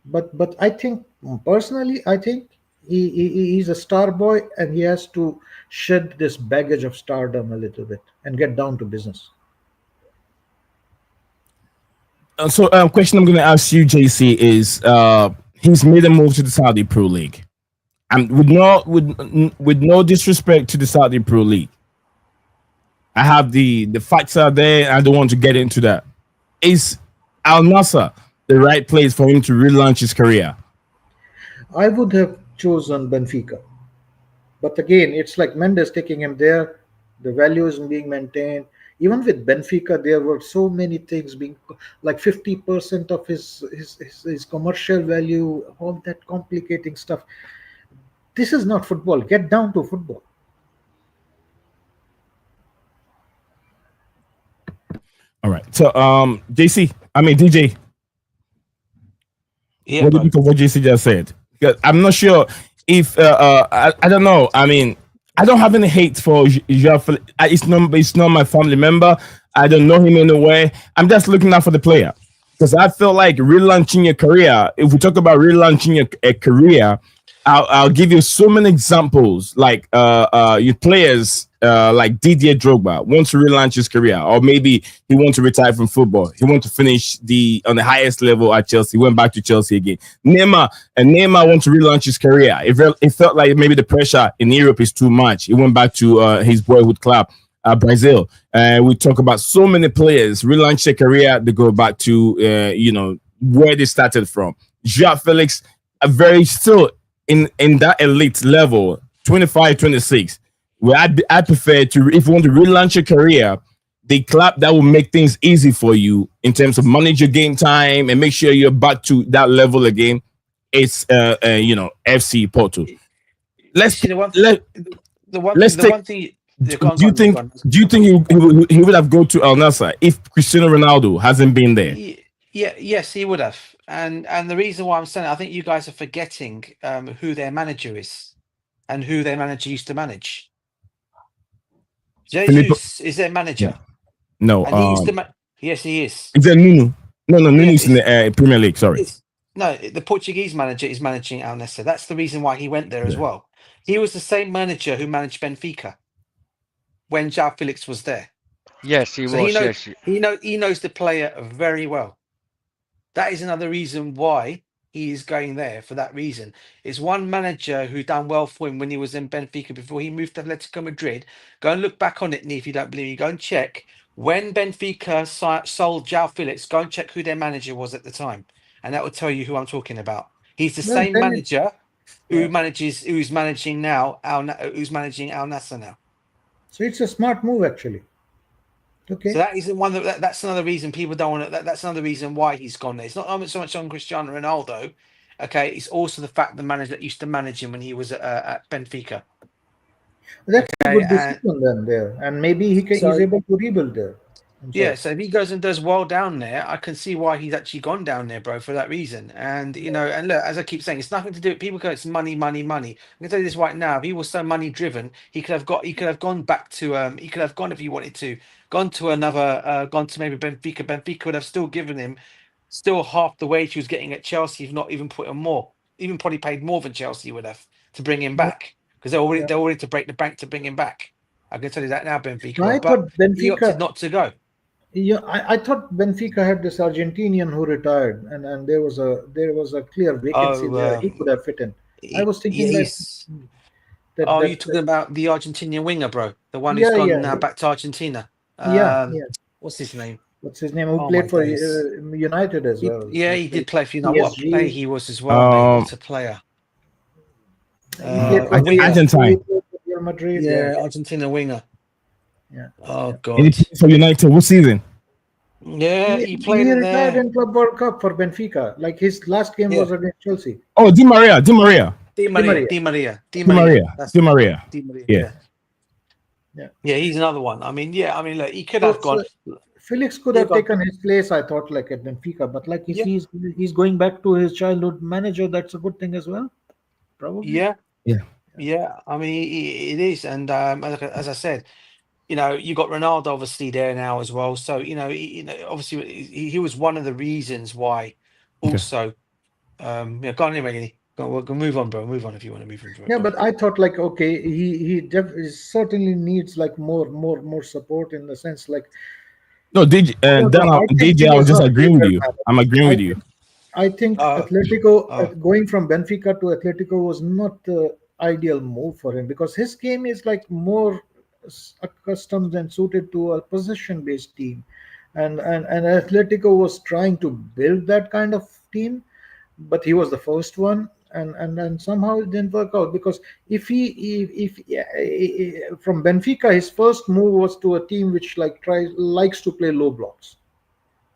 But I think personally, I think he's a star boy, and he has to shed this baggage of stardom a little bit and get down to business. So, question I'm going to ask you, JC, is he's made a move to the Saudi Pro League, and with no disrespect to the Saudi Pro League, I have the facts are there. I don't want to get into that. Is Al Nassr the right place for him to relaunch his career? I would have chosen Benfica, but again, it's like Mendes taking him there. The value is being maintained. Even with Benfica, there were so many things being like 50% of his commercial value, all that complicating stuff. This is not football. Get down to football. All right. So, DJ. Yeah, what do you think of what JC just said? Because I'm not sure if I don't know. I mean, I don't have any hate for João Félix. It's not my family member. I don't know him anywhere. I'm just looking out for the player, because I feel like relaunching your career. If we talk about relaunching a career, I'll give you so many examples. Like your players like Didier Drogba wants to relaunch his career, or maybe he wants to retire from football. He wants to finish on the highest level at Chelsea. Went back to Chelsea again. Neymar wants to relaunch his career. It felt like maybe the pressure in Europe is too much. He went back to his boyhood club, Brazil. We talk about so many players relaunch their career. They go back to where they started from. João Félix, very still in that elite level, 25, 26. Where I prefer to, if you want to relaunch your career, the club that will make things easy for you in terms of manage your game time and make sure you're back to that level again. It's FC Porto. Do you think he would have gone to Al Nassr if Cristiano Ronaldo hasn't been there? Yes, he would have. And the reason why I'm saying it, I think you guys are forgetting who their manager is and who their manager used to manage. Jesus is their manager. No. Yes, he is. Is that Nuno? No, Nuno's in the Premier League. Sorry. No, the Portuguese manager is managing Al Nassr. That's the reason why he went there as well. He was the same manager who managed Benfica when João Félix was there. Yes, he was. He knows the player very well. That is another reason why he is going there, for that reason. It's one manager who done well for him when he was in Benfica before he moved to Atletico Madrid. Go and look back on it, if you don't believe me. Go and check. When Benfica sold João Félix, go and check who their manager was at the time. And that will tell you who I'm talking about. He's the same manager who's managing Al Nassr now. So it's a smart move, actually. Okay. So that isn't one that's another reason people don't want to. That's another reason why he's gone there. It's not so much on Cristiano Ronaldo. Okay, it's also the fact the manager that used to manage him when he was at Benfica. That's a good decision then there, and maybe he's able to rebuild there. Yeah, so if he goes and does well down there, I can see why he's actually gone down there, bro, for that reason. And and look, as I keep saying, it's nothing to do. People go, it's money, money, money. I'm gonna tell you this right now. If he was so money driven, he could have gone back to he could have gone if he wanted to, gone to another, gone to maybe Benfica. Benfica would have still given him still half the wage he was getting at Chelsea, if not even put him more, even probably paid more than Chelsea would have to bring him back because they're already to break the bank to bring him back. I can tell you that now, Benfica. I But thought he opted Benfica. not to go. Yeah, I thought Benfica had this Argentinian who retired, and there was a clear vacancy there. He could have fit in. I was thinking that You're talking about the Argentinian winger, bro, the one Yeah, who's gone yeah. now back to Argentina. Yeah. What's his name? What's his name? Who Oh, played my for days. United as well. He did play for United. What a PSG. player he was as well, mate. What a player. He played for Argentine. Real Madrid. Yeah, Argentina winger. Yeah. Oh, And God. he played for United. What season? Yeah, he played He in retired there. in Club World Cup for Benfica. Like his last game was against Chelsea. Oh, Di Maria. Di Maria. Yeah. Yeah, he's another one. I mean, look, he could have gone. Felix could have taken his place, I thought, like at Benfica. But like if he's going back to his childhood manager, that's a good thing as well. Probably. Yeah. I mean, it is, and as I said, you got Ronaldo obviously there now as well. So obviously he was one of the reasons why. Also, go on anyway. We'll move on, bro. Move on if you want to move on. Yeah, but I thought like okay, he certainly needs like more support in the sense like. No, DJ, I was just agreeing with you. I'm agreeing with you. I think Atletico going from Benfica to Atletico was not the ideal move for him because his game is like more accustomed and suited to a possession-based team, and Atletico was trying to build that kind of team, but he was the first one, and somehow it didn't work out because if from Benfica his first move was to a team which likes to play low blocks,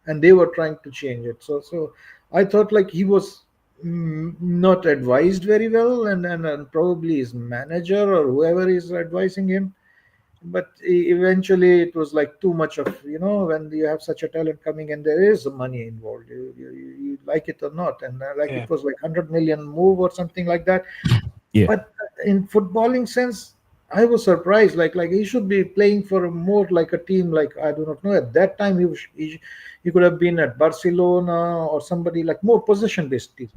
and they were trying to change it. So I thought like he was not advised very well, and probably his manager or whoever is advising him. But eventually it was like too much of when you have such a talent coming and there is money involved, you like it or not, and it was like 100 million move or something like that. But in footballing sense, I was surprised. Like he should be playing for more like a team. Like I do not know, at that time he could have been at Barcelona or somebody like more possession based team.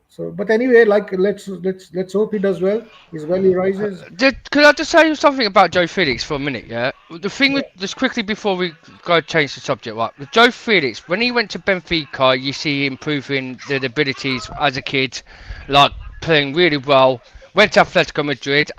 So, but anyway, like let's hope he does well. He rises. Could I just say something about João Felix for a minute? Yeah, the thing with just quickly before we go change the subject, right? With João Felix, when he went to Benfica, you see him improving the abilities as a kid, like playing really well. Went to Atletico Madrid.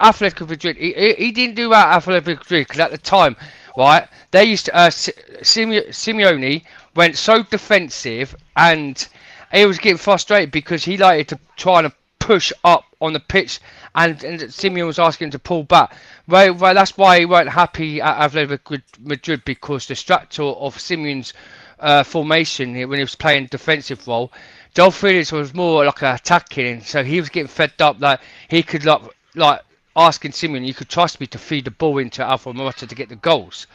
He didn't do well at Atletico Madrid because at the time, right, they used to Simeone went so defensive and. He was getting frustrated because he liked to try to push up on the pitch, and Simeone was asking him to pull back. Well, that's why he weren't happy at Atletico Madrid because the structure of Simeone's formation when he was playing defensive role, João Felix was more like an attacking, so he was getting fed up. Like he could like asking Simeone, "You could trust me to feed the ball into Alvaro Morata to get the goals,"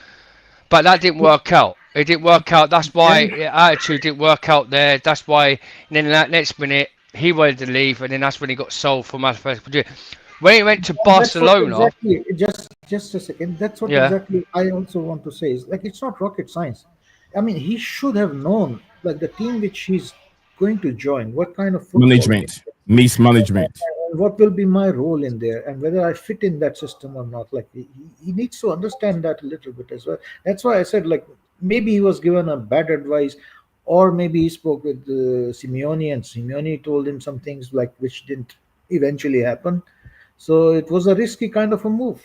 but that didn't work out. It didn't work out. That's why attitude didn't work out there. That's why then in that next minute he wanted to leave, and then that's when he got sold from Atletico Madrid. When he went to Barcelona, just a second. That's what exactly I also want to say is like it's not rocket science. I mean, he should have known like the team which he's going to join, what kind of management, mismanagement. What will be my role in there, and whether I fit in that system or not. Like he needs to understand that a little bit as well. That's why I said like. Maybe he was given a bad advice, or maybe he spoke with Simeone, and Simeone told him some things like which didn't eventually happen. So it was a risky kind of a move.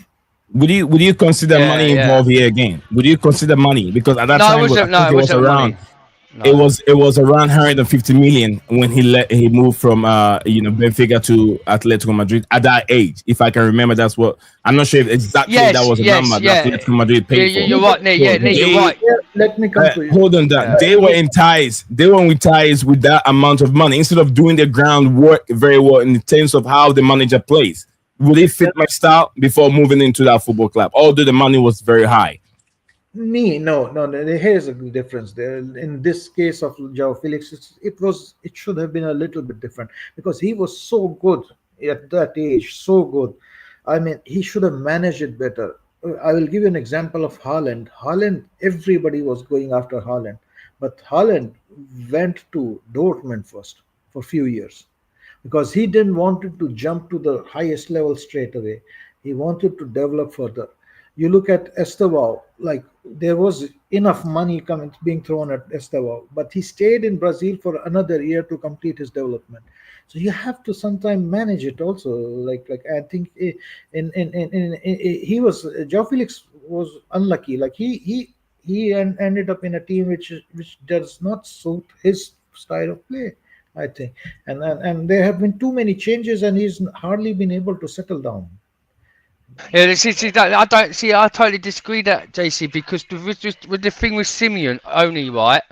Would you consider money involved here again? Would you consider money because at that time it was around. No. It was around 150 million when he moved from Benfica to Atletico Madrid at that age. If I can remember, that's what I'm not sure if exactly that was the number that Atletico Madrid paid for. You're right, you're right. Let me come to you. Hold on, that they were in ties. They were in ties with that amount of money instead of doing the groundwork very well in terms of how the manager plays. Would it fit my style before moving into that football club? Although the money was very high. No. Here's a difference there. In this case of João Felix, it should have been a little bit different because he was so good at that age, so good. I mean, he should have managed it better. I will give you an example of Haaland. Haaland, everybody was going after Haaland, but Haaland went to Dortmund first for a few years because he didn't wanted to jump to the highest level straight away. He wanted to develop further. You look at Estevao, like there was enough money coming being thrown at Estevao, but he stayed in Brazil for another year to complete his development. So you have to sometimes manage it also. Like I think he was João Felix was unlucky. Like ended up in a team which does not suit his style of play. I think, and there have been too many changes, and he's hardly been able to settle down. Yeah, I don't see. I totally disagree that JC because with the thing with Simeone only right.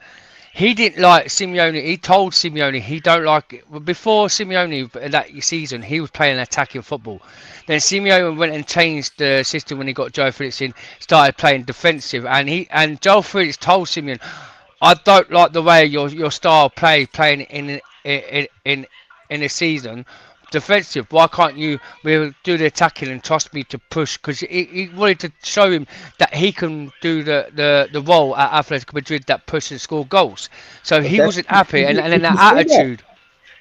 He didn't like Simeone. He told Simeone he don't like it. Before Simeone that season, he was playing attacking football. Then Simeone went and changed the system when he got João Félix in, started playing defensive, and João Félix told Simeone, "I don't like the way your style playing in a season." Defensive. Why can't you do the attacking and trust me to push? Because he wanted to show him that he can do the role at Atletico Madrid, that push and score goals. So he wasn't happy, and then that attitude.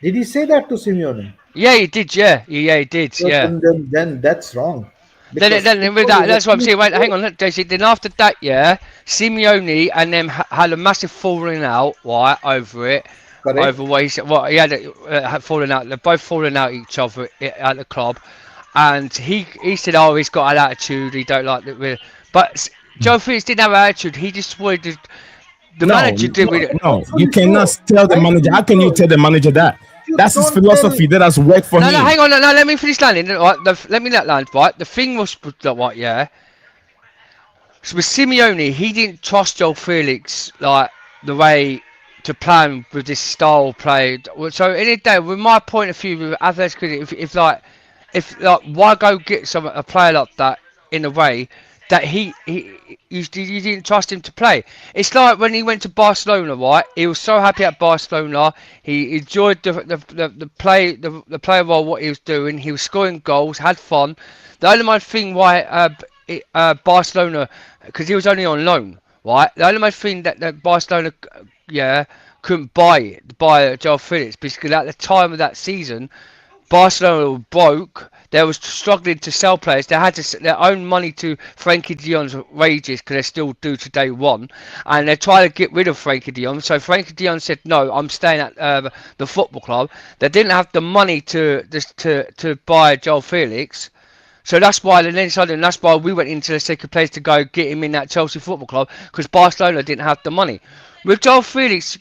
Did he say that to Simeone? Yeah, he did. Yeah, he did. So yeah. Then that's wrong. Then with that's what I'm saying. Wait, hang on, look, JC. Then after that, yeah, Simeone and them had a massive falling out, right, over it. Correct. Over what he had fallen out. They're both falling out each other at the club, and he said, "Oh, he's got an attitude. He don't like it." But João Félix didn't have an attitude. He just wanted the manager did with it. No, you cannot tell the manager. How can you tell the manager that? That's his philosophy. That has worked for him. No, hang on. No, let me finish landing. Right, let me let land. Right, the thing was what, yeah. So with Simeone, he didn't trust João Félix like the way to plan with this style played. So any day, with my point of view, with Atletico, if why go get a player like that in a way that you didn't trust him to play? It's like when he went to Barcelona, right? He was so happy at Barcelona. He enjoyed the play role, what he was doing. He was scoring goals, had fun. The only thing why Barcelona, because he was only on loan, right? The only thing that Barcelona couldn't buy João Félix because at the time of that season, Barcelona were broke. They were struggling to sell players. They had to their own money to Frankie de Jong's wages because they still do today one, and they tried to get rid of Frankie de Jong. So Frankie de Jong said, "No, I'm staying at the football club." They didn't have the money to buy João Félix. So that's why that's why we went into the second place to go get him in that Chelsea Football Club because Barcelona didn't have the money. With João Félix,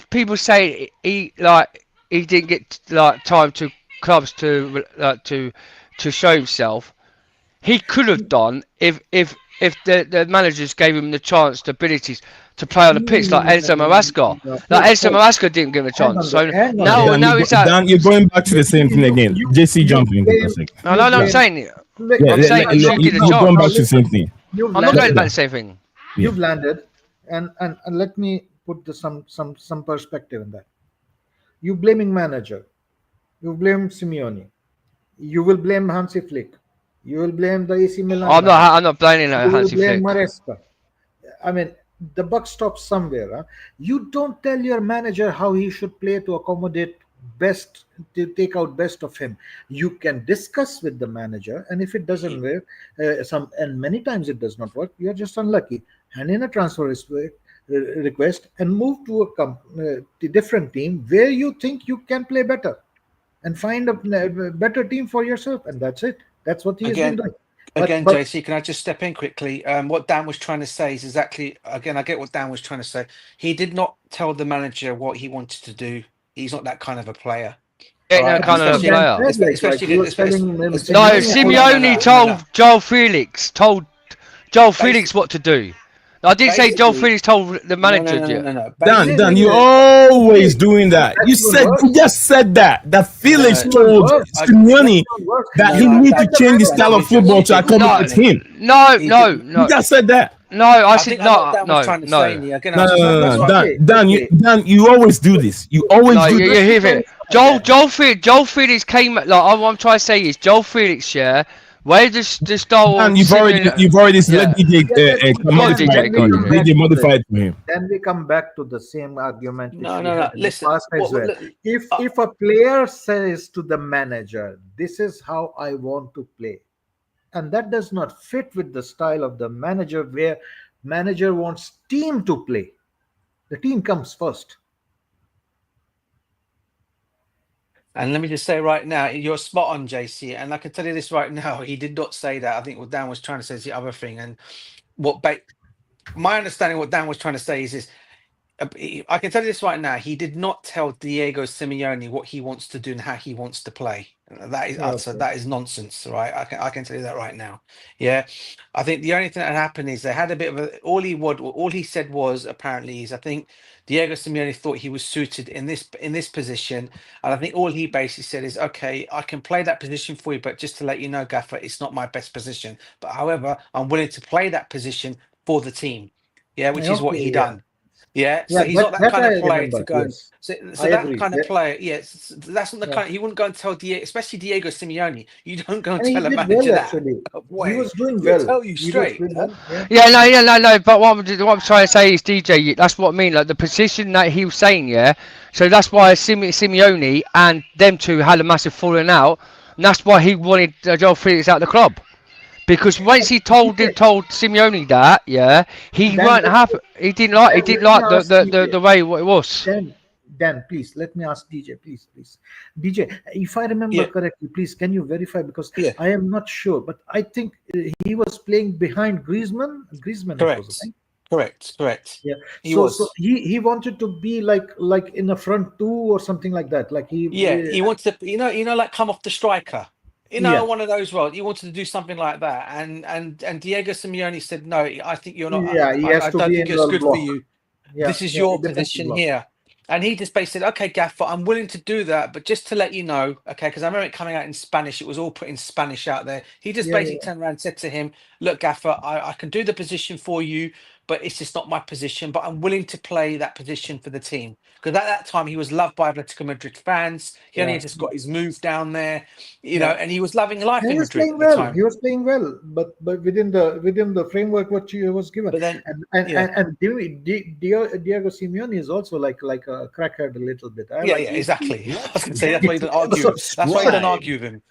people say he didn't get time to clubs to show himself. He could have done if the managers gave him the chance, the abilities to play on the pitch like Enzo Maresca. Enzo Maresca didn't give him a chance. So now it's that. Dan, you're going back to the same thing again. JC jumping. No, I'm saying it. I'm saying you should get a you're chance. going back to the same thing. I'm not going back to the same thing. You've landed, and let me put some perspective in that. You blaming manager, you blame Simeone, you will blame Hansi Flick, you will blame the AC Milan. I'm not blaming Hansi Flick. Maresca. I mean, the buck stops somewhere. Huh? You don't tell your manager how he should play to accommodate best, to take out best of him. You can discuss with the manager, and if it doesn't work, and many times it does not work, you are just unlucky. Hand in a transfer request and move to a different team where you think you can play better, and find a better team for yourself, and that's it. That's what he has been doing. Again, JC, can I just step in quickly? What Dan was trying to say is exactly, again, I get what Dan was trying to say. He did not tell the manager what he wanted to do. He's not that kind of a player. Simeone told João Félix what to do. I didn't say João Basically- Felix told the manager yet. No. Dan, you're always doing that. You just said that Felix told Simeone that he needs to change the style of football to accommodate him. No. You just said that. No, I think said I know what Dan was trying to say, no. Again, No. Dan, you always do this. You always No, do you this. hear it. João Felix came. Like what I'm trying to say is João Felix, yeah. Where the style? Dan, you've already let DJ modified for him. Then we come back to the same argument. No. Listen, if a player says to the manager, "This is how I want to play," and that does not fit with the style of the manager, where manager wants team to play, the team comes first. And let me just say right now, you're spot on, JC. And I can tell you this right now, he did not say that. I think what Dan was trying to say is the other thing. And my understanding, what Dan was trying to say is I can tell you this right now. He did not tell Diego Simeone what he wants to do and how he wants to play. That is utter. That is nonsense, right? I can tell you that right now. Yeah, I think the only thing that happened is they had a bit of all he said was apparently is I think Diego Simeone thought he was suited in this position, and I think all he basically said is, okay, I can play that position for you, but just to let you know, Gaffer, it's not my best position. But however, I'm willing to play that position for the team. Yeah, which is what he done. Yeah, so he's not that kind of player to go. So that kind of player, yes, that's not the kind. He wouldn't go and tell Diego, especially Diego Simeone. You don't go and tell a manager that. He was doing well. He'll tell you straight. No. But what I'm trying to say is, DJ, that's what I mean. Like the position that he was saying, yeah. So that's why Simeone and them two had a massive falling out, and that's why he wanted João Felix out of the club. Because once he told Simeone that, yeah, he weren't happy. He didn't like the way it was. Dan, please let me ask DJ, please. DJ, if I remember correctly, please can you verify, because I am not sure, but I think he was playing behind Griezmann. Correct. Yeah. So he wanted to be like in the front two or something like that. Like he wants to like come off the striker. One of those roles. He wanted to do something like that, and Diego Simeone said, "No, I think you're not. I don't think it's good for you. This is your position here." And he just basically said, "Okay, Gaffer, I'm willing to do that, but just to let you know, okay, because I remember it coming out in Spanish. It was all put in Spanish out there. He just basically turned around and said to him, "Look, Gaffer, I can do the position for you, but it's just not my position. But I'm willing to play that position for the team." Because at that time he was loved by Atletico Madrid fans. He only just got his move down there, and he was loving life in Madrid at the time. He was playing well, but within the framework what he was given. But then, and Diego Simeone is also like a crackhead a little bit. Exactly. I was going to say that's why you don't argue. That's why you don't argue with him.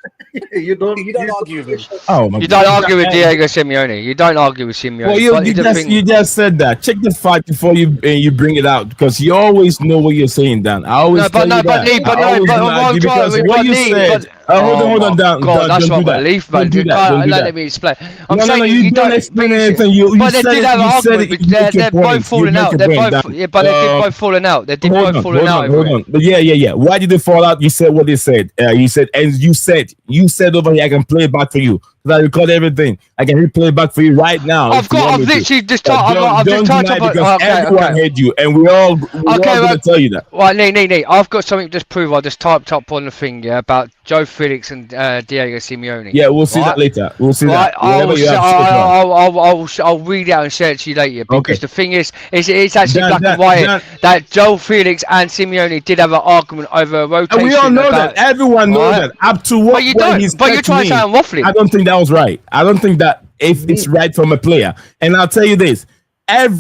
You don't argue with him. Oh my! You don't argue with Diego Simeone. You don't argue with Simeone. Well, you just said that. Check the fact before you bring it out, because you always know what you're saying, Dan. I always tell you that. Because what you said. Hold on, Dan. That's what I believe, man. Let me explain. I'm saying you don't explain anything. But they did have an argument. They're both falling out. But they did both falling out. Hold on. But yeah. Why did they fall out? You said what they said. You said over here, I can play it back for you. I record everything. I can replay it back for you right now. I've literally just everyone heard you, and we're all going to tell you that. Right, nee. I've got something to just prove. I just typed up on the thing, about João Felix and Diego Simeone. Yeah, we'll see that later. We'll see that. I'll read it out and share it to you later, because the thing is it's actually black and white that João Felix and Simeone did have an argument over a rotation. And we all know that. Everyone knows that. Up to what? But you don't. But you're trying to say I'm waffling. I don't think that was right. I don't think that if it's right from a player. And I'll tell you this: I've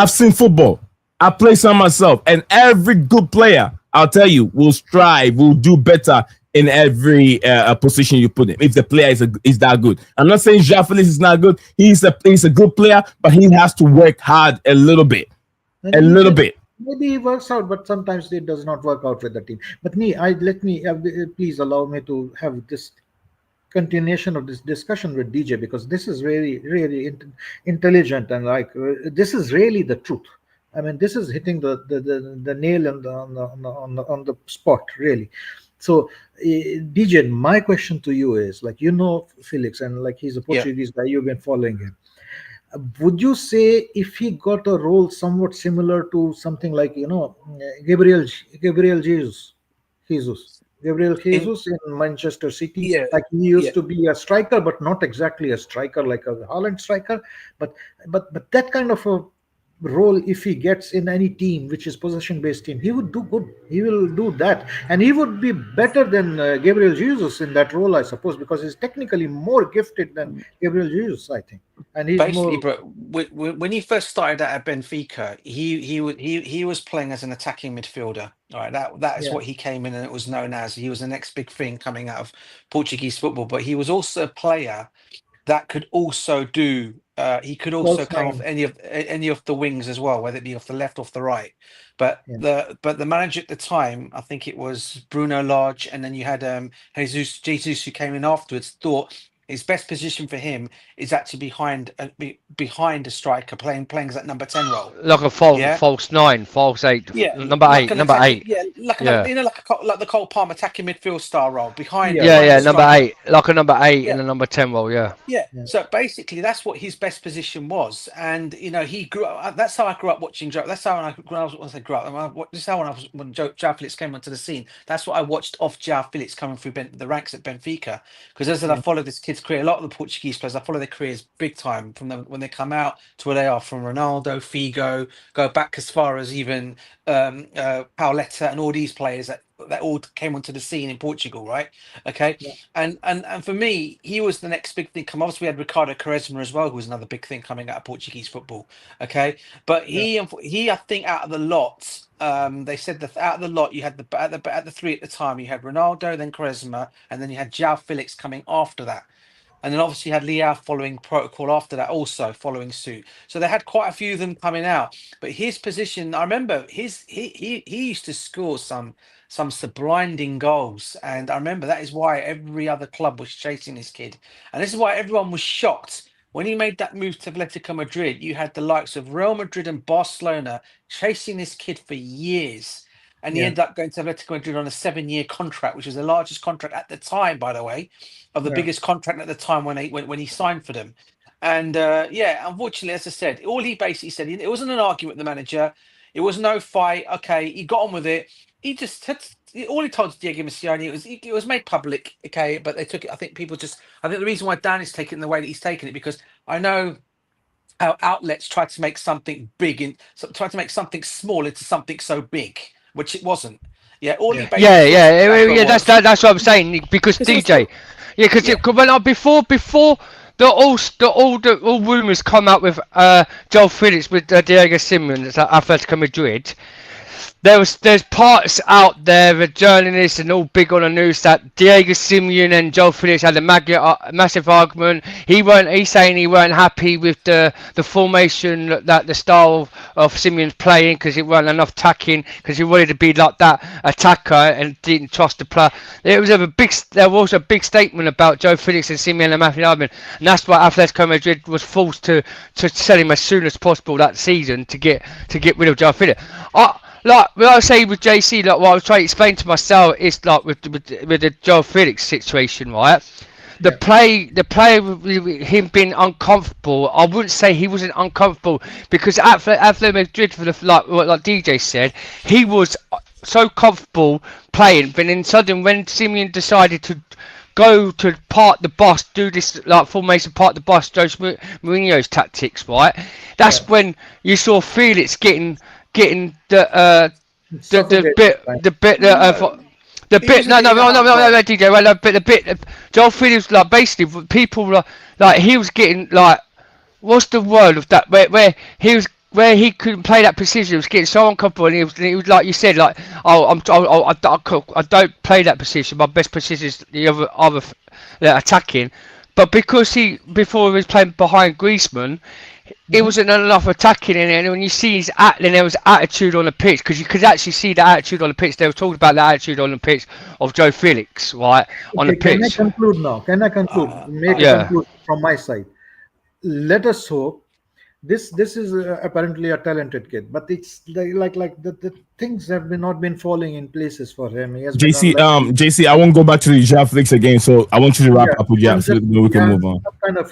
seen football. I play some myself, and every good player, I'll tell you, will strive, will do better in every position you put him. If the player is that good, I'm not saying João Félix is not good. He's a good player, but he has to work hard a little bit. Maybe he works out, but sometimes it does not work out with the team. But please allow me to have this continuation of this discussion with DJ, because this is really, really intelligent, and this is really the truth. I mean, this is hitting the nail on the spot, really. So, DJ, my question to you is, Felix, and he's a Portuguese guy, you've been following him. Would you say if he got a role somewhat similar to something like Gabriel Gabriel Gabriel In Jesus in Manchester City, yeah, like he yeah. used to be a striker, but not exactly a striker like a Haaland striker, but that kind of a role, if he gets in any team which is possession based team, he would do good. He will do that, and he would be better than Gabriel Jesus in that role, I suppose, because he's technically more gifted than Gabriel Jesus, I think, and he's Basically, more. bro, when he first started out at Benfica, he was playing as an attacking midfielder. All right, that is Yeah, what he came in, and it was known as. He was the next big thing coming out of Portuguese football. But he was also a player that could also do. He could also false come off nine. any of the wings as well, whether it be off the left, off the right. But Yeah, the manager at the time, I think it was Bruno Lage, and then you had Jesus who came in afterwards. Thought his best position for him is actually behind a striker, playing as that number 10 role. Like a Yeah, false nine, false eight, yeah, number like eight, an number attacking, eight. yeah, Yeah. like the Cole Palmer attacking midfield star role yeah, Yeah, behind yeah, the number striker. eight, like a number eight Yeah. and a number 10 role. Yeah. Yeah, yeah, so basically that's what his best position was, and he grew up. That's how I grew up watching Joe. That's how when I say grew up. This is how when João Felix came onto the scene. That's what I watched off João Felix coming through the ranks at Benfica. Because as I yeah, follow this kid's career, a lot of the Portuguese players, I follow their careers big time from them when they come out to where they are, from Ronaldo, Figo, go back as far as even Pauleta and all these players that all came onto the scene in Portugal, right? Okay, yeah, and for me, he was the next big thing. Come, obviously, we had Ricardo Quaresma as well, who was another big thing coming out of Portuguese football. Okay, but yeah, he, I think, out of the lot, they said that out of the lot, you had at the three at the time, you had Ronaldo, then Quaresma, and then you had João Felix coming after that. And then obviously you had Leao following protocol after that, also following suit. So they had quite a few of them coming out. But his position, I remember he used to score some blinding goals. And I remember that is why every other club was chasing this kid. And this is why everyone was shocked. When he made that move to Atletico Madrid, you had the likes of Real Madrid and Barcelona chasing this kid for years. And he yeah, ended up going to Atletico Madrid on a 7-year contract, which was the largest contract at the time, by the way, of the yeah. biggest contract at the time when he signed for them. And yeah, unfortunately, as I said, all he basically said, it wasn't an argument with the manager. It was no fight. Okay, he got on with it. He just had, all he told Diego Massioni, it was made public. Okay, but they took it. I think the reason why Dan is taking it the way that he's taken it, because I know how outlets tried to make something big and tried to make something small into something so big, which it wasn't. Yeah, all he Yeah. basically Yeah. That's what I'm saying. Because because it was DJ, yeah, because yeah. when before all rumors come out with João Felix with Diego Simeone at Atletico Madrid. There's parts out there, the journalists and all big on the news, that Diego Simeone and João Felix had a massive argument. He's saying he weren't happy with the formation, that the style of Simeone's playing, because it weren't enough attacking, because he wanted to be like that attacker and didn't trust the player. There was a big statement about João Felix and Simeone and massive argument, and that's why Atletico Madrid was forced to sell him as soon as possible that season to get rid of João Felix. Like what I say with JC, like what I was trying to explain to myself is like with the João Felix situation, right? The play with him being uncomfortable. I wouldn't say he wasn't uncomfortable, because at Atletico Madrid, like DJ said, he was so comfortable playing. But then suddenly, when Simeone decided to go to park the bus, do this like formation, park the bus, Jose Mourinho's tactics, right? That's when you saw Felix getting the bit DJ, well, but the bit Joel Felix, like basically people like he was getting like, what's the word of that, where he couldn't play that position. He was getting so uncomfortable, and he was like you said, like, I don't play that position. My best position is the other attacking. But because before he was playing behind Griezmann, it wasn't enough attacking in it. And when you see there was attitude on the pitch, because you could actually see the attitude on the pitch. They were talking about the attitude on the pitch of João Felix, right, on the pitch. Can I conclude now? Can I conclude? Make a conclusion from my side. Let us hope. This is apparently a talented kid, but it's like the things have not been falling in places for him. He has JC, I won't go back to the João Felix again, so I want you to wrap up with João Felix, then we can move on. Some kind of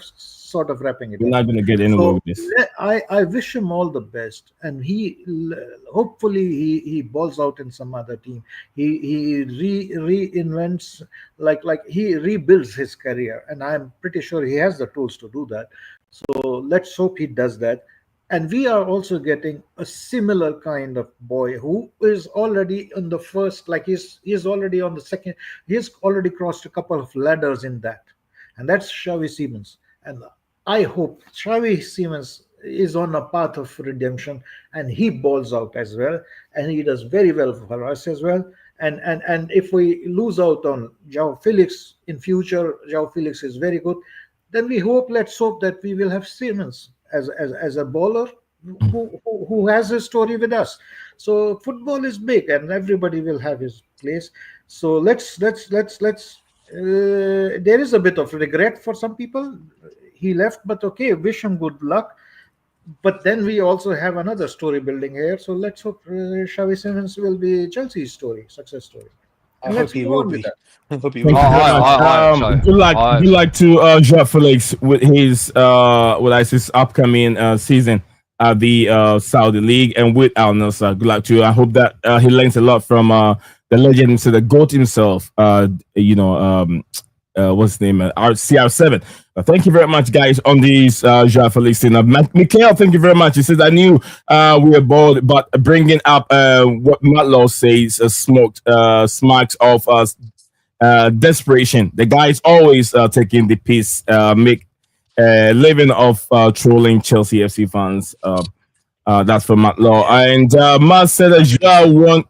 sort of wrapping it We're up. not going to get anywhere with this. I wish him all the best, and hopefully he balls out in some other team. He reinvents, like he rebuilds his career, and I'm pretty sure he has the tools to do that. So let's hope he does that. And we are also getting a similar kind of boy who is already in the first, like he's already on the second. He's already crossed a couple of ladders in that, and that's Xavi Simons. And I hope Xavi Simons is on a path of redemption, and he balls out as well, and he does very well for us as well. And if we lose out on João Félix in future, João Félix is very good. Then let's hope that we will have Simons as a bowler who has a story with us. So football is big, and everybody will have his place. So let's there is a bit of regret for some people. He left, but okay, wish him good luck. But then we also have another story building here. So let's hope Xavi Simons will be Chelsea's success story. I hope he will be. I hope he will. Good luck to João Félix with his his upcoming season at the Saudi League, and with Al Nassr. Good luck to you. I hope that he learns a lot from the legend, to the GOAT himself. What's his name? CR7. Thank you very much, guys, on these João Félix. Mikhail, thank you very much. He says, I knew we were bored, but bringing up what Matlow says smacks of desperation. The guy's always taking the piss, make living off trolling Chelsea FC fans. That's for Matt Law. And Matt said that João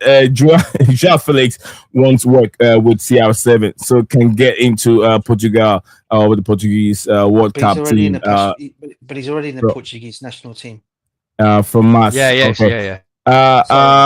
Félix wants work with CR7, so can get into Portugal with the Portuguese World Cup team. But he's already in the Portuguese national team. From Matt. Yeah.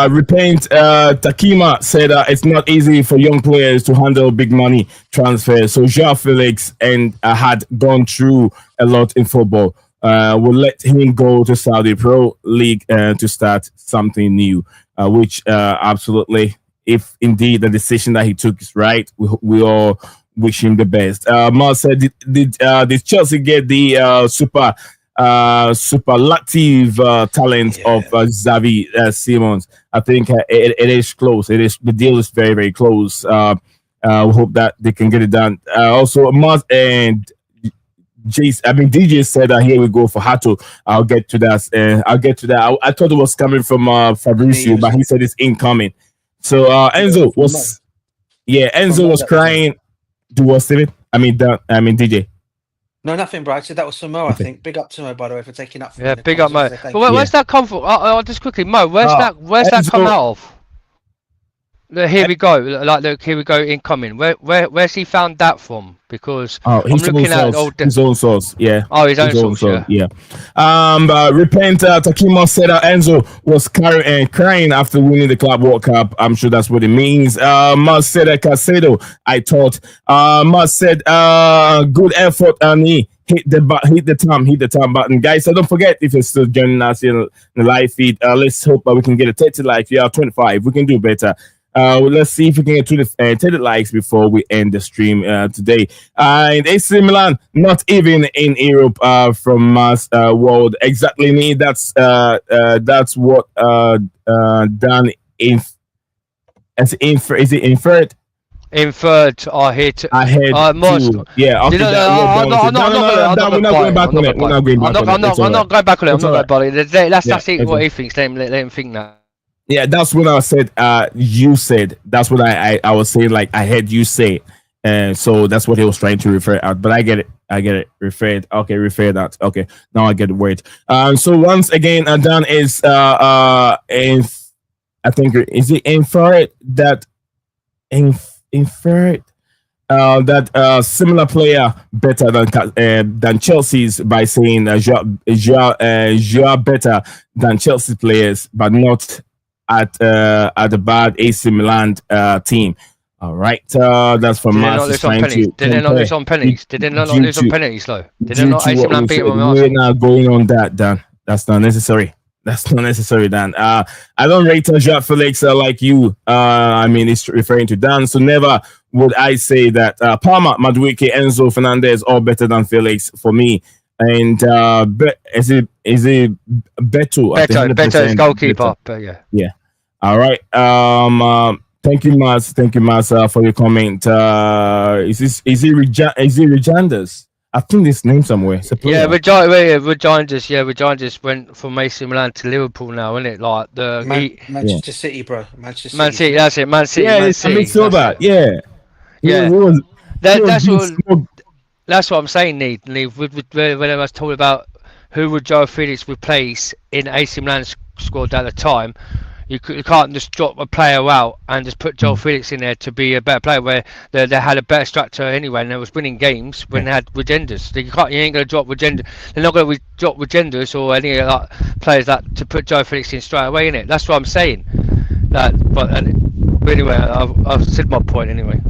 Repent Takima said it's not easy for young players to handle big money transfers. So João Félix had gone through a lot in football. Will let him go to Saudi Pro League to start something new, which absolutely, if indeed the decision that he took is right, we all wish him the best. Mar said, did Chelsea get the superlative talent of Xavi Simons? I think it is close. The deal is very, very close. We hope that they can get it done. Also, Mars and DJ said that here we go for Hato. I'll get to that. I thought it was coming from Fabrizio, but he said it's incoming. So Enzo was crying. Do what, Steven? DJ. No, nothing, bro. I said that was from Mo, I think. Big up to Mo, by the way, for taking up. Yeah, big up, Mo. But where's that come from? Just quickly, Mo, where's that come out of? Here we go. Look, here we go. Incoming. Where's he found that from? Because I'm looking at his own source. Yeah. Oh, his own source. Yeah. Repent. Takimo said Enzo was crying after winning the Club World Cup. I'm sure that's what it means. Mas said Casedo. I thought. Mas said good effort, and he hit the time button, guys. So don't forget, if you're still joining us in the live feed, let's hope we can get a 30 likes. Yeah, 25. We can do better. Let's see if we can get to the 30 likes before we end the stream today. And AC Milan, not even in Europe from Mass World. Exactly, me. That's what Dan is it inferred? Inferred. I hit. Most. Yeah. Okay, I'm not going back on it. I'm not going back on it. That's it. What he thinks. Let him think that. Yeah, that's when I said you said. That's what I was saying, like I heard you say. And so that's what he was trying to refer out. But I get it. Referred. Okay, refer that. Okay. Now I get the word. So once again, Dan is I think is it inferred that that similar player better than Chelsea's, by saying João better than Chelsea players, but not at the bad AC Milan team. All right, that's from Mars. Did they not lose on penalties? Did they not lose on penalties, though? Did they not AC Milan beat them on? We're not going on that, Dan. That's not necessary. Dan. I don't rate João Félix like you. It's referring to Dan. So never would I say that Palmer, Madueke, Enzo Fernandez all better than Felix for me. And is it Beto? I think Beto is 100% goalkeeper. Beto. But yeah. Yeah. All right. Thank you, Mas. Thank you, Mas, for your comment. Is it Rejandas? I think this name somewhere. Yeah, Rejandas went from AC Milan to Liverpool now, isn't it? Like Manchester City, bro. Manchester Man City. City, that's it. Man City. Yeah, Man I City. saw that. Yeah. Yeah. That's That's what I'm saying, Neve. When I was told about who would João Félix replace in AC Milan's squad at the time, you can't just drop a player out and just put João Félix in there to be a better player where they had a better structure anyway and they was winning games when they had Regenders. You ain't going to drop Regender. They're not going to drop Regenders or any players that to put João Félix in straight away in it. That's what I'm saying. But anyway, I've said my point anyway.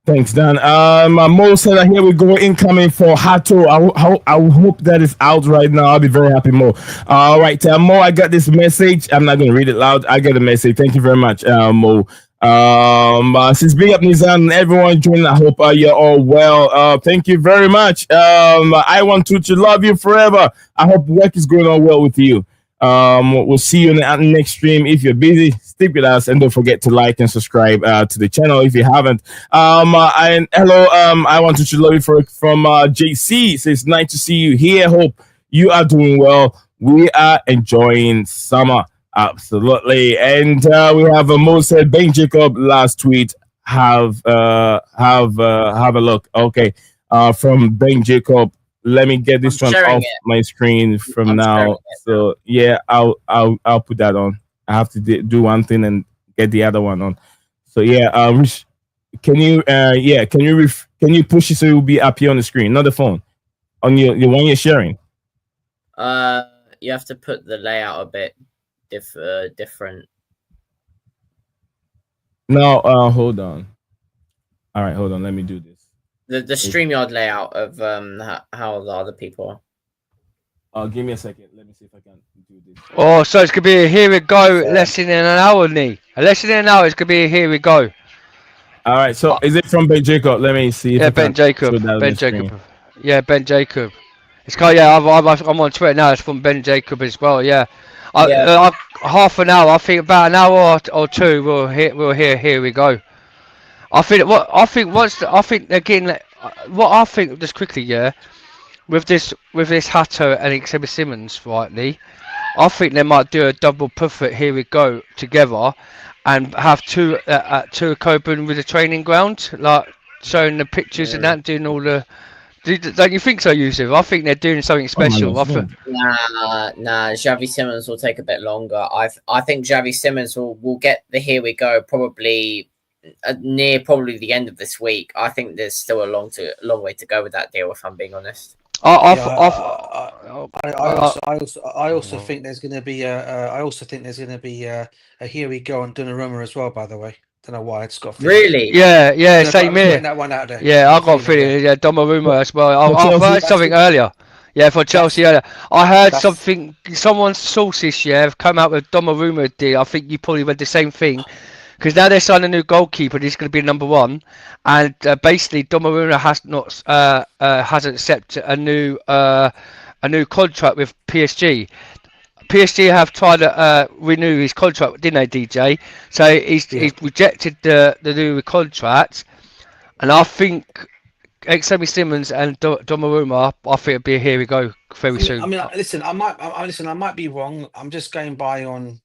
Thanks, Dan. Mo said that here we go, incoming for Hato. I hope that is out right now. I'll be very happy, Mo. All right, Mo, I got this message. I'm not going to read it loud. I got a message. Thank you very much, Mo. Since big up Nizam and everyone joining, I hope you're all well. Thank you very much. I want to love you forever. I hope work is going on well with you. We'll see you in the next stream. If you're busy, stick with us and don't forget to like and subscribe to the channel if you haven't. And hello, I want to love you from JC. Says nice to see you here. Hope you are doing well. We are enjoying summer. Absolutely. And we have a Mo said Ben Jacob last tweet. Have a look. Okay. From Ben Jacob. Let me get this one off my screen from now. So yeah, I'll put that on. I have to do one thing and get the other one on. So yeah, can you push it so it will be up here on the screen, not the phone, on your one you're sharing? You have to put the layout a bit different. No, hold on. All right, hold on. Let me do this. The StreamYard layout of how the other people are. Give me a second. Let me see if I can do this. Oh, so it's gonna be a here we go lesson in an hour, Nee. A lesson in an hour is gonna be a here we go. All right. So is it from Ben Jacob? Let me see. Yeah, Ben Jacob. Ben Jacob. Yeah, Ben Jacob. It's kind. Yeah, I'm on Twitter now. It's from Ben Jacob as well. Yeah. Half an hour. I think about an hour or two. We'll hear. Here we go. I think again, what I think just quickly, yeah, with this Hato and Xabi Simmons, rightly, I think they might do a double perfect here we go together, and have two Coburn with the training ground, like showing the pictures and that, doing all the. Don't you think so, Yusuf? I think they're doing something special. Nah, Xavi Simmons will take a bit longer. I think Xavi Simmons will get the here we go probably near the end of this week. I think there's still a long way to go with that deal, if I'm being honest. I also think there's going to be a here we go on Donnarumma as well. By the way, don't know why it's got. Really? Yeah, same here. That one out there. Yeah, I got feeling. Yeah, Donnarumma as well. I heard something earlier. Yeah, for Chelsea earlier. I heard something. Someone's sources have come out with Donnarumma deal. I think you probably read the same thing. Because now they're signing a new goalkeeper, and he's going to be number one, and basically Donnarumma hasn't accepted a new contract with PSG. PSG have tried to renew his contract, didn't they, DJ? So he's rejected the new contract, and I think Xabi Simmons and Donnarumma, I think it'll be a here we go very soon. I mean, listen, I might be wrong. I'm just going by on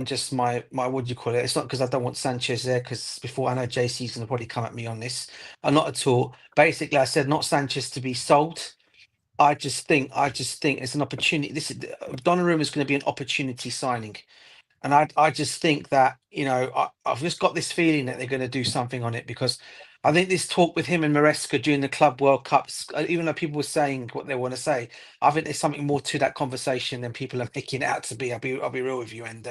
just my what do you call it? It's not because I don't want Sanchez there, because before I know JC's gonna probably come at me on this. Not at all. Basically, I said not Sanchez to be sold. I just think it's an opportunity. Donnarumma is going to be an opportunity signing, and I just think that I've just got this feeling that they're going to do something on it, because I think this talk with him and Maresca during the Club World Cups, even though people were saying what they want to say, I think there's something more to that conversation than people are making it out to be. I'll be real with you, and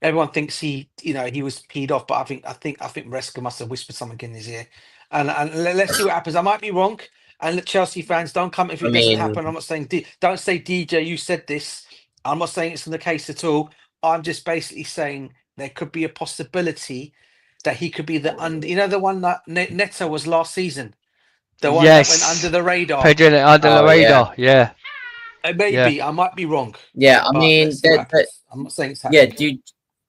everyone thinks he was peed off, but I think Maresca must have whispered something in his ear, and let's see what happens. I might be wrong, and Chelsea fans, don't come if it doesn't happen. I'm not saying don't say DJ, you said this. I'm not saying it's in the case at all. I'm just basically saying there could be a possibility that he could be the one that Neto was last season. The one Yes. that went under the radar. Pedro under the Oh, radar. Yeah. Maybe I might be wrong. Yeah, I but mean, let's see what happens. I'm not saying it's yeah. happening.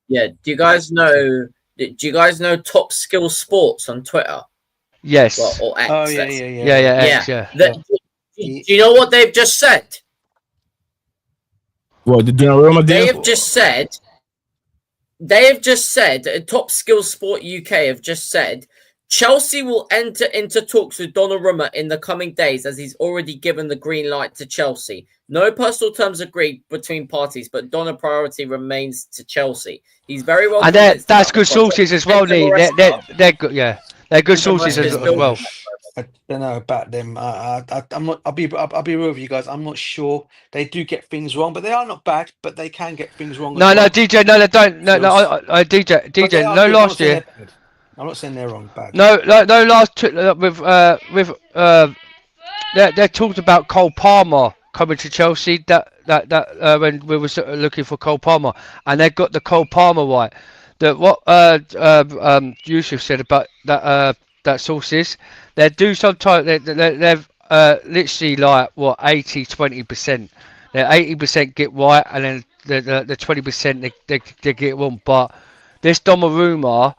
Do you guys know? Do you guys know Top Skill Sports on Twitter? Yes. Well, or X? Oh yeah, let's- X, yeah. Do you know what they've just said? Well, the Donnarumma They deal. have just said. They have just said. Top Skill Sport UK have just said Chelsea will enter into talks with Donnarumma in the coming days, as he's already given the green light to Chelsea. No personal terms agreed between parties, but Donna priority remains to Chelsea. He's very well. And convinced that's about good the project. sources as well, Enzo Lee. Maresca- They're good. Yeah, they're good sources as Maresca's well. I don't know about them. I'm not. I'll be real with you guys. I'm not sure. They do get things wrong, but they are not bad. But they can get things wrong. No, as well. DJ, no, they don't. No, DJ, But they are no, good. last year. I'm not saying they're wrong. Bad. No, last they talked about Cole Palmer coming to Chelsea. When we were looking for Cole Palmer, and they got the Cole Palmer right. That what Yusuf said about that sources. They do sometimes. They've literally like what 80-20%. They're 80% get right, and then the 20% they get wrong. But this Donnarumma.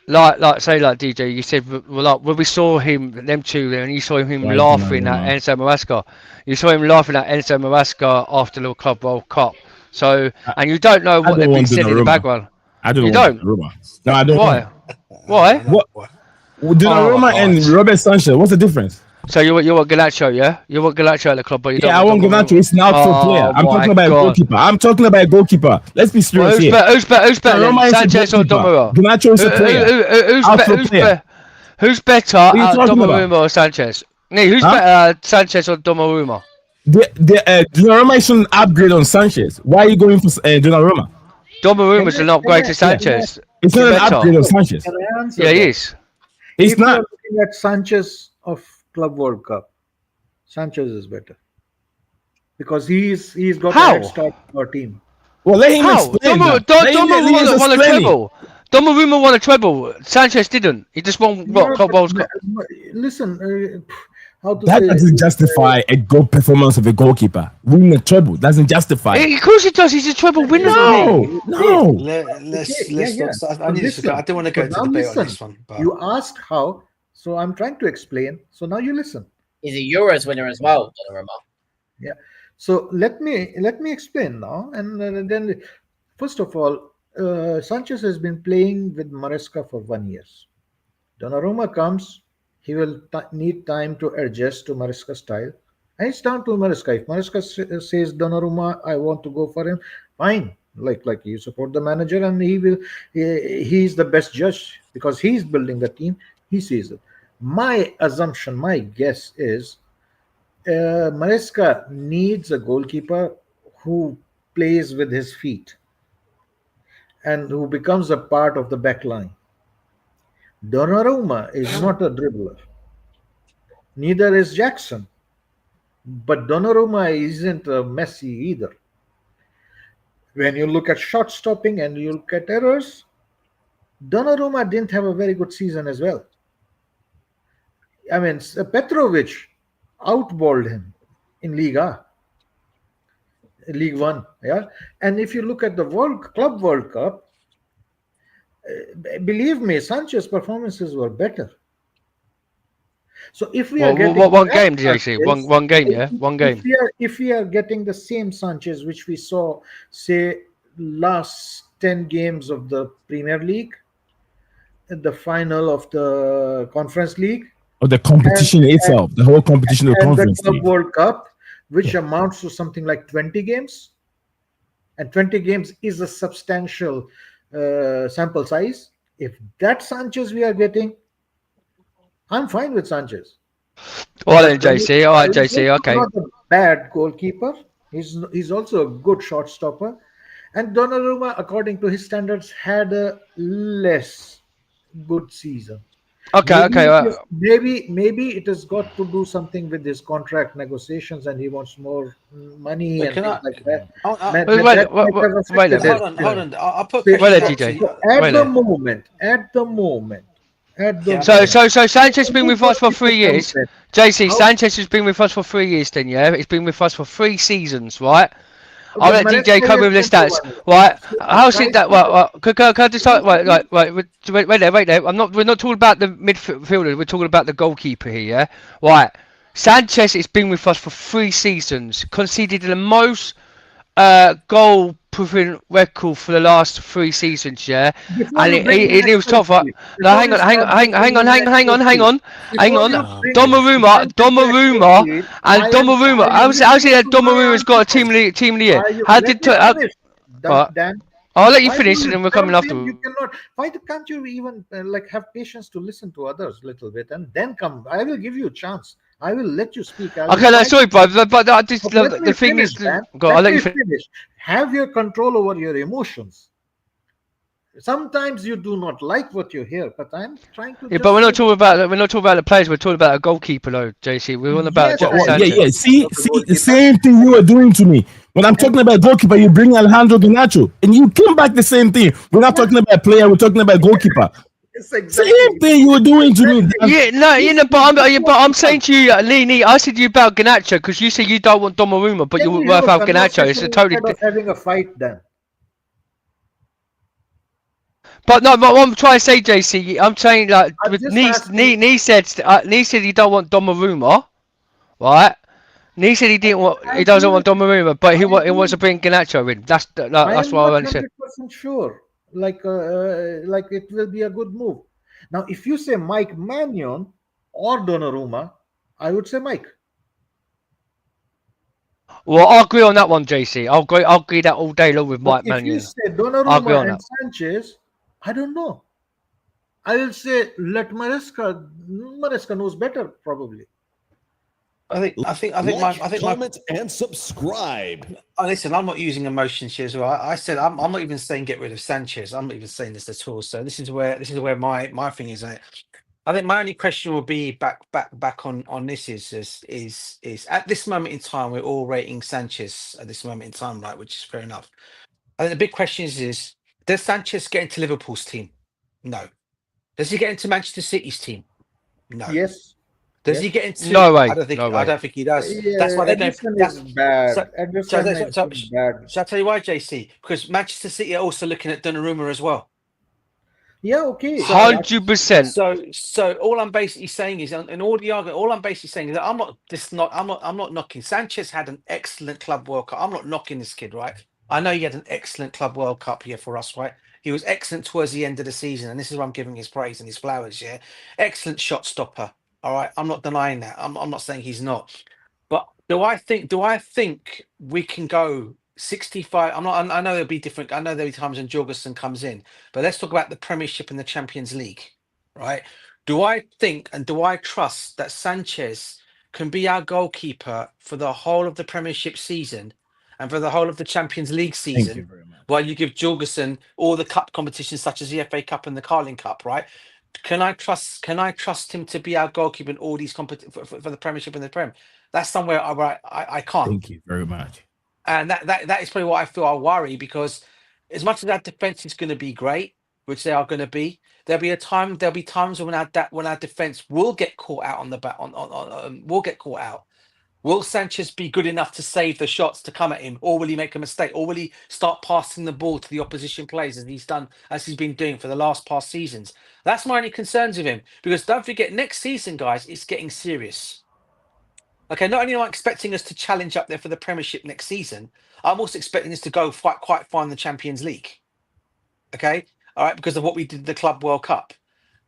Like DJ, you said, well, when we saw him, them two, and you saw him Right, laughing no. at Enzo Maresca. You saw him laughing at Enzo Maresca after the Club World Cup. So, and you don't know what they've been saying in the background. I don't. You want don't? Donnarumma. No, I don't. Why? Why? What? Donnarumma and Robert Sanchez. What's the difference? So you want Ganacho, yeah? You want Ganacho at the club, but you don't. Yeah, I want Ganacho. It's an outfield player. I'm talking about a goalkeeper. I'm talking about a goalkeeper. Let's be serious here. Who's better, Donnarumma is a Sanchez or goalkeeper. Donnarumma? Ganacho is a player. Who's better, Donnarumma or Sanchez? Nee, who's better, Sanchez or Donnarumma? Donnarumma is an upgrade on Sanchez. Why are you going for Donnarumma? Donnarumma's an upgrade to Sanchez. It's not an upgrade on Sanchez. Can I answer Yeah, that? he is. It's If not. you're looking at Sanchez of Club World Cup, Sanchez is better because he's got How? a head start on our team. Well, let him How? explain. Let him Donnarumma won a explain. treble. Donnarumma won a treble. Sanchez didn't. He just won what? Club World Cup. Listen, how to That say doesn't justify a good performance of a goalkeeper. Winning a treble doesn't justify it. Of course it does. He's a treble winner. No. Let's not. I don't want to go into Now debate listen, on this one. But You asked how, so I'm trying to explain. So now you listen. He's a Euros winner as well, Donnarumma. Yeah. So let me explain now, and then first of all, Sanchez has been playing with Maresca for 1 year. Donnarumma comes, he will need time to adjust to Maresca's style, and it's down to Maresca. If Maresca says Donnarumma, I want to go for him, fine. Like you support the manager, and he's the best judge because he's building the team. He sees it. My assumption, my guess is Maresca needs a goalkeeper who plays with his feet and who becomes a part of the back line. Donnarumma is not a dribbler. Neither is Jackson. But Donnarumma isn't a Messi either. When you look at shot stopping and you look at errors, Donnarumma didn't have a very good season as well. I mean, Petrovic outballed him in League One. Yeah, and if you look at the Club World Cup, believe me, Sanchez's performances were better. So if we are getting one game, did you see? One game, yeah, one game. If we are getting the same Sanchez which we saw, say, last 10 games of the Premier League, at the final of the Conference League, Or the competition itself, the whole competition of and the conference Club league. World Cup, which amounts to something like 20 games, and 20 games is a substantial sample size. If that Sanchez we are getting, I'm fine with Sanchez. All right, JC. All right, JC. Okay. He's not a bad goalkeeper. He's also a good shot stopper. And Donnarumma, according to his standards, had a less good season. Okay. Maybe it has got to do something with his contract negotiations, and he wants more money and things like that. Hold on. I'll put Wait there, DJ. So at the moment, At the So Sanchez has been with us for 3 years. JC, How- Sanchez has been with us for 3 years then, yeah? He's been with us for 3 seasons, right? I'll let Maresca DJ come has with the been for stats, 1 year. right? So, How's try it that? to- Well, can I just start? Wait there. We're not talking about the midfielder. We're talking about the goalkeeper here, yeah? Right. Sanchez has been with us for 3 seasons, conceded the most goal proofing record for the last 3 seasons, yeah. Before And you bring the he next was top one, five. please. No, Before you start bringing the next one, hang before on. you bring Donnarumma, Sanchez, and I am Donnarumma. How's it that listening to my Donnarumma's got a argument. team of the year? Let me finish, What? Dan. I'll let you Why finish, do and you then we're coming jump after. in? You cannot. Why can't you even like have patience to listen to others a little bit and then come? I will give you a chance. I will let you speak. I will Okay, no, try sorry, to- bro, but I just But let the me thing finish, is, Dan. go. I'll Let let you me finish. finish. Have your control over your emotions. Sometimes you do not like what you hear, but I'm trying to. Yeah, just but we're say- not talking about the players. We're talking about a goalkeeper, though, JC. We're on about Yes, I Sanchez. Yeah. See, the the goalkeeper. same thing you were doing to me. When I'm talking about goalkeeper, you bring Alejandro Garnacho, and you came back the same thing. We're not talking about player, we're talking about goalkeeper. Yes, exactly. Same thing you were doing to me. Yeah, no, but I'm saying to you, Lee, I said to you about Garnacho because you said you don't want Donnarumma, but you Can were we have worth a out Garnacho. It's conversation a totally. instead of having a fight, then? But no, but what I'm trying to say, JC, I'm saying like I'm with just asking. Nee said he don't want Donnarumma, right? Nee said he doesn't want Donnarumma, but he wants to bring Garnacho in. That's I that's am what I not want to say. 100% sure. Like it will be a good move. Now, if you say Mike Mannion or Donnarumma, I would say Mike. Well, I'll agree on that one, JC. I'll agree that all day long with But Mike if you Mannion. say I'll agree Donnarumma on and that. Sanchez, I don't know. I will say let Maresca. Maresca knows better, probably. I think my comment and subscribe. listen, I'm not using emotions here as well. I said I'm not even saying get rid of Sanchez. I'm not even saying this at all. So this is where my thing is. I think my only question will be back on this is at this moment in time we're all rating Sanchez at this moment in time, right? Which is fair enough. I think the big question is does Sanchez get into Liverpool's team? No. Does he get into Manchester City's team? No. Yes. Does Yes. he get into? No way. I don't think. No I way. don't think he does. Yeah, That's why they're going. Edison That's is bad. so- Edison is bad. Shall I tell you why, JC? Because Manchester City are also looking at Donnarumma as well. Yeah, okay. 100%. So all I'm basically saying is, in all the argument, all I'm basically saying is that I'm not knocking. Sanchez had an excellent Club World Cup. I'm not knocking this kid, right? I know he had an excellent Club World Cup here for us, right? He was excellent towards the end of the season, and this is why I'm giving his praise and his flowers. Yeah, excellent shot stopper. All right, I'm not denying that. I'm not saying he's not. But do I think we can go 65? I know there'll be different. I know there'll be times when Jorgensen comes in, but let's talk about the Premiership and the Champions League, right? Do I think and do I trust that Sanchez can be our goalkeeper for the whole of the Premiership season and for the whole of the Champions League season? very much. While you give Jorgensen all the cup competitions such as the FA Cup and the Carling Cup, right? Can I trust him to be our goalkeeper in all these for the Premiership and the Prem? That's somewhere I can't. Thank you very much. And that is probably what I feel I worry, because as much as our defense is going to be great, which they are going to be, there'll be times when our defense will get caught out on the back will get caught out. Will Sanchez be good enough to save the shots to come at him, or will he make a mistake, or will he start passing the ball to the opposition players as he's been doing for the last past seasons? That's my only concerns with him, because don't forget, next season, guys, it's getting serious. Okay, not only am I expecting us to challenge up there for the Premiership next season, I'm also expecting us to go quite far in the Champions League. Okay, all right, because of what we did in the Club World Cup.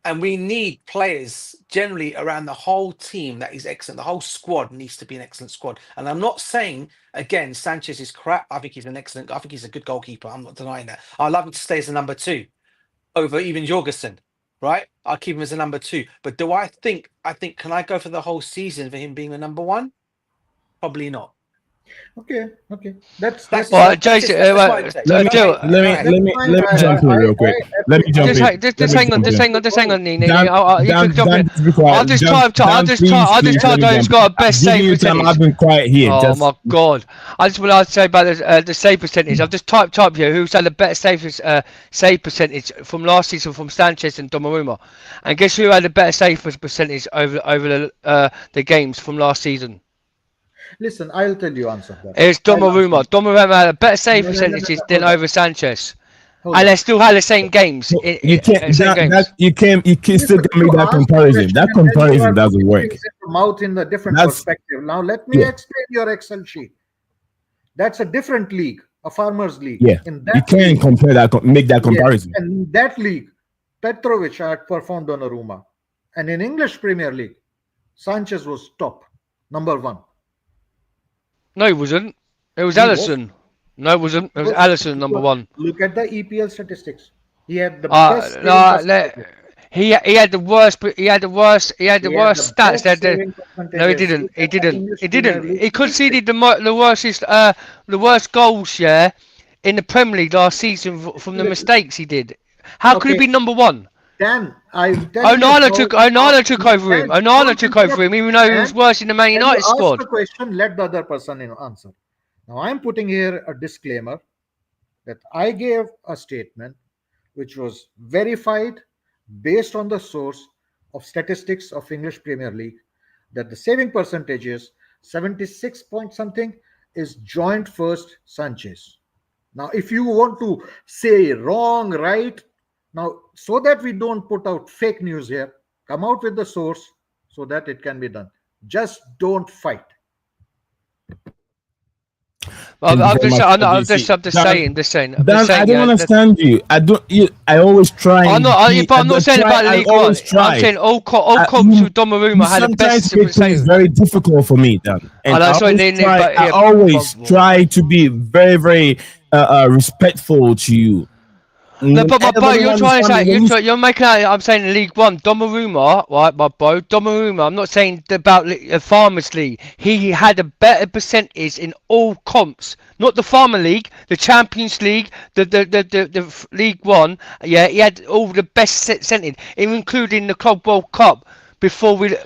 And we need players generally around the whole team that is excellent. The whole squad needs to be an excellent squad. And I'm not saying, again, Sanchez is crap. I think he's a good goalkeeper. I'm not denying that. I'd love him to stay as a number 2 over even Jorgensen, right? I'll keep him as a number 2. But do I think, can I go for the whole season for him being a number 1? Probably not. Okay. That's Well, Jason, that's fine, Jake. let me jump in real quick. Let me jump in. Just hang on, Nini. Dan, You could jump in. just be quiet. I'll just Dan, type who's got a best save I've percentage. been quiet here. Oh my god! I just want to say about the save percentage. I've just typed here who's had the better save percentage from last season from Sanchez and Donnarumma, and guess who had the better save percentage over the games from last season? Listen, I'll tell you answer that. It's Donnarumma. Donnarumma had a better save percentages than over Sanchez, and they still had the same games. You can't still get me that comparison. That comparison doesn't work. Mouth in a different perspective. Now let me explain your Excel sheet. That's a different league, a farmers league. Yeah, you can't compare that. Make that comparison. And in that league, Petrovic outperformed Donnarumma, and in English Premier League, Sanchez was top, number 1. No, he wasn't. It was Alisson. No, it wasn't. It was Alisson, number 1. Look at the EPL statistics. He had the best. He had the worst. He had the worst stats. No, he didn't. He didn't. He conceded the worst goals. Yeah, in the Premier League last season from the mistakes he did. How could he be number 1? Dan, Onana took over him. Onana took over him, even though he was worse in the Man United squad. Ask the question, let the other person answer. Now, I'm putting here a disclaimer that I gave a statement which was verified based on the source of statistics of English Premier League, that the saving percentage is 76 point something is joint first Sanchez. Now, if you want to say wrong, right, now, so that we don't put out fake news here, come out with the source so that it can be done. Just don't fight. I'm just saying. Dan, I don't understand you. I always try. I'm not saying about League One. I'm saying all comps with Donnarumma had the best. Sometimes it's very difficult for me, Dan. And I always try to be very, very respectful to you. No, but you're trying to say you're making out. I'm saying League One, Donnarumma, right, my bro, Donnarumma. I'm not saying about Farmers League. He had a better percentage in all comps, not the Farmer League, the Champions League, the League One. Yeah, he had all the best percentage, including the Club World Cup.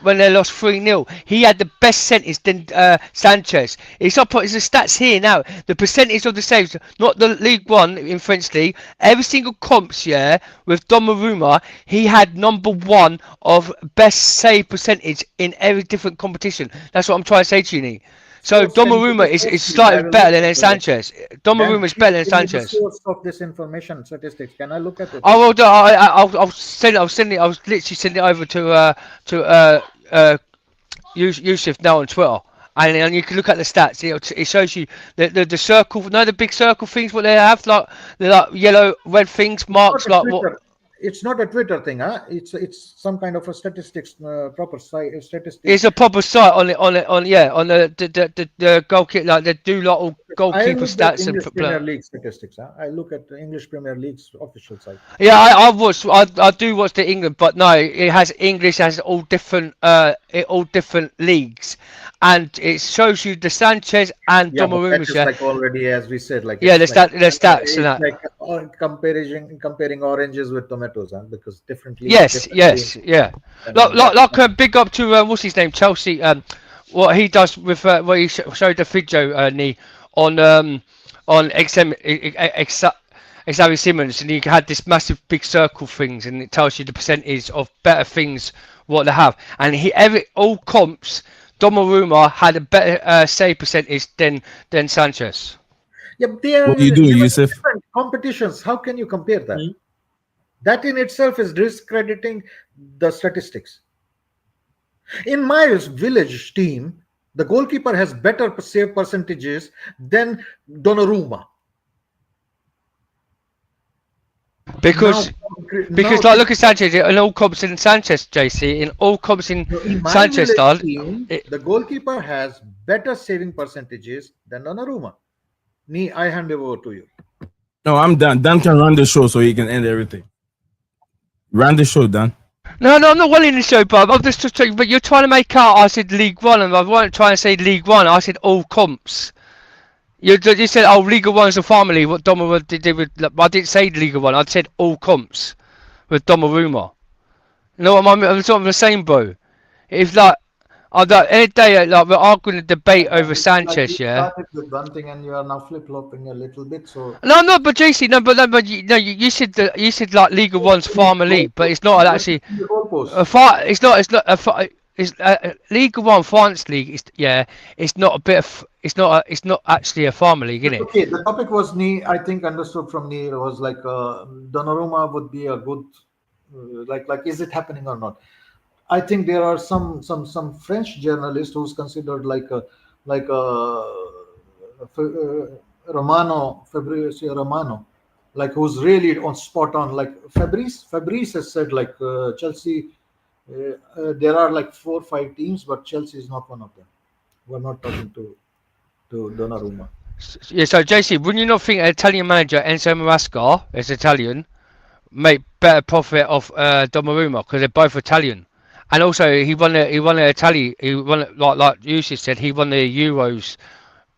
When they lost 3-0, he had the best percentage than Sanchez. It's the stats here now. The percentage of the saves, not the League One in French League. Every single comps, yeah, with Donnarumma, he had number 1 of best save percentage in every different competition. That's what I'm trying to say to you, Nee. So Donnarumma is slightly better than Sanchez. Donnarumma is better than Sanchez. The source of this information statistics. Can I look at it? Oh well, I'll send it. I was literally sending it over to Yusuf now on Twitter, and you can look at the stats. It shows you the circle. No, the big circle things. What they have, they're like yellow, red things, marks like what. It's not a Twitter thing, huh? It's some kind of a statistics, proper site statistics. It's a proper site on the goalkeeper, like they do like all goalkeeper stats and Premier League statistics. Huh? I look at the English Premier League's official site. Yeah, I do watch the England, but no, it has English has all different leagues, and it shows you the Sanchez and Donnarumma. Yeah, like already as we said, like the stats and that. Like comparing oranges with tomatoes, huh? Because differently. Yes. Like big up to what's his name, Chelsea. What he does with what he showed the video on Xavi Simons, and he had this massive big circle things, and it tells you the percentage of better things what they have, and all comps, Donnarumma had a better save percentage than Sanchez. Yeah, they are what do you do, Yusuf? Different competitions. How can you compare that? Mm-hmm. That in itself is discrediting the statistics. In my village team, the goalkeeper has better save percentages than Donnarumma. Because like look at Sanchez in all comps in Sanchez, JC, in all comps in Sanchez style, the goalkeeper has better saving percentages than Donnarumma. I hand it over to you. No, I'm done. Dan can run the show so he can end everything. Run the show, Dan. No, I'm not running the show, Bob. I'm just talking, but you're trying to make out I said League One, and I wasn't trying to say League One. I said all comps. You said, oh, Liga 1's a family. What Donnarumma did with... I didn't say Liga 1. I said all comps with Donnarumma. You know what I'm saying, bro? It's like... any day, like, we're arguing a debate over It's like you Sanchez, yeah? started with one thing and you are now flip-flopping a little bit. So No, but JC, you said like Liga 1's farmer league, but it's not actually... the goalpost. It's Liga 1 France league. It's not a bit of... It's not actually a farmer league, is it? Okay, the topic was I think understood from it was like Donnarumma would be a good like is it happening or not? I think there are some French journalists who's considered Fabrizio Romano, like who's really on spot on. Like Fabrice has said like Chelsea. There are like 4 or 5 teams, but Chelsea is not one of them. We're not talking to Donnarumma. Yeah, so JC, wouldn't you not think an Italian manager, Enzo Maresca, is Italian, make better profit off Donnarumma because they're both Italian, and also he won like you said, he won the Euros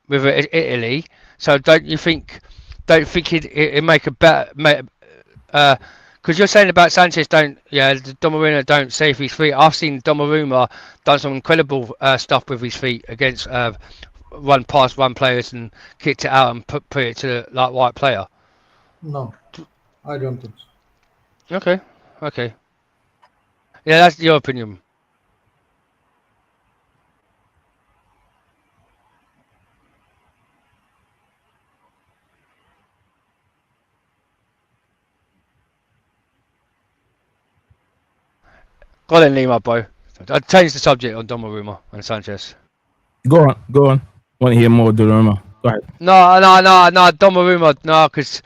with Italy. So don't you think he'd make a better because you're saying about Sanchez Donnarumma don't save his feet. I've seen Donnarumma done some incredible stuff with his feet against run past one players and kicked it out and put it to the right player. No, I don't think so. Okay. Yeah, that's your opinion. Go on, Lima, bro. I'll change the subject on Donnarumma and Sanchez. Go on. Want to hear more Donnarumma? Go ahead. No, Donnarumma, no, because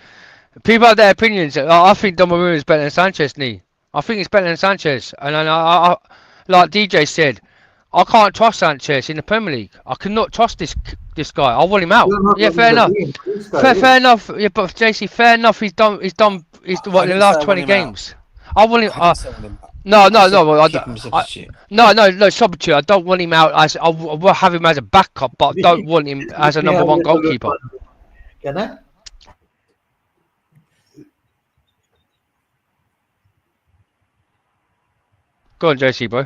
people have their opinions. I think Donnarumma is better than Sanchez, I think he's better than Sanchez, and I like DJ said, I can't trust Sanchez in the Premier League. I cannot trust this guy. I want him out. Yeah, fair enough. Fair enough. Yeah, but JC, fair enough. He's done. What in the last 20 games? I want him. No, substitute. I don't want him out. I will have him as a backup, but I don't want him as a number 1 goalkeeper. Can I? Go on, JC, bro.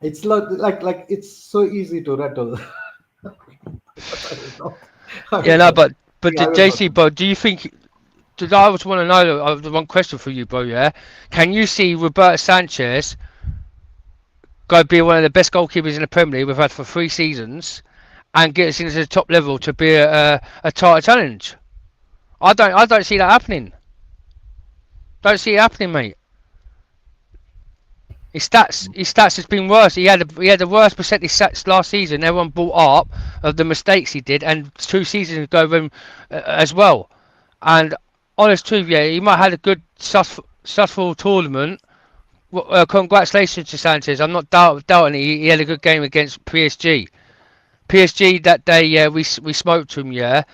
It's like it's so easy to rattle. Yeah, no, but JC, bro, do you think? I just want to know the one question for you, bro. Yeah, can you see Roberto Sanchez go be one of the best goalkeepers in the Premier League we've had for 3 seasons, and get us into the top level to be a title challenge? I don't see that happening. Don't see it happening, mate. His stats has been worse. He had the worst percentage stats last season. Everyone brought up of the mistakes he did, and 2 seasons ago as well. And honest truth, yeah, he might have had a good successful tournament. Congratulations to Sanchez. I'm not doubting he had a good game against PSG. PSG that day, yeah, we smoked him, yeah.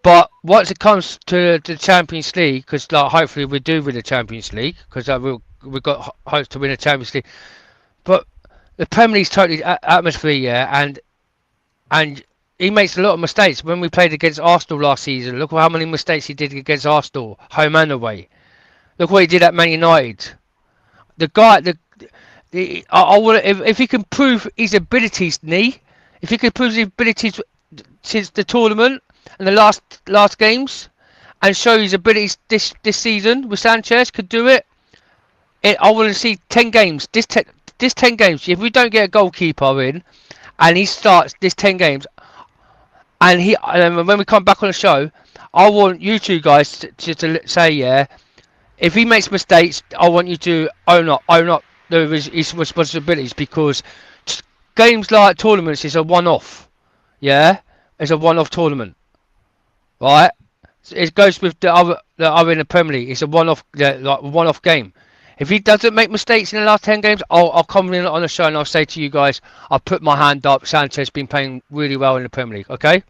But once it comes to the Champions League, because hopefully we do win the Champions League, because we've got hopes to win the Champions League. But the Premier League's totally atmosphere, yeah, and he makes a lot of mistakes. When we played against Arsenal last season, look how many mistakes he did against Arsenal, home and away. Look what he did at Man United. The guy, if he can prove his abilities, if he can prove his abilities since the tournament and the last games, and show his abilities this season with Sanchez, could do it. I want to see 10 games. This 10 games. If we don't get a goalkeeper in, and he starts this 10 games, and when we come back on the show, I want you two guys to say, yeah, if he makes mistakes, I want you to own up his responsibilities, because games like tournaments is a one-off. Yeah, it's a one-off tournament, right? It goes with the other in the Premier League. It's a one-off game. If he doesn't make mistakes in the last 10 games, I'll come in on the show and I'll say to you guys, I'll put my hand up. Sanchez been playing really well in the Premier League. Okay,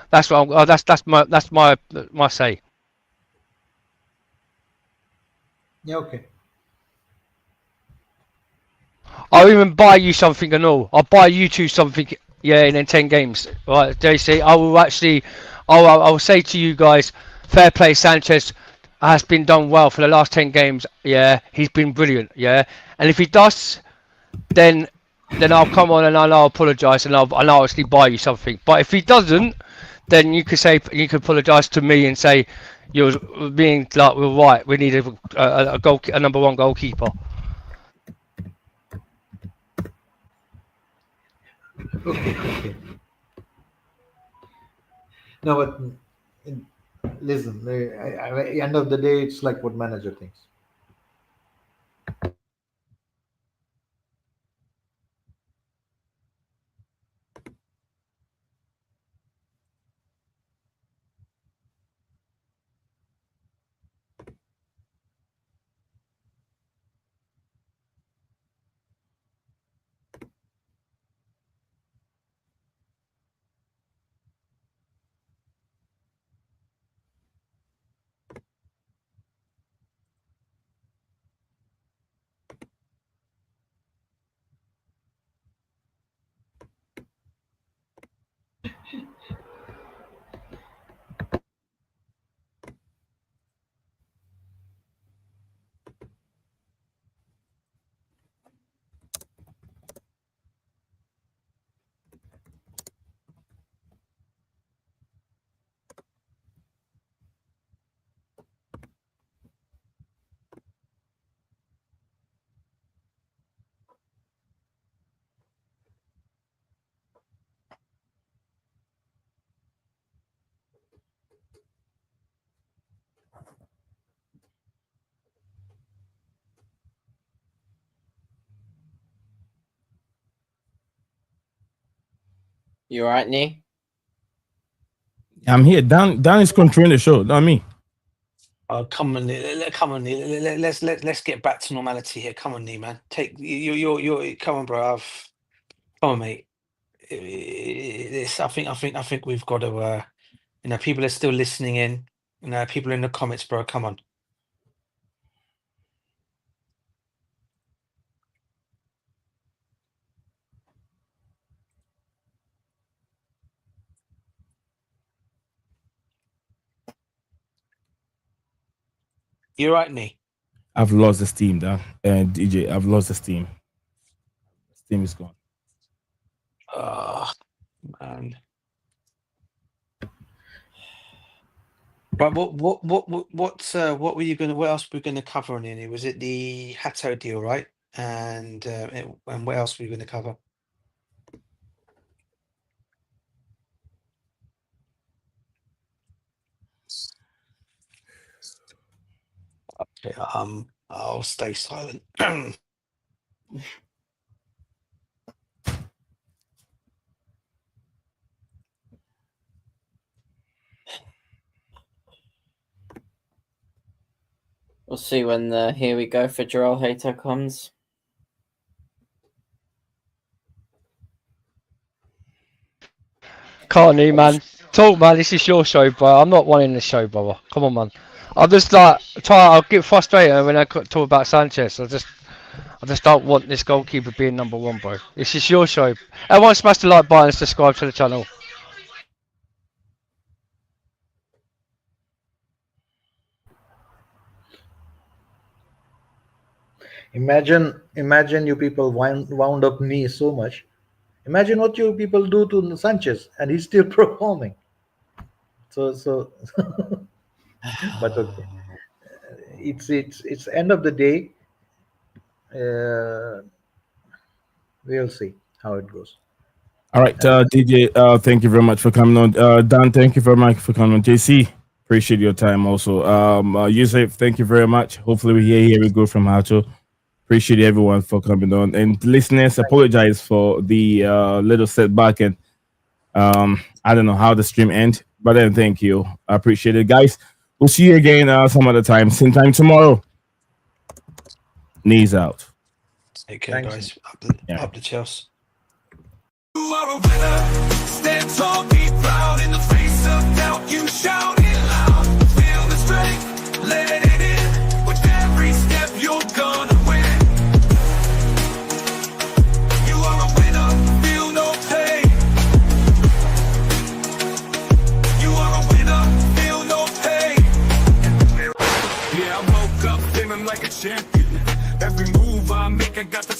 that's what that's my say. Yeah. Okay. I'll even buy you something and all. I'll buy you two something, yeah, in then 10 games. Right, JC, I will actually, I'll say to you guys, fair play, Sanchez has been done well for the last 10 games. Yeah, he's been brilliant, yeah. And if he does, then I'll come on and I'll apologise and I'll actually buy you something. But if he doesn't, then you could apologise to me and say you're being like, we're right. We need a number one goalkeeper. Okay. No, but listen, at the end of the day, it's like what manager thinks. You alright, Nee? I'm here. Dan is controlling the show, not me. Oh, come on, come on, let's get back to normality here. Come on, Nee, man. Take you. Come on, bro. Come on, mate. I think we've got to. People are still listening in. People in the comments, bro. Come on. You're right, Nee. I've lost the steam, Dan. DJ, I've lost the steam. Steam is gone. Oh, man. But what were you gonna? What else were we gonna cover on here? Was it the Hato deal, right? And what else were we gonna cover? Okay, I'll stay silent. We'll see when the here we go for Jorrel Hato comes. Can't you, man? Talk, man. This is your show, bro. I'm not wanting the show, brother. Come on, man. I'm just like I'll get frustrated when I talk about Sanchez. I just don't want this goalkeeper being number one, bro. This is your show. Everyone smash the like button and subscribe to the channel. Imagine you people wound up Nee so much. Imagine what you people do to Sanchez, and he's still performing. So, but okay, it's end of the day. We'll see how it goes. All right, DJ, thank you very much for coming on. Dan, thank you very much for coming on. JC, appreciate your time also. Yusuf, thank you very much. Hopefully we hear we go from Hato. Appreciate everyone for coming on. And listeners, apologize for the little setback and I don't know how the stream end, but then thank you. I appreciate it, guys. We'll see you again some other time. Same time tomorrow. Knees out. Take care, guys. Up the Chelsea. You are a winner. Stand tall, be proud. In the face of doubt, you shout it loud. Feel the strength, let it in. With every step, you're gonna win.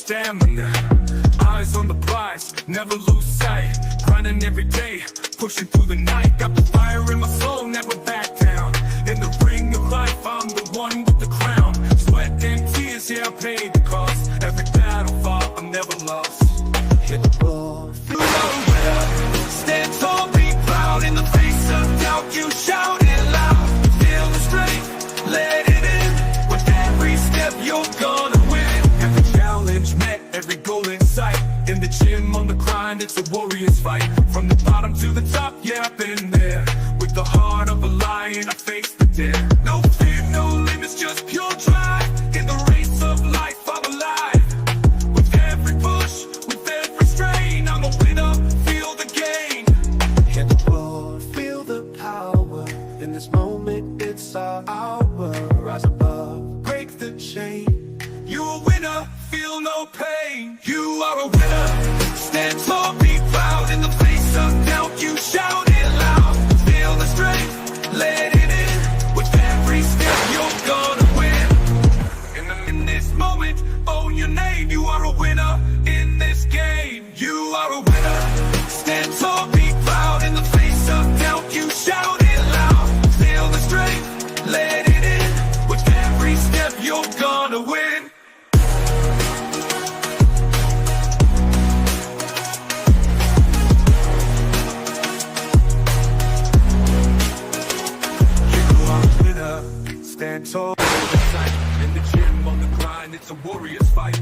stamina. Eyes on the prize, never lose sight. Grinding every day, pushing through the night. Got the fire in my soul, never back down. In the ring of life, I'm the one with the crown. Sweat and tears, yeah, I paid the cost. Every battle fought, I'm never lost. Hit the ball, feel no winner. Stand tall, be proud. In the face of doubt, you shout it loud. Feel the strength, let it in. With every step, you're gonna win. Every challenge met, every goal in sight. In the gym, on the grind, it's a warrior's fight. From the bottom to the top, yeah, I've been there. With the heart of a lion, I face the dare. No fear, no limits, just pure drive. In the race of life, I'm alive. With every push, with every strain, I'm a winner, feel the gain. Hit the floor, feel the power. In this moment, it's our hour. Rise above, break the chain. You're a winner, feel no pain. You are a winner, stand tall, be proud. In the face of doubt, you shout it loud. Feel the strength, let it in. With every step, you're gonna win. In this moment, own your name. You are a winner in this game. You are a winner, stand tall, be proud. In the face of doubt, you shout it loud. Feel the strength, let it in. With every step, you're gonna win. Stand tall, in the gym, on the grind, it's a warrior's fight.